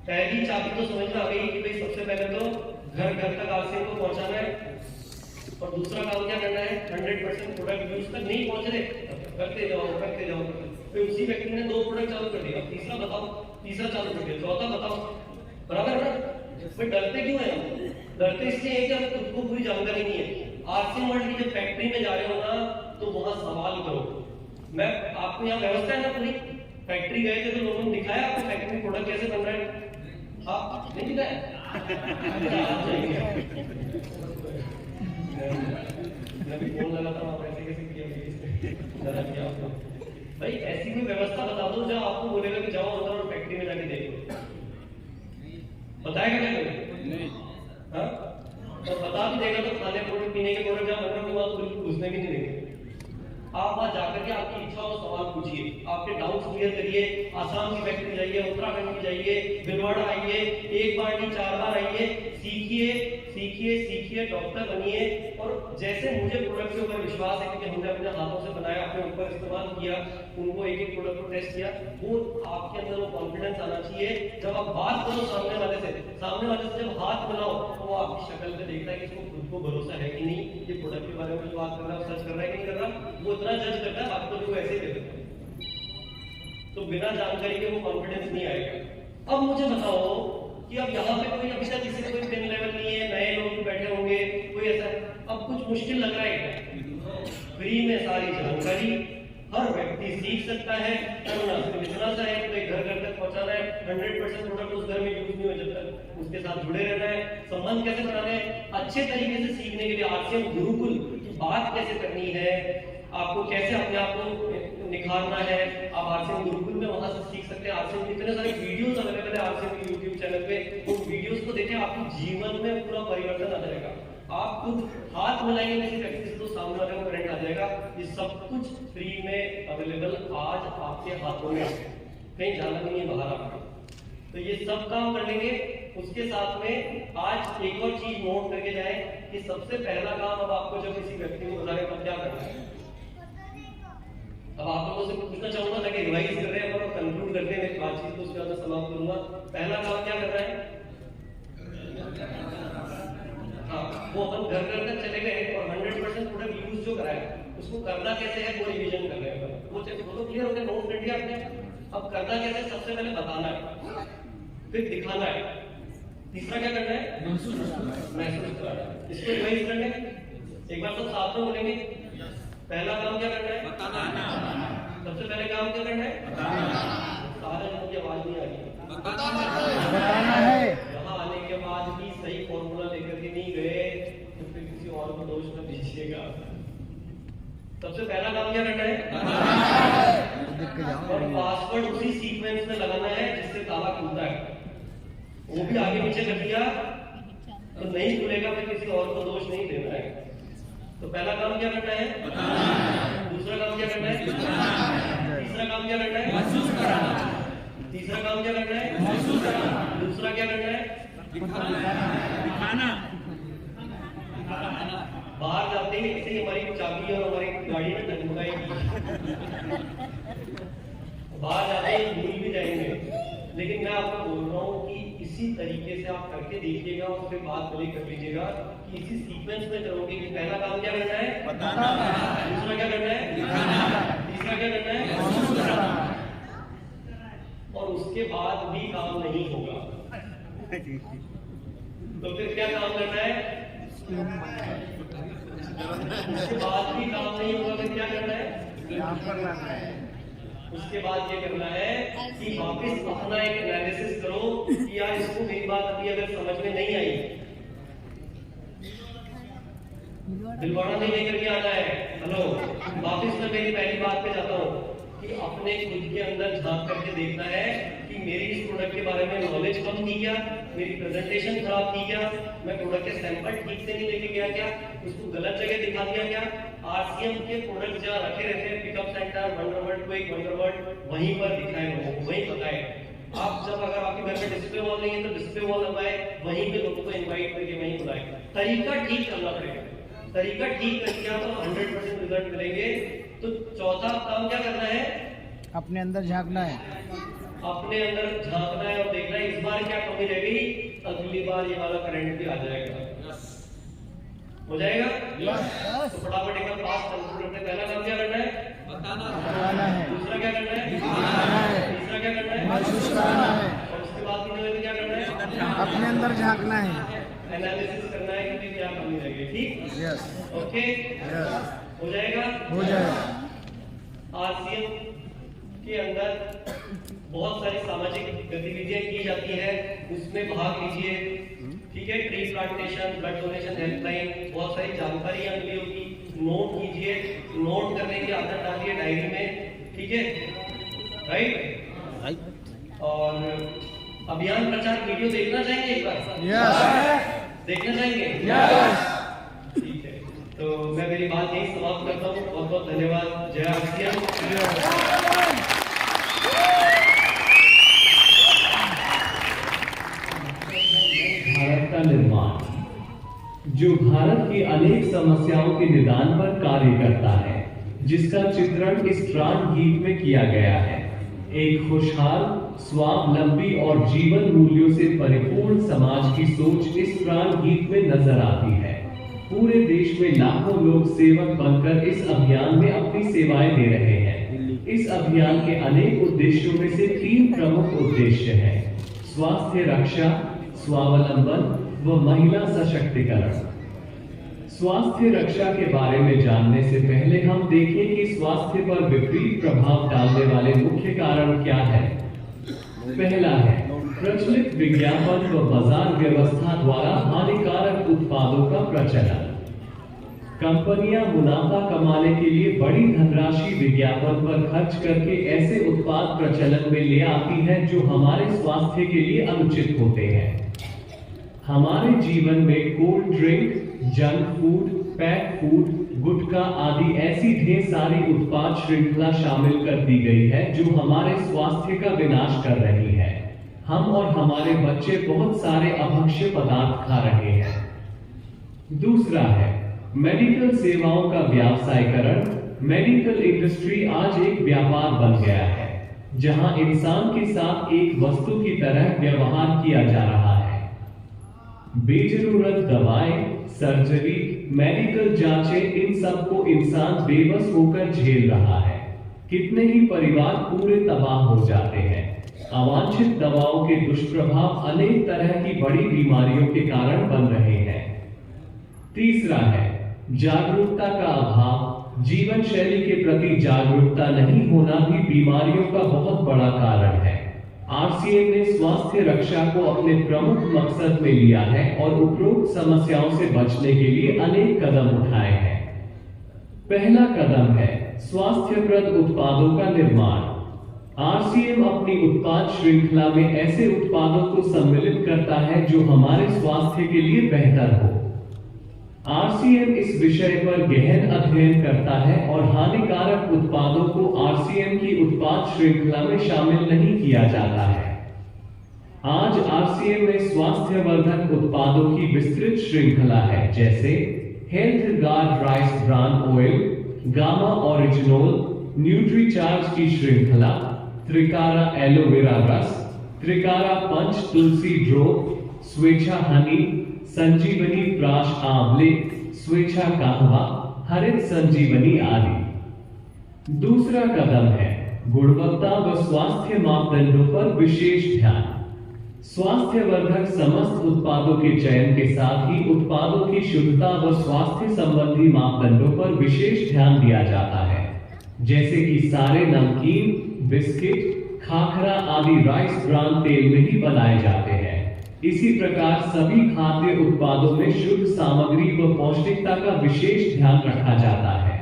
[SPEAKER 5] पहली चाबी तो समझ में आ गई कि भाई सबसे पहले तो घर घर तक आरसीएम को पहुंचाना है, और दूसरा काम क्या करना है? 100% प्रोडक्ट यूज तक नहीं पहुंच रहे, करते जाओ। फिर उसी व्यक्ति ने 2 प्रोडक्ट चालू कर दिया, तीसरा बताओ, तीसरा चालू कर दिया, चौथा बताओ, बराबर है ना? फिर डरते क्यों हैं हम? डरते इसलिए है कि हमें खुद को पूरी जानकारी नहीं है। आरसीएम वर्ल्ड की जब फैक्ट्री में जा रहे हो ना, तो वहां सवाल करो। मैं आपको यहाँ व्यवस्था है ना पूरी, फैक्ट्री गए थे तो लोगों ने दिखाया आपको फैक्ट्री में प्रोडक्ट कैसे बन रहा है? आप नहीं दिखाया? मैं भी फोन लगा था, आप ऐसे कैसे किया आपको? भाई ऐसी कोई व्यवस्था बता दो जो आपको बोलेगा कि जाओ अंदर और फैक्ट्री में जाके देखो। बताएगा क्या कोई? नहीं। हाँ, और बता भी देगा तो खाने प्रोडक्ट, पीने के प्रोडक्ट जहाँ बन रहे हो बिल्कुल घुसने भी नहीं देंगे। आप वहां जाकर के आपकी इच्छा और सवाल पूछिए, आपके डाउट्स क्लियर करिए। आसाम की फैक्ट्री जाइए, उत्तराखंड की जाइए, भिलवाड़ा आइए, 1 बार नहीं 4 बार आइए, सीखिए सीखिए सीखिए, डॉक्टर बनिए। और जैसे मुझे प्रोडक्ट के ऊपर विश्वास है कि हमने अपने हाथों से बनाया, अपने ऊपर इस्तेमाल किया, उनको एक एक प्रोडक्ट को टेस्ट किया, वो आपके अंदर वो कॉन्फिडेंस आना चाहिए। जब आप बात करो सामने वाले से जब हाथ मिलाओ तो वो आपकी शक्ल पे देखता है कि इसको खुद को भरोसा है कि नहीं, ये प्रोडक्ट के बारे में जो बात कर रहा है सर्च कर रहा है कि नहीं कर रहा, वो इतना जज करता है आपको जो ऐसे ही देता है। तो बिना जानकारी के वो कॉन्फिडेंस नहीं आएगा। अब मुझे बताओ कि अब यहाँ पे कोई अभी तक किसी कोई पेन लेवल नहीं है, नए लोग बैठे होंगे, कोई ऐसा, अब कुछ मुश्किल लग रहा है क्या? फ्री में सारी जानकारी हर व्यक्ति सीख सकता है। करना सिर्फ इतना सा है कि घर घर तक पहुंचाना है। 100% प्रोडक्ट उस घर में यूज नहीं हो जब तक उसके साथ जुड़े रहना है। संबंध कैसे बनाने हैं अच्छे तरीके से सीखने के लिए आरसीएम गुरुकुल की बात कैसे करनी है, आपको कैसे अपने आप को निखारना है, आप आरसीएम गुरुकुल में वहां से सीख सकते हैं। आरसीएम के इतने सारे वीडियोस अवेलेबल है आरसीएम के यूट्यूब चैनल पे, उन वीडियोस को देखें, आपके जीवन में पूरा परिवर्तन आ जाएगा। आप खुद हाथ मिलाएंगे किसी व्यक्ति से तो सामने वाले को करंट आ जाएगा। ये सब कुछ फ्री में अवेलेबल आज आपके हाथों में, कहीं जाना नहीं है बाहर आपको। तो ये सब काम कर लेंगे। उसके साथ में आज एक और चीज नोट करके जाए कि सबसे पहला काम अब आपको जब किसी व्यक्ति को बुलाने का क्या करना है। अब आप लोगों से पूछना चाहूंगा ताकि रिवाइज कर रहे हैं और कंक्लूड करते हैं मेरी बातचीत को, उसके बाद मैं समाप्त करूंगा। पहला काम क्या करना है? हाँ, वो अपन घर घर तक चले गए और 100% प्रोडक्ट यूज जो कराया उसको करना कैसे है वो रिवीजन कर रहे हैं। वो तो क्लियर हो गया, नोट कर लिया आपने। अब करना कैसे, सबसे पहले बताना है, फिर दिखाना है, तीसरा क्या करना है? महसूस कराना है। इसको रिवाइज करना है, एक बार सब साथ में बोलेंगे। पहला काम क्या करना है? बताना। सबसे पहले काम क्या करना है? बताना। सारे लोगों की आवाज नहीं आ रही,
[SPEAKER 6] बताना है।
[SPEAKER 5] यहाँ आने के बाद भी सही फॉर्मूला लेकर के नहीं गए तो फिर किसी और को दोष न दीजिएगा। सबसे पहला काम क्या करना है? और पासवर्ड उसी सीक्वेंस में लगाना है जिससे ताला खुलता है। वो भी आगे पीछे कर दिया तो नहीं खुलेगा, फिर किसी और को दोष नहीं देना है। तो पहला काम क्या करना है? दूसरा काम क्या करना है? तीसरा काम क्या करना है? महसूस कराना। तीसरा काम क्या करना है? महसूस कराना। दूसरा क्या करना है? दिखाना। बाहर जाते ही ऐसे ही हमारी चाबी और हमारी गाड़ी में डगमगाएगी। बाहर जाते ही भूल भी जाएंगे। लेकिन मैं आपको बोल रहा हूँ कि इसी तरीके से आप करके देखिएगा और फिर बात भले कर लीजिएगा कि इसी सीक्वेंस में चलोगे कि पहला काम क्या करना है? बताना। दूसरा क्या करना है? दिखाना। तीसरा क्या करना है? महसूस कराना। और उसके बाद भी काम नहीं होगा तो फिर क्या काम करना है? उसके बाद भी काम नहीं होगा फिर क्या करना है? उसके बाद ये करना है कि वापस अपना एक एनालिसिस करो कि यार इसको मेरी बात अभी अगर समझ में नहीं आई, दिलवाड़ा नहीं लेकर के आना है। हेलो, वापस मैं मेरी पहली बात पे जाता हूँ कि अपने खुद के अंदर झांक करके देखना है कि मेरी इस प्रोडक्ट के बारे में नॉलेज कम थी क्या, मेरी प्रेजेंटेशन खराब थी क्या, मैं प्रोडक्ट के सैंपल ठीक से नहीं लेके गया क्या, उसको गलत जगह दिखा दिया क्या। आरसीएम के प्रोडक्ट जहाँ रखे रहते हैं पिकअप सेंटर, वंडरवर्ल्ड, क्विक, वंडरवर्ल्ड, वहीं पर दिखाए लोगों को, वहीं बताए। आप जब अगर आपके घर में डिस्प्ले वॉल नहीं है तो डिस्प्ले वॉल लगवाए, वहीं पे लोगों को इन्वाइट करके वहीं बुलाए। तरीका ठीक करना पड़ेगा, तरीका ठीक कर दिया तो 100% रिजल्ट मिलेंगे। तो चौथा काम क्या करना है?
[SPEAKER 6] अपने अंदर झांकना है,
[SPEAKER 5] अपने अंदर झांकना है और देखना है इस बार क्या कमी रह गई, अगली बार ये वाला करंट भी आ जाएगा। हो जाएगा? तो फटाफट एक बार पास कंक्लूड करते हैं। पहला काम क्या करना है?
[SPEAKER 6] बताना है,
[SPEAKER 5] दूसरा क्या करना है?
[SPEAKER 6] दिखाना है,
[SPEAKER 5] तीसरा क्या करना है?
[SPEAKER 6] महसूस कराना है,
[SPEAKER 5] और उसके बाद तीसरे में क्या करना है?
[SPEAKER 6] अपने अंदर झांकना है।
[SPEAKER 5] एनालिसिस करना है कि क्या कमी रह गई। ठीक,
[SPEAKER 6] यस,
[SPEAKER 5] ओके,
[SPEAKER 6] यस,
[SPEAKER 5] हो जाएगा।
[SPEAKER 6] हो जाएगा।
[SPEAKER 5] आरसीएम के अंदर बहुत सारी सामाजिक गतिविधियां की जाती है, उसमें भाग लीजिए। ठीक है, tree plantation, blood donation helpline, बहुत सारी जानकारियां मिली होगी, नोट कीजिए, नोट करने की आदत डालिए डायरी में। ठीक है, राइट। और अभियान प्रचार वीडियो देखना चाहेंगे एक बार?
[SPEAKER 6] यस,
[SPEAKER 5] देखना चाहेंगे?
[SPEAKER 6] यस।
[SPEAKER 5] ठीक है, तो मैं मेरी बात यही समाप्त करता हूँ। बहुत बहुत धन्यवाद। जय आरसीएम।
[SPEAKER 9] भारत का निर्माण, जो भारत की अनेक समस्याओं के निदान पर कार्य करता है, जिसका चित्रण इस प्राण गीत में किया गया है। एक खुशहाल, स्वावलंबी और जीवन मूल्यों से परिपूर्ण समाज की सोच इस प्राण गीत में नजर आती है। पूरे देश में लाखों लोग सेवक बनकर इस अभियान में अपनी सेवाएं दे रहे हैं। इस अभियान के अनेक उद्देश्यों में से 3 प्रमुख उद्देश्य हैं: स्वास्थ्य रक्षा, स्वावलंबन व महिला सशक्तिकरण। स्वास्थ्य रक्षा के बारे में जानने से पहले हम देखें कि स्वास्थ्य पर विपरीत प्रभाव डालने वाले मुख्य कारण क्या है। पहला है प्रचलित विज्ञापन व बाजार व्यवस्था द्वारा हानिकारक उत्पादों का प्रचलन। कंपनियां मुनाफा कमाने के लिए बड़ी धनराशि विज्ञापन पर खर्च करके ऐसे उत्पाद प्रचलन में ले आती है जो हमारे स्वास्थ्य के लिए अनुचित होते हैं। हमारे जीवन में cold drink, junk food, pack food, gutkha आदि ऐसी ढेर सारी उत्पाद श्रृंखला शामिल कर दी गई है जो हमारे स्वास्थ्य का विनाश कर रही है। हम और हमारे बच्चे बहुत सारे अभक्ष्य पदार्थ खा रहे हैं। दूसरा है मेडिकल सेवाओं का व्यावसायीकरण। मेडिकल इंडस्ट्री आज एक व्यापार बन गया है, जहां इंसान के साथ एक वस्तु की तरह व्यवहार किया जा रहा है। बेजरूरत दवाएं, सर्जरी, मेडिकल जांचें, इन सब को इंसान बेबस होकर झेल रहा है। कितने ही परिवार पूरे तबाह हो जाते हैं। अवांछित दवाओं के दुष्प्रभाव अनेक तरह की बड़ी बीमारियों के कारण बन रहे हैं। तीसरा है जागरूकता का अभाव। जीवन शैली के प्रति जागरूकता नहीं होना भी बीमारियों का बहुत बड़ा कारण है। आरसीएम ने स्वास्थ्य रक्षा को अपने प्रमुख मकसद में लिया है और उपरोक्त समस्याओं से बचने के लिए अनेक कदम उठाए हैं। पहला कदम है स्वास्थ्यप्रद उत्पादों का निर्माण। आरसीएम अपनी उत्पाद श्रृंखला में ऐसे उत्पादों को सम्मिलित करता है जो हमारे स्वास्थ्य के लिए बेहतर हो। आरसीएम इस विषय पर गहन अध्ययन करता है और हानिकारक उत्पादों को आरसीएम की उत्पाद श्रृंखला में शामिल नहीं किया जाता है। आज आरसीएम में स्वास्थ्यवर्धक उत्पादों की विस्तृत श्रृंखला है, जैसे health guard rice bran oil, gamma original, Nutricharge की श्रृंखला, त्रिकारा एलोवेरा रस, त्रिकारा पंच तुलसी ड्रॉप, स्वेच्छा हनी, संजीवनी प्राश आंवले, स्वेच्छा कहवा, हरित संजीवनी आदि। दूसरा कदम है गुणवत्ता व स्वास्थ्य मापदंडों पर विशेष ध्यान। स्वास्थ्यवर्धक समस्त उत्पादों के चयन के साथ ही उत्पादों की शुद्धता व स्वास्थ्य संबंधी मापदंडों पर विशेष ध्यान दिया जाता है, जैसे कि सारे नमकीन, बिस्किट, खाखरा आदि राइस ब्रान तेल में ही बनाए जाते हैं। इसी प्रकार सभी खाद्य उत्पादों में शुद्ध सामग्री व पौष्टिकता का विशेष ध्यान रखा जाता है।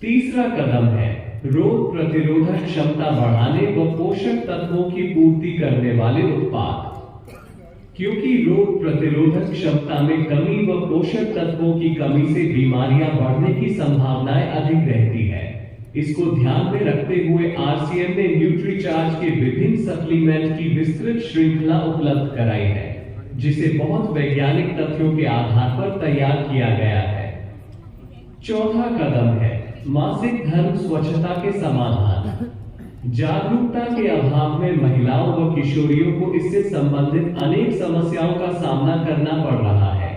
[SPEAKER 9] तीसरा कदम है रोग प्रतिरोधक क्षमता बढ़ाने व पोषक तत्वों की पूर्ति करने वाले उत्पाद। क्योंकि रोग प्रतिरोधक क्षमता में कमी व पोषक तत्वों की कमी से बीमारियां बढ़ने की संभावनाएं अधिक रहती है। इसको ध्यान में रखते हुए आरसीएम ने न्यूट्रीचार्ज के विभिन्न सप्लीमेंट की विस्तृत श्रृंखला उपलब्ध कराई है, जिसे बहुत वैज्ञानिक तथ्यों के आधार पर तैयार किया गया है। चौथा कदम है मासिक धर्म स्वच्छता के समाधान। जागरूकता के अभाव में महिलाओं व किशोरियों को इससे संबंधित अनेक समस्याओं का सामना करना पड़ रहा है।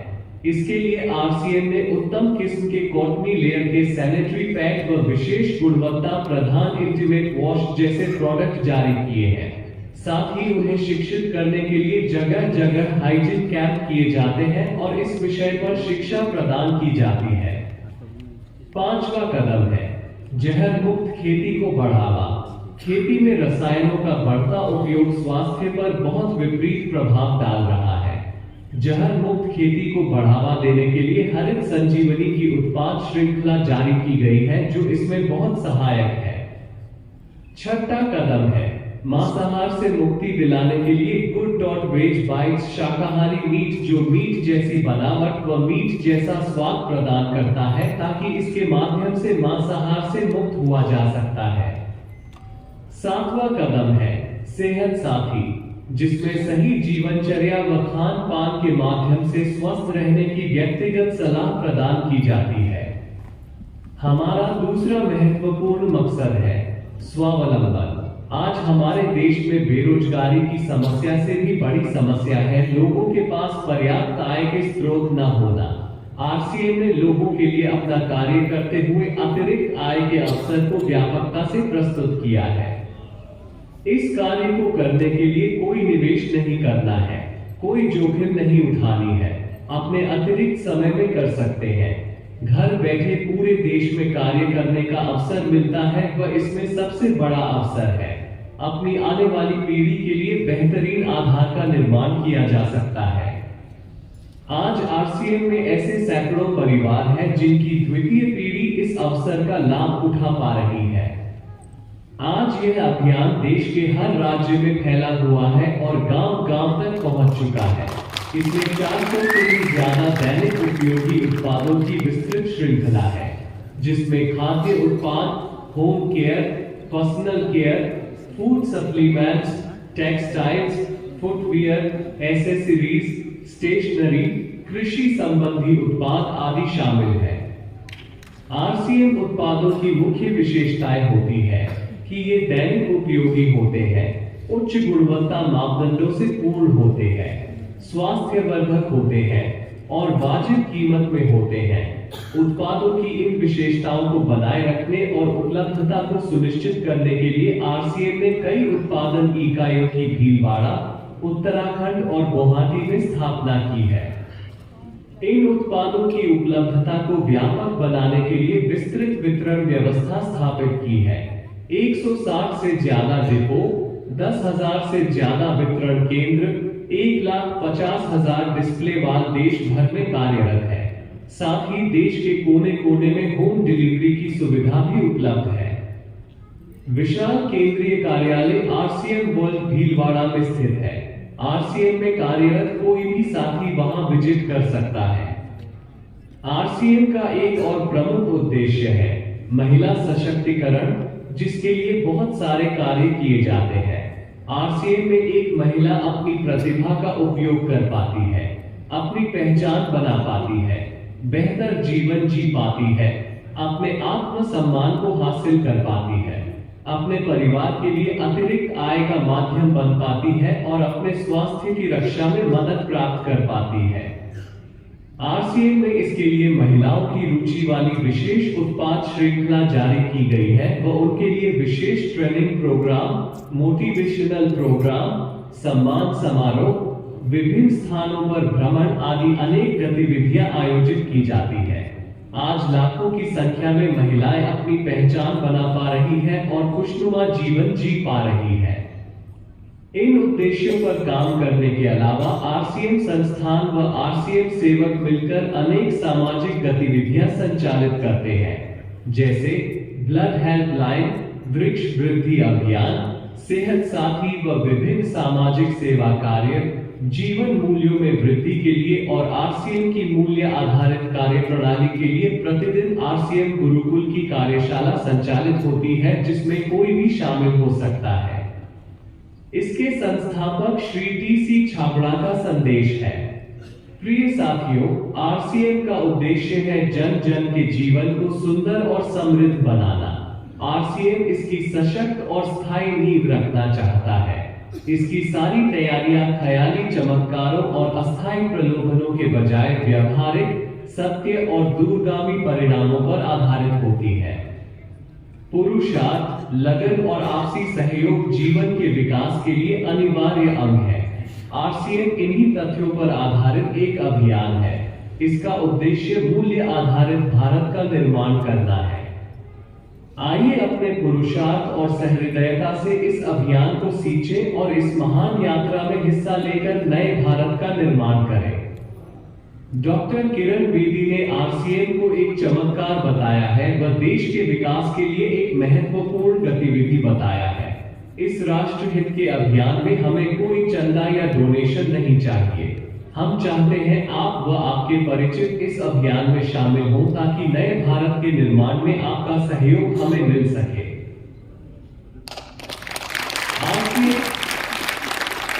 [SPEAKER 9] इसके लिए आरसीएम ने उत्तम किस्म के कॉटनी लेयर के सैनिटरी पैड व विशेष गुणवत्ता प्रधान इंटीमेट वॉश जैसे प्रोडक्ट जारी किए हैं। साथ ही उन्हें शिक्षित करने के लिए जगह जगह हाइजीन कैंप किए जाते हैं और इस विषय पर शिक्षा प्रदान की जाती है। 5वां कदम है जहर मुक्त खेती को बढ़ावा। खेती में रसायनों का बढ़ता उपयोग स्वास्थ्य पर बहुत विपरीत प्रभाव डाल रहा है। जहर मुक्त खेती को बढ़ावा देने के लिए हरित संजीवनी की उत्पाद श्रृंखला जारी की गई है जो इसमें बहुत सहायक है। 6वां कदम है मांसाहार से मुक्ति दिलाने के लिए good.veg bites शाकाहारी मीट जो मीट जैसी बनावट व मीट जैसा स्वाद प्रदान करता है ताकि इसके माध्यम से मांसाहार से मुक्त हुआ जा सकता है। 7वां कदम है सेहत साथी जिसमें सही जीवनचर्या व खान पान के माध्यम से स्वस्थ रहने की व्यक्तिगत सलाह प्रदान की जाती है। हमारा दूसरा महत्वपूर्ण मकसद है स्वावलंबन। आज हमारे देश में बेरोजगारी की समस्या से भी बड़ी समस्या है लोगों के पास पर्याप्त आय के स्रोत न होना। आरसीएम ने लोगों के लिए अपना कार्य करते हुए अतिरिक्त आय के अवसर को व्यापकता से प्रस्तुत किया है। इस कार्य को करने के लिए कोई निवेश नहीं करना है, कोई जोखिम नहीं उठानी है, अपने अतिरिक्त समय में कर सकते हैं। घर बैठे पूरे देश में कार्य करने का अवसर मिलता है व इसमें सबसे बड़ा अवसर है अपनी आने वाली पीढ़ी के लिए बेहतरीन आधार का निर्माण किया जा सकता है। आज आरसीएम में ऐसे सैकड़ों परिवार हैं जिनकी द्वितीय पीढ़ी इस अवसर का लाभ उठा पा रही है। आज यह अभियान देश के हर राज्य में फैला हुआ है और गांव-गांव तक पहुंच चुका है। इसमें 400 से भी ज्यादा दैनिक उपयोगी उत्पादों की विस्तृत श्रृंखला है जिसमें खाद्य उत्पाद, home care, personal care, food supplements, textiles, footwear, accessories, stationery, कृषि संबंधी उत्पाद आदि शामिल है। आरसीएम उत्पादों की मुख्य विशेषताएं होती है कि ये दैनिक उपयोगी होते हैं, उच्च गुणवत्ता मापदंडों से पूर्ण होते हैं, स्वास्थ्यवर्धक होते हैं और वाजिब कीमत में होते हैं। उत्पादों की इन विशेषताओं को बनाए रखने और उपलब्धता को सुनिश्चित करने के लिए आरसीएम ने कई उत्पादन इकाइयों की भीलवाड़ा, उत्तराखंड और गुवाहाटी में स्थापना की है। इन उत्पादों की उपलब्धता को व्यापक बनाने के लिए विस्तृत वितरण व्यवस्था स्थापित की है। 160 से ज्यादा डिपो, 10,000 से ज्यादा वितरण केंद्र, 1,50,000 डिस्प्ले वाल देश भर में कार्यरत है। साथ ही देश के कोने-कोने में होम डिलीवरी की सुविधा भी उपलब्ध है। विशाल केंद्रीय कार्यालय आरसीएम वर्ल्ड भीलवाड़ा में स्थित है। आरसीएम में कार्यरत कोई भी साथी वहां विजिट कर सकता है। आरसीएम का एक और प्रमुख उद्देश्य है महिला सशक्तिकरण जिसके लिए बहुत सारे कार्य किए जाते हैं। आरसीएम में एक महिला अपनी प्रतिभा का उपयोग कर पाती है, अपनी पहचान बना पाती है, बेहतर जीवन जी पाती है, अपने आत्मसम्मान को हासिल कर पाती है, अपने परिवार के लिए अतिरिक्त आय का माध्यम बन पाती है और अपने स्वास्थ्य की रक्षा में मदद प्राप्त कर पाती है। आरसीएम में इसके लिए महिलाओं की रुचि वाली विशेष उत्पाद श्रृंखला जारी की गई है व उनके लिए विशेष ट्रेनिंग प्रोग्राम, मोटिवेशनल प्रोग्राम, सम्मान समारोह, विभिन्न स्थानों पर भ्रमण आदि अनेक गतिविधियां आयोजित की जाती है। आज लाखों की संख्या में महिलाएं अपनी पहचान बना पा रही हैं और खुशनुमा जीवन जी पा रही हैं। इन उद्देश्यों पर काम करने के अलावा आरसीएम संस्थान व आरसीएम सेवक मिलकर अनेक सामाजिक गतिविधियां संचालित करते हैं, जैसे ब्लड हेल्पलाइन, वृक्ष वृद्धि अभियान, सेहत साथी व विभिन्न सामाजिक सेवा कार्य, जीवन मूल्यों में वृद्धि के लिए और आरसीएम की मूल्य आधारित कार्य प्रणाली के लिए प्रतिदिन आरसीएम गुरुकुल की कार्यशाला संचालित होती है जिसमें कोई भी शामिल हो सकता है। इसके संस्थापक श्री टी.सी. छाबड़ा का संदेश है। प्रिय साथियों, आरसीएम का उद्देश्य है जन जन के जीवन को सुंदर और समृद्ध बनाना। आरसीएम इसकी सशक्त और स्थायी नींव रखना चाहता है। इसकी सारी तैयारियां ख्याली चमत्कारों और अस्थायी प्रलोभनों के बजाय व्यावहारिक, सत्य और दूरगामी परिणामों पर आधारित होती है। पुरुषार्थ, लगन और आपसी सहयोग जीवन के विकास के लिए अनिवार्य अंग है। आरसीएम इन्हीं तथ्यों पर आधारित एक अभियान है। इसका उद्देश्य मूल्य आधारित भारत का निर्माण करना है। आइए अपने पुरुषार्थ और सहृदयता से इस अभियान को सींचें और इस महान यात्रा में हिस्सा लेकर नए भारत का निर्माण करें। डॉक्टर किरण बेदी ने आरसीएम को एक चमत्कार बताया है व देश के विकास के लिए एक महत्वपूर्ण गतिविधि बताया है। इस राष्ट्रहित के अभियान में हमें कोई चंदा या डोनेशन नहीं चाहिए। हम चाहते हैं आप व आपके परिचित इस अभियान में शामिल हों ताकि नए भारत के निर्माण में आपका सहयोग हमें मिल सके।